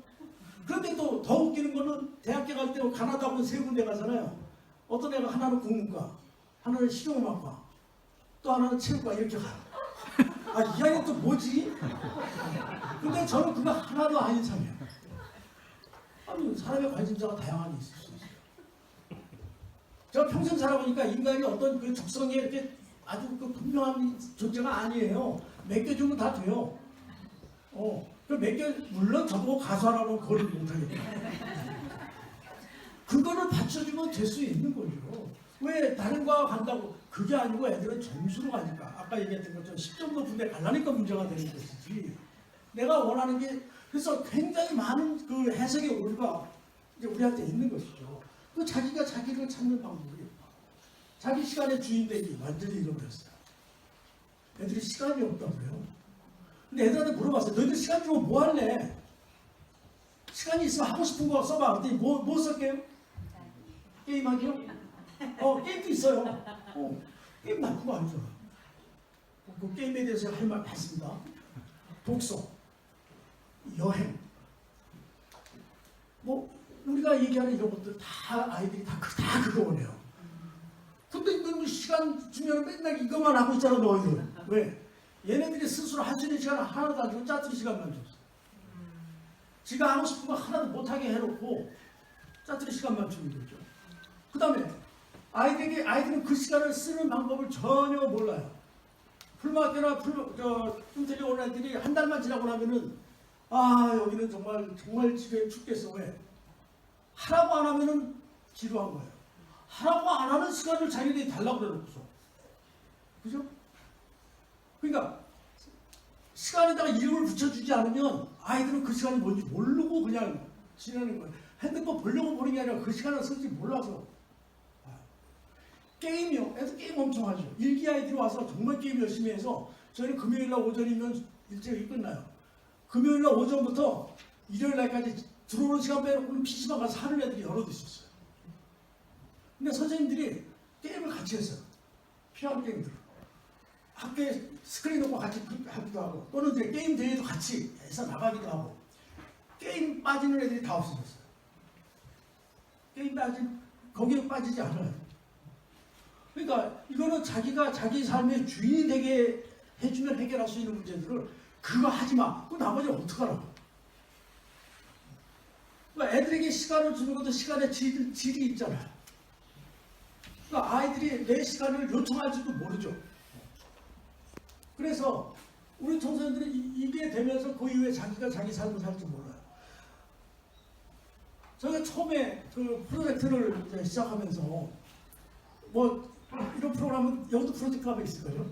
그런데 또 더 웃기는 거는 대학교 갈 때 가나다 보면 세 군데 가잖아요. 어떤 애가 하나는 국문과, 하나는 실용음악과, 또 하나는 체육과 이렇게 가요. 이 아이는 또 뭐지? 근데 저는 그거 하나도 아닌 상이에요. 아니 사람의 관심사가 다양하게 있을 수 있어요. 제가 평생 살아보니까 인간이 어떤 그 적성에 이렇게 아주 그 분명한 존재가 아니에요. 몇 개 주면 다 돼요. 그 몇 개 물론 저보고 가수 하라고 그걸 못하겠다. 그거를 받쳐주면 될 수 있는 거죠. 왜 다른 과가 간다고 그게 아니고 애들은 점수로 가니까 아까 얘기했던 것처럼 10점 높은데 갈라니까 문제가 되는 것이지. 내가 원하는 게 그래서 굉장히 많은 그 해석의 오류가 이제 우리한테 있는 것이죠. 그 자기가 자기를 찾는 방법이 자기 시간의 주인 되기 완전히 잃어버렸어요. 애들이 시간이 없다고요. 근데 애들한테 물어봤어요. 너희들 시간 주면 뭐 할래? 시간이 있으면 하고 싶은 거 써봐. 그랬더니 뭐 쓸게요? 게임하기요? 게임도 있어요. 게임 나쁜 거 아니죠. 그 게임에 대해서 할 말 많습니다. 독서, 여행, 뭐 우리가 얘기하는 이런 것들 다 아이들이 다 그거 원해요. 근데 너 시간 주면 맨날 이것만 하고 있잖아 너희들. 왜? 얘네들이 스스로 할 수 있는 시간 하나도 안 주고 짜투리 시간만 줬어. 지가 하고 싶은 거 하나도 못하게 해놓고 짜투리 시간만 주는 거죠. 그 다음에 아이들은 그 시간을 쓰는 방법을 전혀 몰라요. 풀마학교나 인텔리 온 애들이 한 달만 지나고 나면은 여기는 정말 집에 죽겠어. 왜? 하라고 안 하면은 지루한 거예요. 하라고 안 하는 시간을 자기들이 달라고 그래놓고서. 그죠? 그러니까 시간에다가 이름을 붙여주지 않으면 아이들은 그 시간이 뭔지 모르고 그냥 지나는 거예요. 핸드폰 보려고 보는 게 아니라 그 시간을 쓸지 몰라서. 게임이요. 애들 게임 엄청 하죠. 일기 아이들이 와서 정말 게임 열심히 해서 저희는 금요일날 오전이면 일정이 끝나요. 금요일날 오전부터 일요일날까지 들어오는 시간 빼놓고는 PC방 가서 하는 애들이 여럿 있었어요. 근데 선생님들이 게임을 같이 했어요. 필요한 게임들. 학교에 스크린 놓고 같이 하기도 하고, 또는 이제 게임 대회도 같이 해서 나가기도 하고, 게임 빠지는 애들이 다 없어졌어요. 게임 거기에 빠지지 않아요. 그러니까 이거는 자기가 자기 삶의 주인이 되게 해주면 해결할 수 있는 문제들을 그거 하지 마. 그럼 나머지는 어떡하라고. 그러니까 애들에게 시간을 주는 것도 시간의 질이 있잖아요. 그러니까 아이들이 내 시간을 요청할지도 모르죠. 그래서 우리 청소년들은 이게 되면서 그 이후에 자기가 자기 삶을 살지 몰라요. 저희가 처음에 그 프로젝트를 이제 시작하면서 뭐 이런 프로그램은 여기도 프로젝트가 한번 있을 거예요.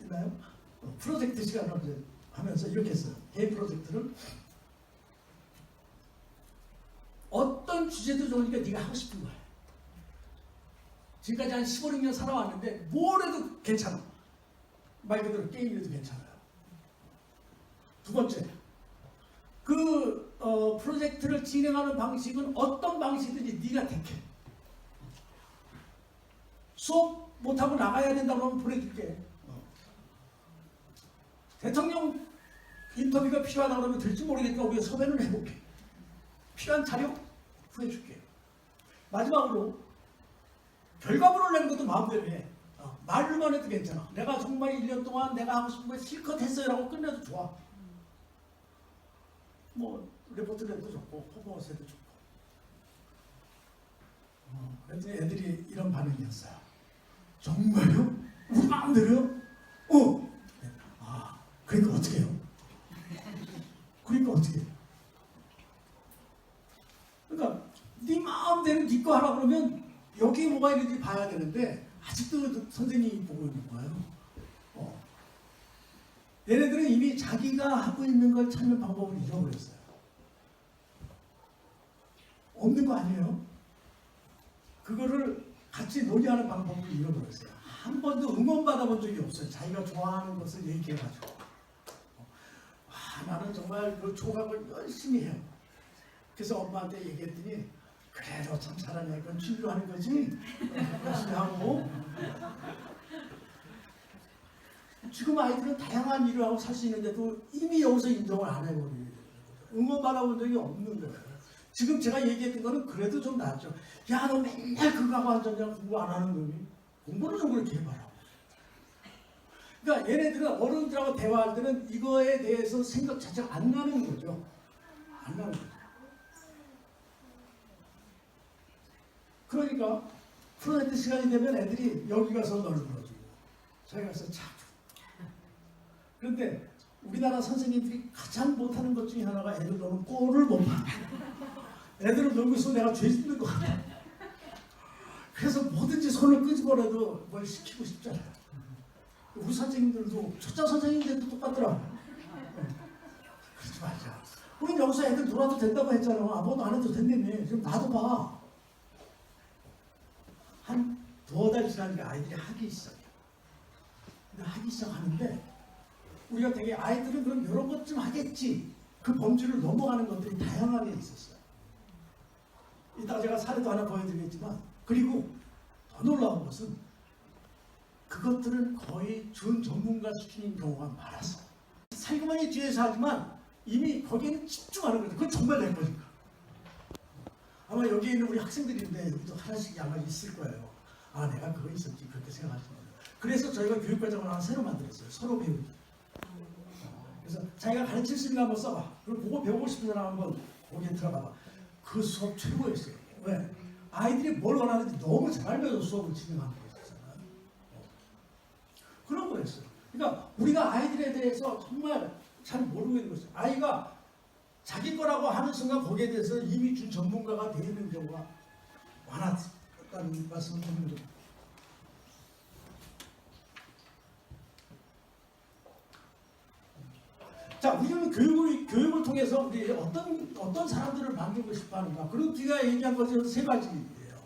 있나요? 프로젝트 시간을 이제 하면서 이렇게 했어요. 개인 프로젝트를 어떤 주제도 좋으니까 네가 하고 싶은 거야. 지금까지 한 15, 16년 살아왔는데 뭘 해도 괜찮아. 말 그대로 게임이라도 괜찮아요. 두 번째, 그 프로젝트를 진행하는 방식은 어떤 방식이든지 네가 택해. 수업 못하고 나가야 된다고 하면 보내줄게. 대통령 인터뷰가 필요하다 그러면 될지 모르겠으니까 우리가 섭외는 해볼게. 필요한 자료 구해줄게. 마지막으로 결과물을 내는 것도 마음대로 해. 말로만 해도 괜찮아. 내가 정말 1년 동안 내가 하고 싶은 거 실컷 했어요라고 끝내도 좋아. 뭐 레포트를 해도 좋고 퍼포먼스 해도 좋고. 그랬더니 애들이 이런 반응이었어요. 정말요? 우리 마음대로요? 그러니까 어떻게 해요? 그러니까 어떻게 해요? 그러니까 네 마음대로 네 거 하라 그러면 여기에 뭐가 있는지 봐야 되는데 아직도 선생님이 보고 있는 거예요. 얘네들은 이미 자기가 하고 있는 걸 찾는 방법을 잃어버렸어요. 없는 거 아니에요? 그거를 같이 논의하는 방법을 잃어버렸어요. 한 번도 응원받아본 적이 없어요. 자기가 좋아하는 것을 얘기해가지고. 나는 정말 그 조각을 열심히 해요. 그래서 엄마한테 얘기했더니 그래도 참 잘하네. 그건 취미로 하는 거지. 열심히 하고. 지금 아이들은 다양한 일을 하고 살 수 있는데도 이미 여기서 인정을 안 해버리는 거죠. 응원받아본 적이 없는 거예요. 지금 제가 얘기했던 거는 그래도 좀 낫죠. 야, 너 맨날 그거 하고 앉았냐? 공부 안 하는 거니? 공부를 좀 그렇게 해봐라. 그러니까 얘네들은 어른들하고 대화할 때는 이거에 대해서 생각 자체가 안 나는 거죠. 안 나는 거죠. 그러니까 프로젝트 시간이 되면 애들이 여기 가서 널브러지고 저기 가서 차고. 그런데 우리나라 선생님들이 가장 못하는 것 중에 하나가 애들 노는 꼴을 못 봐. 애들을 놀고 있으면 내가 죄 짓는 것 같아. 그래서 뭐든지 손을 끄집어내도 뭘 시키고 싶잖아요. 우리 선생님들도 초짜 선생님들도 똑같더라. 그러지 말자. 우린 여기서 애들 놀아도 된다고 했잖아. 아무것도 안 해도 된다며. 지금 놔둬봐. 한 두어 달 지나니까 아이들이 하기 시작해요. 근데 하기 시작하는데 우리가 되게 아이들은 그럼 이런 것 좀 하겠지. 그 범주를 넘어가는 것들이 다양하게 있었어요. 이따 제가 사례도 하나 보여드리겠지만, 그리고 더 놀라운 것은 그것들은 거의 준 전문가 시키는 경우가 많았어요. 살그머니 뒤에서 하지만 이미 거기에는 집중하는 거죠. 그건 정말 내 거니까. 아마 여기 있는 우리 학생들인데 여기도 하나씩 아마 있을 거예요. 아, 내가 그거 있었지. 그렇게 생각하시는 거예요. 그래서 저희가 교육과정을 하나 새로 만들었어요. 서로 배우기. 그래서 자기가 가르칠 수 있는 거 한번 써봐. 그리고 그거 배우고 싶은 사람 한번 거기에 들어가봐. 그 수업 최고였어요. 왜? 아이들이 뭘 원하는지 너무 잘 알면서 수업을 진행하는 거였잖아요. 그런 거였어요. 그러니까 우리가 아이들에 대해서 정말 잘 모르고 있는 거죠. 아이가 자기 거라고 하는 순간 거기에 대해서 이미 준 전문가가 되어 있는 경우가 많았다는 말씀을 드립니다. 자, 우리는 교육을 통해서 우리 어떤 사람들을 만들고 싶어 하는가. 그리고 뒤가 얘기한 것은 세 가지예요.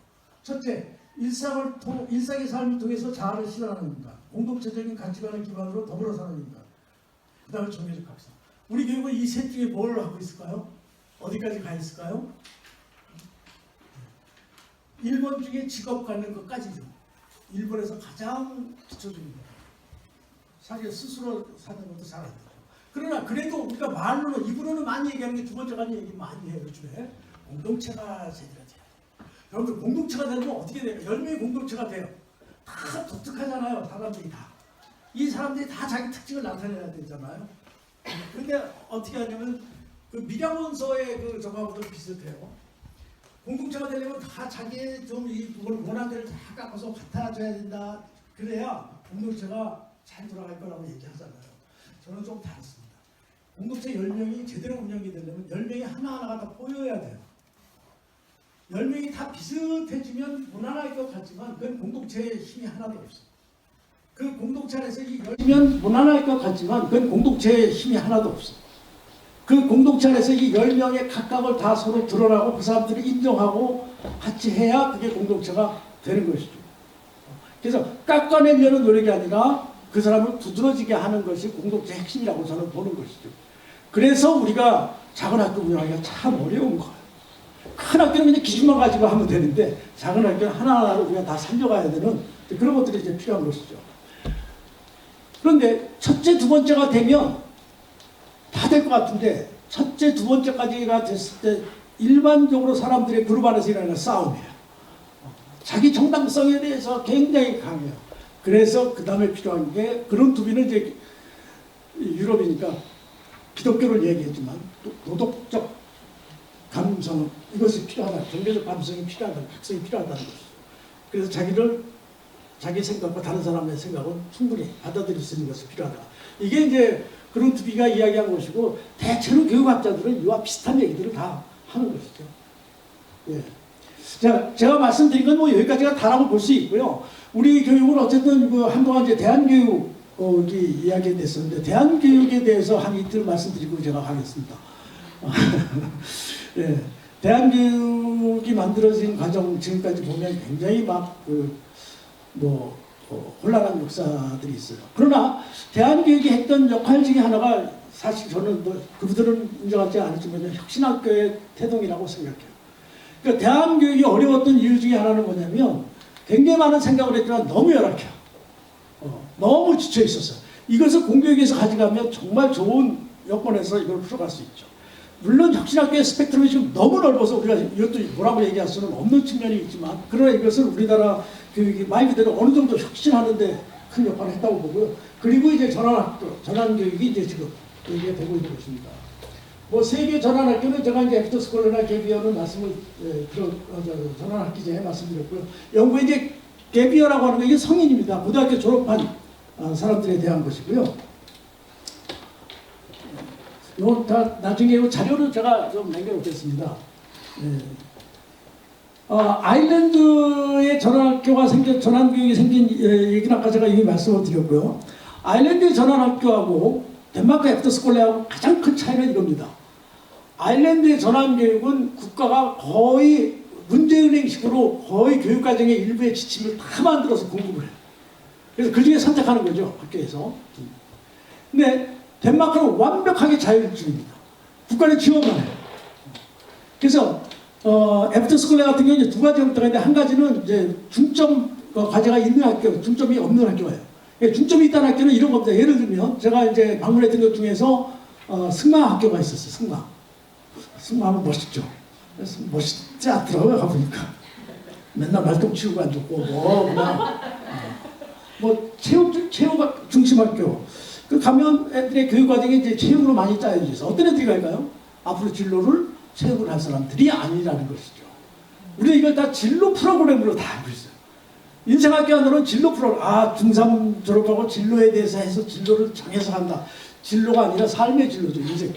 첫째, 일상의 삶을 통해서 자아를 실현하는 인간. 공동체적인 가치관을 기반으로 더불어 사는 인간. 그 다음에 정교적 각성. 우리 교육은 이 셋 중에 뭘 하고 있을까요? 어디까지 가 있을까요? 일본 중에 직업 갖는 것까지죠. 일본에서 가장 기초적입니다. 사실 스스로 사는 것도 잘 안 되죠. 그러나 그래도 우리가 말로는 입으로는 많이 얘기하는 게 두 번째 가지 얘기 많이 해요. 요즘에 공동체가 제대로 돼요. 여러분들 공동체가 되면 어떻게 돼요? 10명의 공동체가 돼요. 다 독특하잖아요. 사람들이 다. 이 사람들이 다 자기 특징을 나타내야 되잖아요. 그런데 어떻게 하냐면 그 미량원서의 그 저하고도 비슷해요. 공동체가 되려면 다 자기의 좀이 원하는 데를 다 깎아서 같아져야 된다. 그래야 공동체가 잘 돌아갈 거라고 얘기하잖아요. 저는 좀 다릅니다. 공동체 10명이 제대로 운영이 되려면 10명이 하나하나가 다 보여야 돼요. 10명이 다 비슷해지면 무난할 것 같지만 그건 공동체의 힘이 하나도 없어요. 그 공동체 안에서 이 10명 무난할 것 같지만 그건 공동체의 힘이 하나도 없어요. 그 공동체 안에서 이 10명의 각각을 다 서로 드러나고 그 사람들을 인정하고 같이 해야 그게 공동체가 되는 것이죠. 그래서 깎아내려는 노력이 아니라 그 사람을 두드러지게 하는 것이 공동체의 핵심이라고 저는 보는 것이죠. 그래서 우리가 작은 학교 운영하기가 참 어려운 거예요. 큰 학교는 그냥 기준만 가지고 하면 되는데 작은 학교는 하나하나 우리가 다 살려가야 되는 그런 것들이 이제 필요한 것이죠. 그런데 첫째, 두 번째가 되면 다 될 것 같은데 첫째, 두 번째까지가 됐을 때 일반적으로 사람들의 그룹 안에서 일어나는 싸움이에요. 자기 정당성에 대해서 굉장히 강해요. 그래서 그 다음에 필요한 게 그런 두비는 이제 유럽이니까 기독교를 얘기했지만 도덕적 감성 이것이 필요하다. 종교적 감성이 필요하다. 각성이 필요하다는 것이죠. 그래서 자기 생각과 다른 사람의 생각은 충분히 받아들일 수 있는 것이 필요하다. 이게 이제 그런 두비가 이야기한 것이고 대체로 교육학자들은 이와 비슷한 얘기들을 다 하는 것이죠. 예. 제가 말씀드린 건 뭐 여기까지가 다라고 볼 수 있고요. 우리 교육은 어쨌든 그 한동안 이제 대한교육이 이야기가 됐었는데 대한교육에 대해서 한 이틀 말씀드리고 제가 가겠습니다. 예. 대한교육이 만들어진 과정 지금까지 보면 굉장히 혼란한 역사들이 있어요. 그러나 대한교육이 했던 역할 중에 하나가 사실 저는 그분들은 인정하지 않았지만 혁신학교의 태동이라고 생각해요. 그러니까 대한교육이 어려웠던 이유 중에 하나는 뭐냐면 굉장히 많은 생각을 했지만 너무 열악해요. 너무 지쳐 있었어요. 이것을 공교육에서 가져가면 정말 좋은 여건에서 이걸 풀어갈 수 있죠. 물론 혁신학교의 스펙트럼이 지금 너무 넓어서 우리가 이것도 뭐라고 얘기할 수는 없는 측면이 있지만 그러나 이것을 우리나라 교육이 말 그대로 어느 정도 혁신하는데 큰 역할을 했다고 보고요. 그리고 이제 전환학교, 전환교육이 이제 지금 얘기가 되고 있는 것입니다. 뭐 세계 전환학교는 제가 이제 애프터스쿨이나 개비어는 말씀을 전환학기 전에 말씀드렸고요. 영국에 이제 개비어라고 하는 게 이게 성인입니다. 고등학교 졸업한 사람들에 대한 것이고요. 이건 다 나중에 자료를 제가 좀 남겨놓겠습니다. 네. 아일랜드의 전환학교가 전환교육이 생긴 얘기는 아까 제가 이미 말씀을 드렸고요. 아일랜드의 전환학교하고 덴마크 애프터스쿨하고 가장 큰 차이는 이겁니다. 아일랜드의 전환교육은 국가가 거의 문제은행식으로 거의 교육과정의 일부의 지침을 다 만들어서 공급을 해요. 그래서 그 중에 선택하는 거죠, 학교에서. 근데 덴마크는 완벽하게 자율주의입니다. 국가는 지원만 해요. 그래서 애프터스쿨 같은 경우는 두 가지 형태가 있는데 한 가지는 이제 중점 과제가 있는 학교, 중점이 없는 학교예요. 중점이 있다는 학교는 이런 겁니다. 예를 들면 제가 이제 방문했던 것 중에서 승마 학교가 있었어요. 승마하면 멋있죠. 멋있지 않더라고요, 가보니까. 맨날 말똥 치우고 앉았고, 체육 중심 학교. 그 가면 애들의 교육 과정이 이제 체육으로 많이 짜여져 있어요. 어떤 애들이 갈까요? 앞으로 진로를 체육을 할 사람들이 아니라는 것이죠. 우리가 이걸 다 진로 프로그램으로 다 알고 있어요. 인생학교 안으로는 진로 프로그램, 중3 졸업하고 진로에 대해서 해서 진로를 정해서 한다. 진로가 아니라 삶의 진로죠, 인생.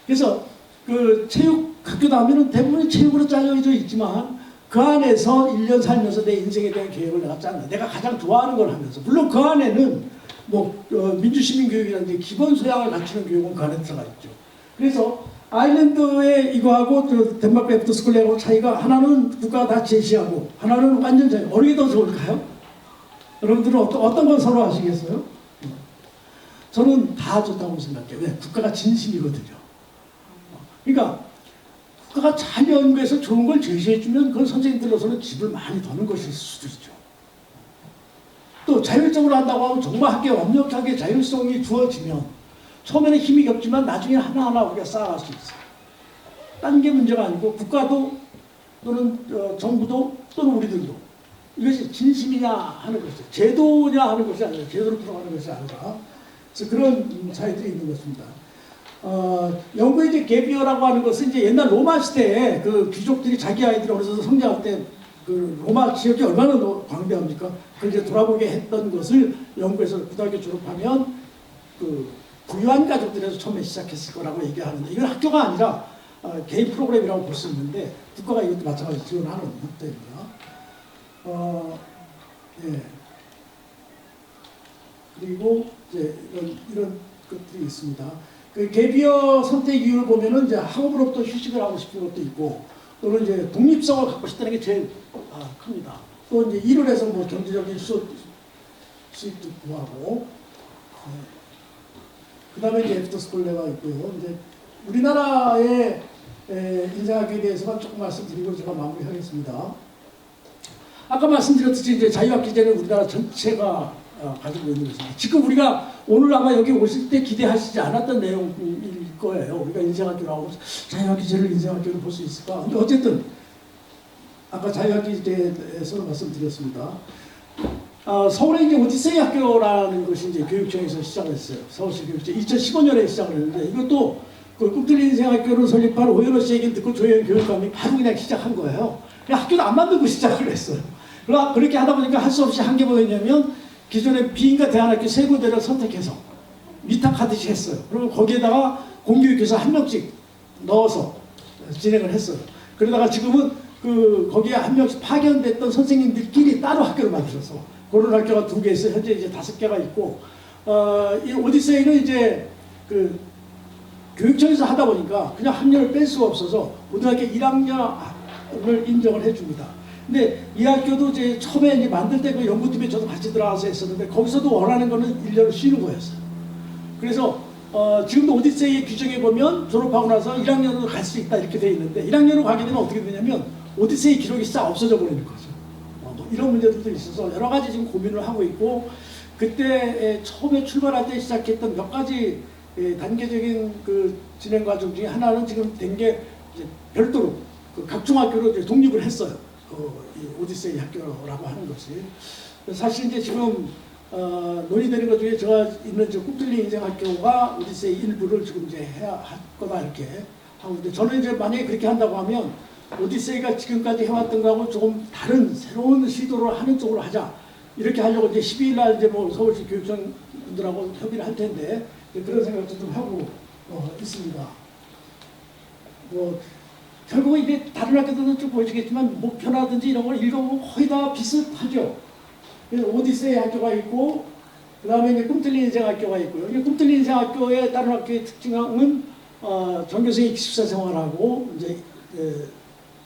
그래서 그 체육 학교다 하면은 대부분 체육으로 짜여져 있지만 그 안에서 1년 살면서 내 인생에 대한 계획을 내가 짠다. 내가 가장 좋아하는 걸 하면서. 물론 그 안에는 민주시민교육이라든지 기본 소양을 갖추는 교육은 그 안에 들어가 있죠. 그래서 아일랜드의 이거하고 덴마크 애프터스쿨하고 차이가 하나는 국가가 다 제시하고 하나는 완전 자유. 어느 게 더 좋을까요? 여러분들은 어떤 걸 서로 아시겠어요? 저는 다 좋다고 생각해요. 왜? 국가가 진심이거든요. 그러니까 국가가 잘 연구해서 좋은 걸 제시해주면 그건 선생님들로서는 집을 많이 더는 것일 수도 있죠. 또 자율적으로 한다고 하면 정말 학교에 완벽하게 자율성이 주어지면 처음에는 힘이 겹지만 나중에 하나하나 우리가 쌓아갈 수 있어요. 딴 게 문제가 아니고 국가도 또는 정부도 또는 우리들도 이것이 진심이냐 하는 것이 제도냐 하는 것이 아니라 제도로 풀어가는 것이 아니라 그래서 그런 차이들이 있는 것입니다. 영국의 이제 개비어라고 하는 것은 이제 옛날 로마 시대에 그 귀족들이 자기 아이들을 어려서 성장할 때 그 로마 지역이 얼마나 광대합니까? 그 이제 돌아보게 했던 것을 영국에서 고등학교 졸업하면 그 부유한 가족들에서 처음에 시작했을 거라고 얘기하는데 이건 학교가 아니라 개인 프로그램이라고 볼 수 있는데 국가가 이것도 마찬가지로 지원하는 형태입니다. 예. 그리고 이제 이런 것들이 있습니다. 그 개비어 선택 이유를 보면은 이제 학업으로부터 휴식을 하고 싶은 것도 있고 또는 이제 독립성을 갖고 싶다는 게 제일 큽니다. 또 이제 일을 해서 뭐 경제적인 수익도 구하고 그 다음에 이제 애프터스쿨레가 있고요. 이제 우리나라의 인생학교에 대해서만 조금 말씀드리고 제가 마무리하겠습니다. 아까 말씀드렸듯이 이제 자유학기제는 우리나라 전체가 가지고 있는 것입니다. 지금 우리가 오늘 아마 여기 오실 때 기대하시지 않았던 내용일 거예요. 우리가 인생학교 나오면서 자유학기제를 인생학교로 볼 수 있을까? 근데 어쨌든 아까 자유학기제에 대해서 말씀드렸습니다. 서울에 이제 오디세이 학교라는 것이 이제 교육청에서 시작을 했어요. 서울시 교육청 2015년에 시작을 했는데 이것도 그 꿈틀린 인생학교를 설립한 오연호 씨 얘기를 듣고 조혜연 교육감이 바로 그냥 시작한 거예요. 그냥 학교도 안 만들고 시작을 했어요. 그렇게 하다 보니까 할 수 없이 한 게 뭐였냐면 기존의 비인가 대안학교 세 군데를 선택해서 위탁하듯이 했어요. 그리고 거기에다가 공교육교사 한 명씩 넣어서 진행을 했어요. 그러다가 지금은 거기에 한 명씩 파견됐던 선생님들끼리 따로 학교를 만들어서 그런 학교가 2개 있어요. 현재 이제 5개가 있고 이 오디세이는 이제 교육청에서 하다 보니까 그냥 학년을 뺄 수가 없어서 고등학교 1학년을 인정을 해줍니다. 근데 이 학교도 이제 처음에 이제 만들 때 그 연구팀에 저도 같이 들어가서 했었는데 거기서도 원하는 거는 1년을 쉬는 거였어요. 그래서 지금도 오디세이 규정에 보면 졸업하고 나서 1학년으로 갈 수 있다 이렇게 돼 있는데 1학년으로 가게 되면 어떻게 되냐면 오디세이 기록이 싹 없어져 버리는 거죠. 뭐 이런 문제들도 있어서 여러 가지 지금 고민을 하고 있고 그때 처음에 출발할 때 시작했던 몇 가지 단계적인 그 진행 과정 중에 하나는 지금 된 게 별도로 그 각 중학교로 이제 독립을 했어요. 이 오디세이 학교라고 하는 것이 사실 이제 지금 논의되는 것 중에 제가 있는 저 꿈틀린 인생학교가 오디세이 일부를 지금 이제 해야 할 거다 이렇게 하고 있는데 저는 이제 만약에 그렇게 한다고 하면 오디세이가 지금까지 해왔던 거하고 조금 다른 새로운 시도를 하는 쪽으로 하자 이렇게 하려고 이제 12일 날 이제 뭐 서울시 교육청 분들하고 협의를 할 텐데 그런 생각도 좀 하고 있습니다. 뭐 결국은 이게 다른 학교들은 좀 보여지겠지만 목표라든지 이런 걸 읽어보면 거의 다 비슷하죠. 그래서 오디세이 학교가 있고 그 다음에 이제 꿈틀린 인생학교가 있고요. 이제 꿈틀린 인생학교의 다른 학교의 특징은 전교생이 기숙사 생활하고 이제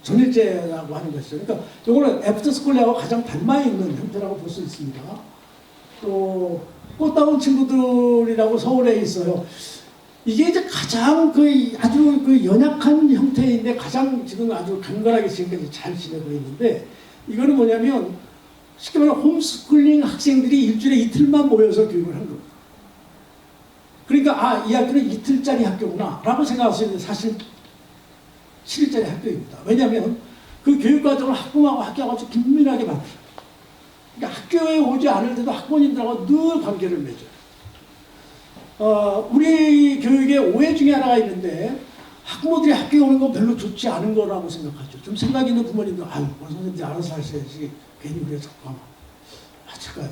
전일제라고 하는 것이죠. 그러니까 이거는 애프터스쿨하고 가장 닮아 있는 형태라고 볼 수 있습니다. 또 꽃다운 친구들이라고 서울에 있어요. 이게 이제 가장 아주 연약한 형태인데 가장 지금 아주 강건하게 지금까지 잘 지내고 있는데 이거는 뭐냐면 쉽게 말하면 홈스쿨링 학생들이 일주일에 이틀만 모여서 교육을 한 겁니다. 그러니까 이 학교는 이틀짜리 학교구나 라고 생각할 수 있는데 사실 7일짜리 학교입니다. 왜냐하면 그 교육과정을 학부모하고 학교하고 아주 긴밀하게 만들어요. 그러니까 학교에 오지 않을 때도 학부모님들하고 늘 관계를 맺어요. 우리 교육의 오해 중에 하나가 있는데 학부모들이 학교에 오는 거 별로 좋지 않은 거라고 생각하죠. 좀 생각 있는 부모님들 우리 선생님들 알아서 하셔야지 괜히 우리가 자꾸 하면 맞을까요?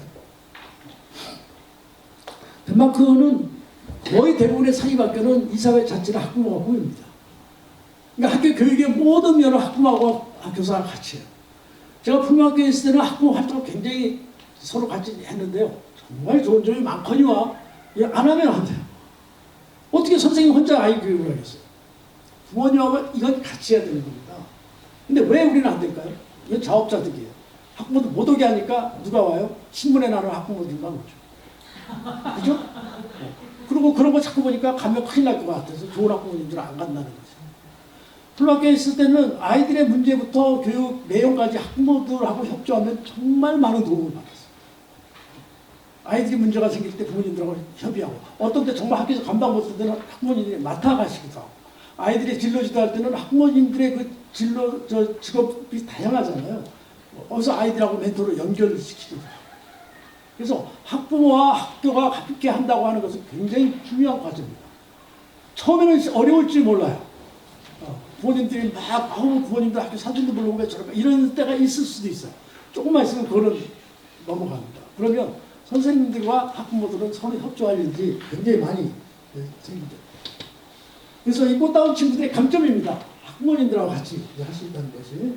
덴마크는 거의 대부분의 사립학교는 이사회 자체를 학부모가 꾸밉니다. 그러니까 학교 교육의 모든 면을 학부모하고 교사가 같이 해요. 제가 풍경학교에 있을 때는 학부모 활동을 굉장히 서로 같이 했는데요. 정말 좋은 점이 많거니와 안 하면 안 돼요. 어떻게 선생님 혼자 아이 교육을 하겠어요? 부모님하고 이건 같이 해야 되는 겁니다. 근데 왜 우리는 안 될까요? 이건 자업자득이에요. 학부모도 못 오게 하니까 누가 와요? 신문에 나는 학부모들만 오죠. 그죠? 그리고 그런 거 자꾸 보니까 가면 큰일 날 것 같아서 좋은 학부모님들은 안 간다는 거죠. 플로학교에 있을 때는 아이들의 문제부터 교육 내용까지 학부모들하고 협조하면 정말 많은 도움을 받았어요. 아이들이 문제가 생길 때 부모님들하고 협의하고, 어떤 때 정말 학교에서 감당 못할 때는 학부모님들이 맡아가시기도 하고, 아이들이 진로 지도할 때는 학부모님들의 그 진로 직업이 다양하잖아요. 어디서 아이들하고 멘토로 연결을 시키기도 하고. 그래서 학부모와 학교가 함께 한다고 하는 것은 굉장히 중요한 과정입니다. 처음에는 어려울지 몰라요. 부모님들이 막 부모님들 학교 사진도 보려고 왜 저럴까 이런 때가 있을 수도 있어요. 조금만 있으면 그거는 넘어갑니다. 그러면 선생님들과 학부모들은 서로 협조할 일이 굉장히 많이 생깁니다. 그래서 이 꽃다운 친구들의 강점입니다. 학부모님들하고 같이 할 수 있다는 것이.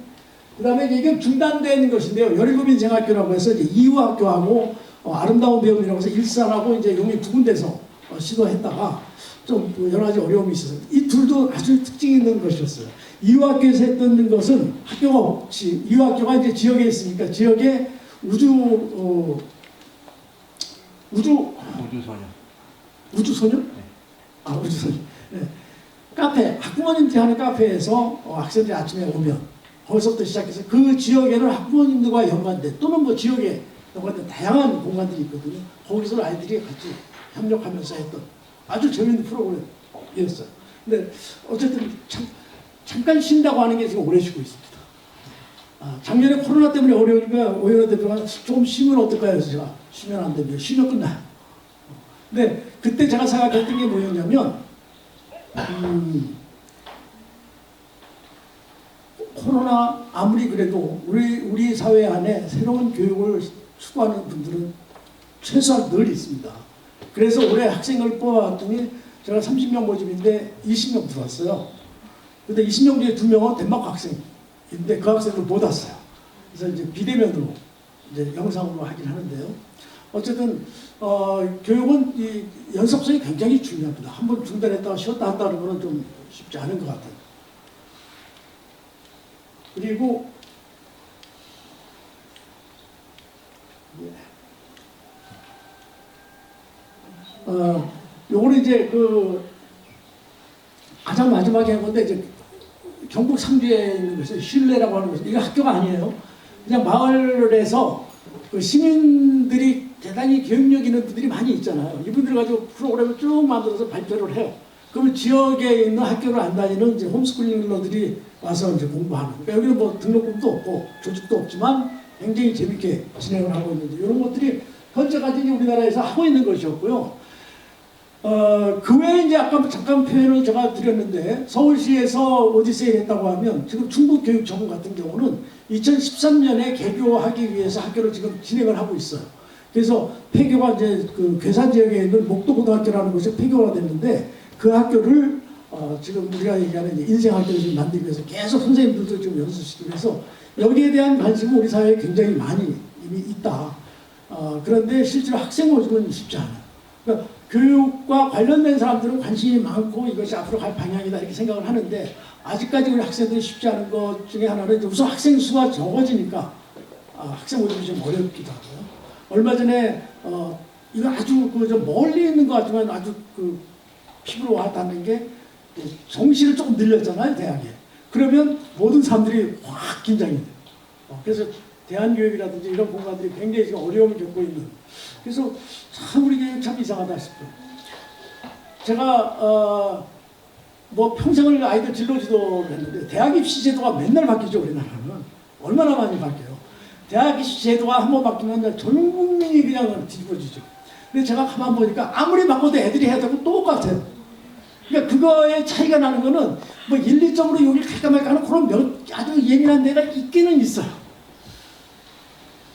그 다음에 이게 중단된 것인데요. 17인생학교라고 해서 이제 이후학교하고 아름다운 배움이라고 해서 일산하고 이제 용인 두 군데서 시도했다가 좀 여러 가지 어려움이 있어서 이 둘도 아주 특징 있는 것이었어요. 이후학교에서 했던 것은 학교가 없이, 이후학교가 이제 지역에 있으니까 지역에 우주소녀? 네. 아, 우주소녀. 네. 카페, 학부모님들이 하는 카페에서 학생들이 아침에 오면 거기서부터 시작해서 그 지역에는 학부모님들과 연관된 또는 뭐 지역에 연관된 다양한 공간들이 있거든요. 거기서 아이들이 같이 협력하면서 했던 아주 재밌는 프로그램이었어요. 근데 어쨌든 잠깐 쉰다고 하는 게 지금 오래 쉬고 있습니다. 작년에 코로나 때문에 어려우니까 오연호 대표가 조금 쉬면 어떨까요? 해서 제가 쉬면 안 됩니다. 쉬면 끝나요. 근데 그때 제가 생각했던 게 뭐였냐면 코로나 아무리 그래도 우리 사회 안에 새로운 교육을 추구하는 분들은 최소한 늘 있습니다. 그래서 올해 학생을 뽑아왔더니 제가 30명 모집인데 20명 들어왔어요. 근데 20명 중에 2명은 덴마크 학생인데 그 학생을 못 왔어요. 그래서 이제 비대면으로 이제 영상으로 하긴 하는데요. 어쨌든 교육은 이 연속성이 굉장히 중요합니다. 한번 중단했다가 쉬었다 한다는 거는 좀 쉽지 않은 것 같아요. 그리고 요거는 이제 그 가장 마지막에 한 건데 이제 경북 상주에 있는 것은 신뢰라고 하는 것은 이거 학교가 아니에요. 그냥 마을에서 그 시민들이 대단히 교육력 있는 분들이 많이 있잖아요. 이분들 가지고 프로그램을 쭉 만들어서 발표를 해요. 그러면 지역에 있는 학교를 안 다니는 이제 홈스쿨링러들이 와서 이제 공부하는. 그러니까 여기는 뭐 등록금도 없고 조직도 없지만 굉장히 재밌게 진행을 하고 있는데 이런 것들이 현재까지 우리나라에서 하고 있는 것이었고요. 그 외에 이제 아까 잠깐 표현을 제가 드렸는데 서울시에서 오디세이를 했다고 하면 지금 충북교육청 같은 경우는 2013년에 개교하기 위해서 학교를 지금 진행을 하고 있어요. 그래서 폐교가 이제 그 괴산 지역에 있는 목도고등학교라는 곳이 폐교가 됐는데 그 학교를 지금 우리가 얘기하는 인생학교를 지금 만들기 위해서 계속 선생님들도 지금 연수시키고 해서 여기에 대한 관심은 우리 사회에 굉장히 많이 이미 있다. 그런데 실제로 학생 모집은 쉽지 않아요. 그러니까 교육과 관련된 사람들은 관심이 많고 이것이 앞으로 갈 방향이다 이렇게 생각을 하는데 아직까지 우리 학생들이 쉽지 않은 것 중에 하나는 우선 학생 수가 적어지니까 학생 모집이 좀 어렵기도 하고요. 얼마 전에 이거 아주 좀 멀리 있는 것 같지만 아주 그 피부로 와닿는 게 정시를 조금 늘렸잖아요 대학에. 그러면 모든 사람들이 확 긴장이 돼요. 그래서 대한교육이라든지 이런 공간들이 굉장히 지금 어려움을 겪고 있는. 그래서 참 우리 교육 참 이상하다 싶어요. 제가 뭐 평생을 아이들 진로 지도를 했는데 대학 입시 제도가 맨날 바뀌죠 우리나라는. 얼마나 많이 바뀌어요. 대학 입시 제도가 한번 바뀌면 전 국민이 그냥 뒤집어지죠. 근데 제가 가만 보니까 아무리 바꿔도 애들이 해야 되고 똑같아요. 그러니까 그거의 차이가 나는 거는 뭐 1, 2점으로 여기를 갈까 말까 하는 그런 아주 예민한 데가 있기는 있어요.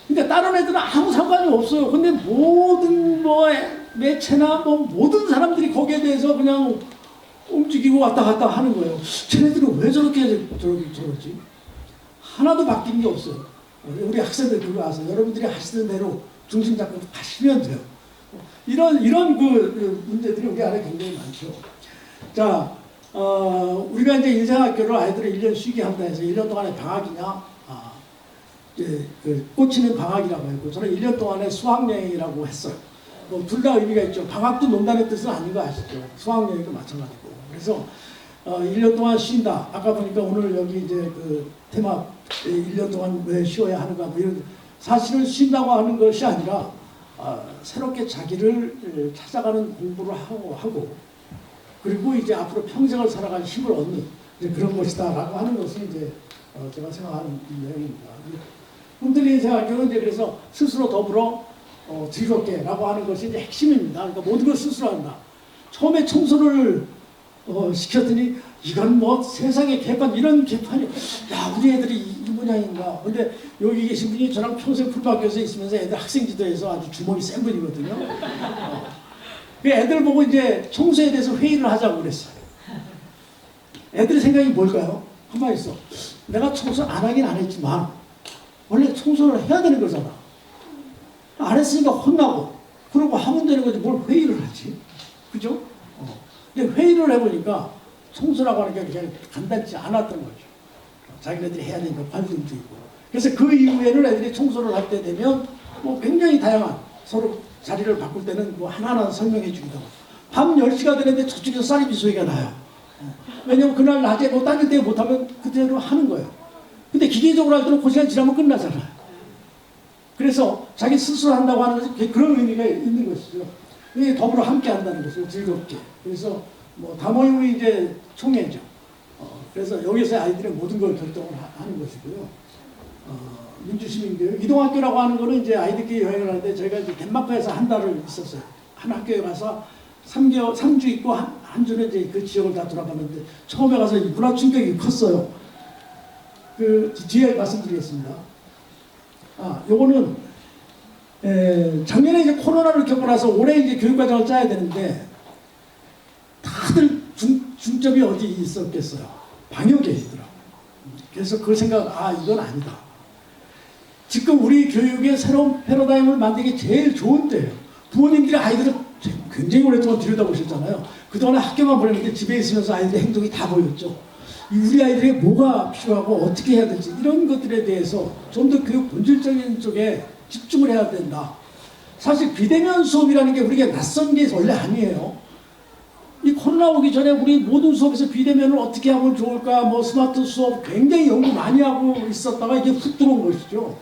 그러니까 다른 애들은 아무 상관이 없어요. 근데 모든 뭐 매체나 뭐 모든 사람들이 거기에 대해서 그냥 움직이고 왔다 갔다 하는 거예요. 쟤네들은 왜 저렇게 저러지? 하나도 바뀐 게 없어요. 우리 학생들 그거 아세요? 여러분들이 하시는 대로 중심 잡고 가시면 돼요. 이런 그 문제들이 우리 안에 굉장히 많죠. 자, 우리가 이제 인생학교를 아이들을 1년 쉬게 한다 해서 1년 동안의 방학이냐? 그 꽂히는 방학이라고 했고 저는 1년 동안의 수학여행이라고 했어요. 뭐 둘 다 의미가 있죠. 방학도 논다는 뜻은 아닌 거 아시죠? 수학여행도 마찬가지고. 그래서 1년 동안 쉰다. 아까 보니까 오늘 여기 이제 그 테마 1년 동안 왜 쉬어야 하는가 뭐 이런 사실은 쉰다고 하는 것이 아니라 새롭게 자기를 찾아가는 공부를 하고 그리고 이제 앞으로 평생을 살아갈 힘을 얻는 이제 그런 것이다라고 하는 것이 이제 제가 생각하는 내용입니다. 흔들리는 생활교육은 이제 그래서 스스로 더불어 즐겁게라고 하는 것이 이제 핵심입니다. 그러니까 모든 걸 스스로 한다. 처음에 청소를 시켰더니 이건 뭐 세상의 개판 이런 개판이 야 우리 애들이 이 모양인가. 근데 여기 계신 분이 저랑 평생 풀밭교에서 있으면서 애들 학생 지도에서 아주 주먹이 센 분이거든요. 그 애들 보고 이제 청소에 대해서 회의를 하자고 그랬어요. 애들의 생각이 뭘까요? 가만히 있어. 내가 청소 안 하긴 안 했지만 원래 청소를 해야 되는 거잖아. 안 했으니까 혼나고 그러고 하면 되는 거지 뭘 회의를 하지. 그죠? 근데 회의를 해보니까 청소라고 하는 게 그냥 간단치 않았던 거죠. 자기네들이 해야 되니까 관심도 있고. 그래서 그 이후에는 애들이 청소를 할 때 되면 뭐 굉장히 다양한 서로 자리를 바꿀 때는 뭐 하나하나 설명해 주기도 하고. 밤 10시가 되는데 저쪽에서 쌀비 소리가 나요. 왜냐면 그날 낮에 뭐 다닐 때 못하면 그대로 하는 거예요. 근데 기계적으로 할 때는 그 시간 지나면 끝나잖아요. 그래서 자기 스스로 한다고 하는 것이 그런 의미가 있는 것이죠. 더불어 함께 한다는 것을 즐겁게. 그래서 뭐 다모임이 이제 총회죠. 그래서 여기서 아이들의 모든 걸 결정을 하는 것이고요. 민주시민교육 이동학교라고 하는 거는 이제 아이들끼리 여행을 하는데 저희가 이제 덴마크에서 한 달을 있었어요. 한 학교에 가서 3주 있고 한 주는 이제 그 지역을 다 돌아가는데 처음에 가서 문화 충격이 컸어요. 그 뒤에 말씀드리겠습니다. 요거는 작년에 이제 코로나를 겪고 나서 올해 이제 교육과정을 짜야 되는데 다들 중점이 어디 있었겠어요? 방역에 있더라고요. 그래서 그 생각, 이건 아니다. 지금 우리 교육의 새로운 패러다임을 만들기 제일 좋은 때예요. 부모님들이 아이들을 굉장히 오랫동안 들여다보셨잖아요. 그동안에 학교만 보냈는데 집에 있으면서 아이들의 행동이 다 보였죠. 우리 아이들에게 뭐가 필요하고 어떻게 해야 될지 이런 것들에 대해서 좀 더 교육 본질적인 쪽에 집중을 해야 된다. 사실 비대면 수업이라는 게 우리가 낯선 게 원래 아니에요. 이 코로나 오기 전에 우리 모든 수업에서 비대면을 어떻게 하면 좋을까, 뭐 스마트 수업 굉장히 연구 많이 하고 있었다가 이게 훅 들어온 것이죠.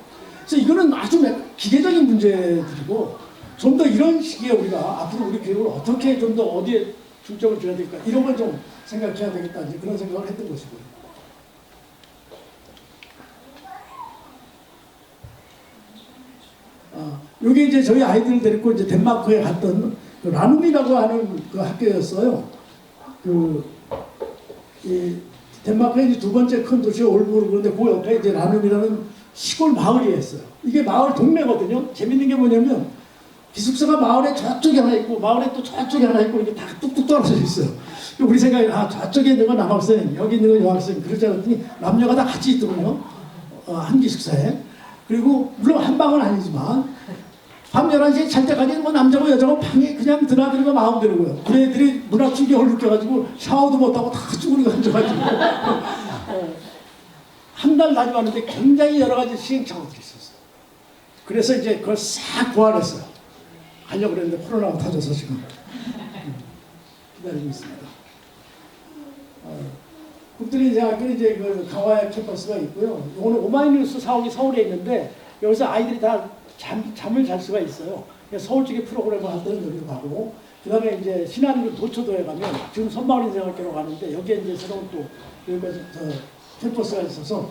그래서 이거는 아주 기계적인 문제들이고 좀 더 이런 시기에 우리가 앞으로 우리 교육을 어떻게 좀 더 어디에 중점을 줘야 될까 이런 걸 좀 생각해야 되겠다 이제 그런 생각을 했던 것이고요. 여기 이제 저희 아이들을 데리고 이제 덴마크에 갔던 그 라눔이라고 하는 그 학교였어요. 이 덴마크의 이제 두 번째 큰 도시 올부르 그런데 그 옆에 이제 라눔이라는 시골 마을이 있어요. 이게 마을 동네거든요. 재밌는 게 뭐냐면 기숙사가 마을에 저쪽에 하나 있고 마을에 또 저쪽에 하나 있고 이게 다 뚝뚝 떨어져 있어요. 우리 생각에 저쪽에 있는 건 남학생, 여기 있는 건 여학생 그러지 않았더니 남녀가 다 같이 있더군요. 한 기숙사에. 그리고 물론 한 방은 아니지만 밤 11시에 잘 때까지 뭐 남자고 여자고 방에 그냥 드나들고 마음대로고요. 우리 애들이 문화 충격을 느껴가지고 샤워도 못하고 다 쭈그리고 앉아가지고 한 달 다녀왔는데 굉장히 여러 가지 시행착오들이 있었어요. 그래서 이제 그걸 싹 보완했어요. 하려고 그랬는데 코로나가 터져서 지금 기다리고 있습니다. 국들이 대학교는 이제 그 강화의 캠퍼스가 있고요. 오늘 오마이뉴스 사옥이 서울에 있는데 여기서 아이들이 다 잠을 잘 수가 있어요. 서울 쪽에 프로그램을 할 때는 여기로 가고 그 다음에 이제 신안 도초도에 가면 지금 선마을인생활교로 가는데 여기에 이제 새로운 또 캠퍼스가 있어서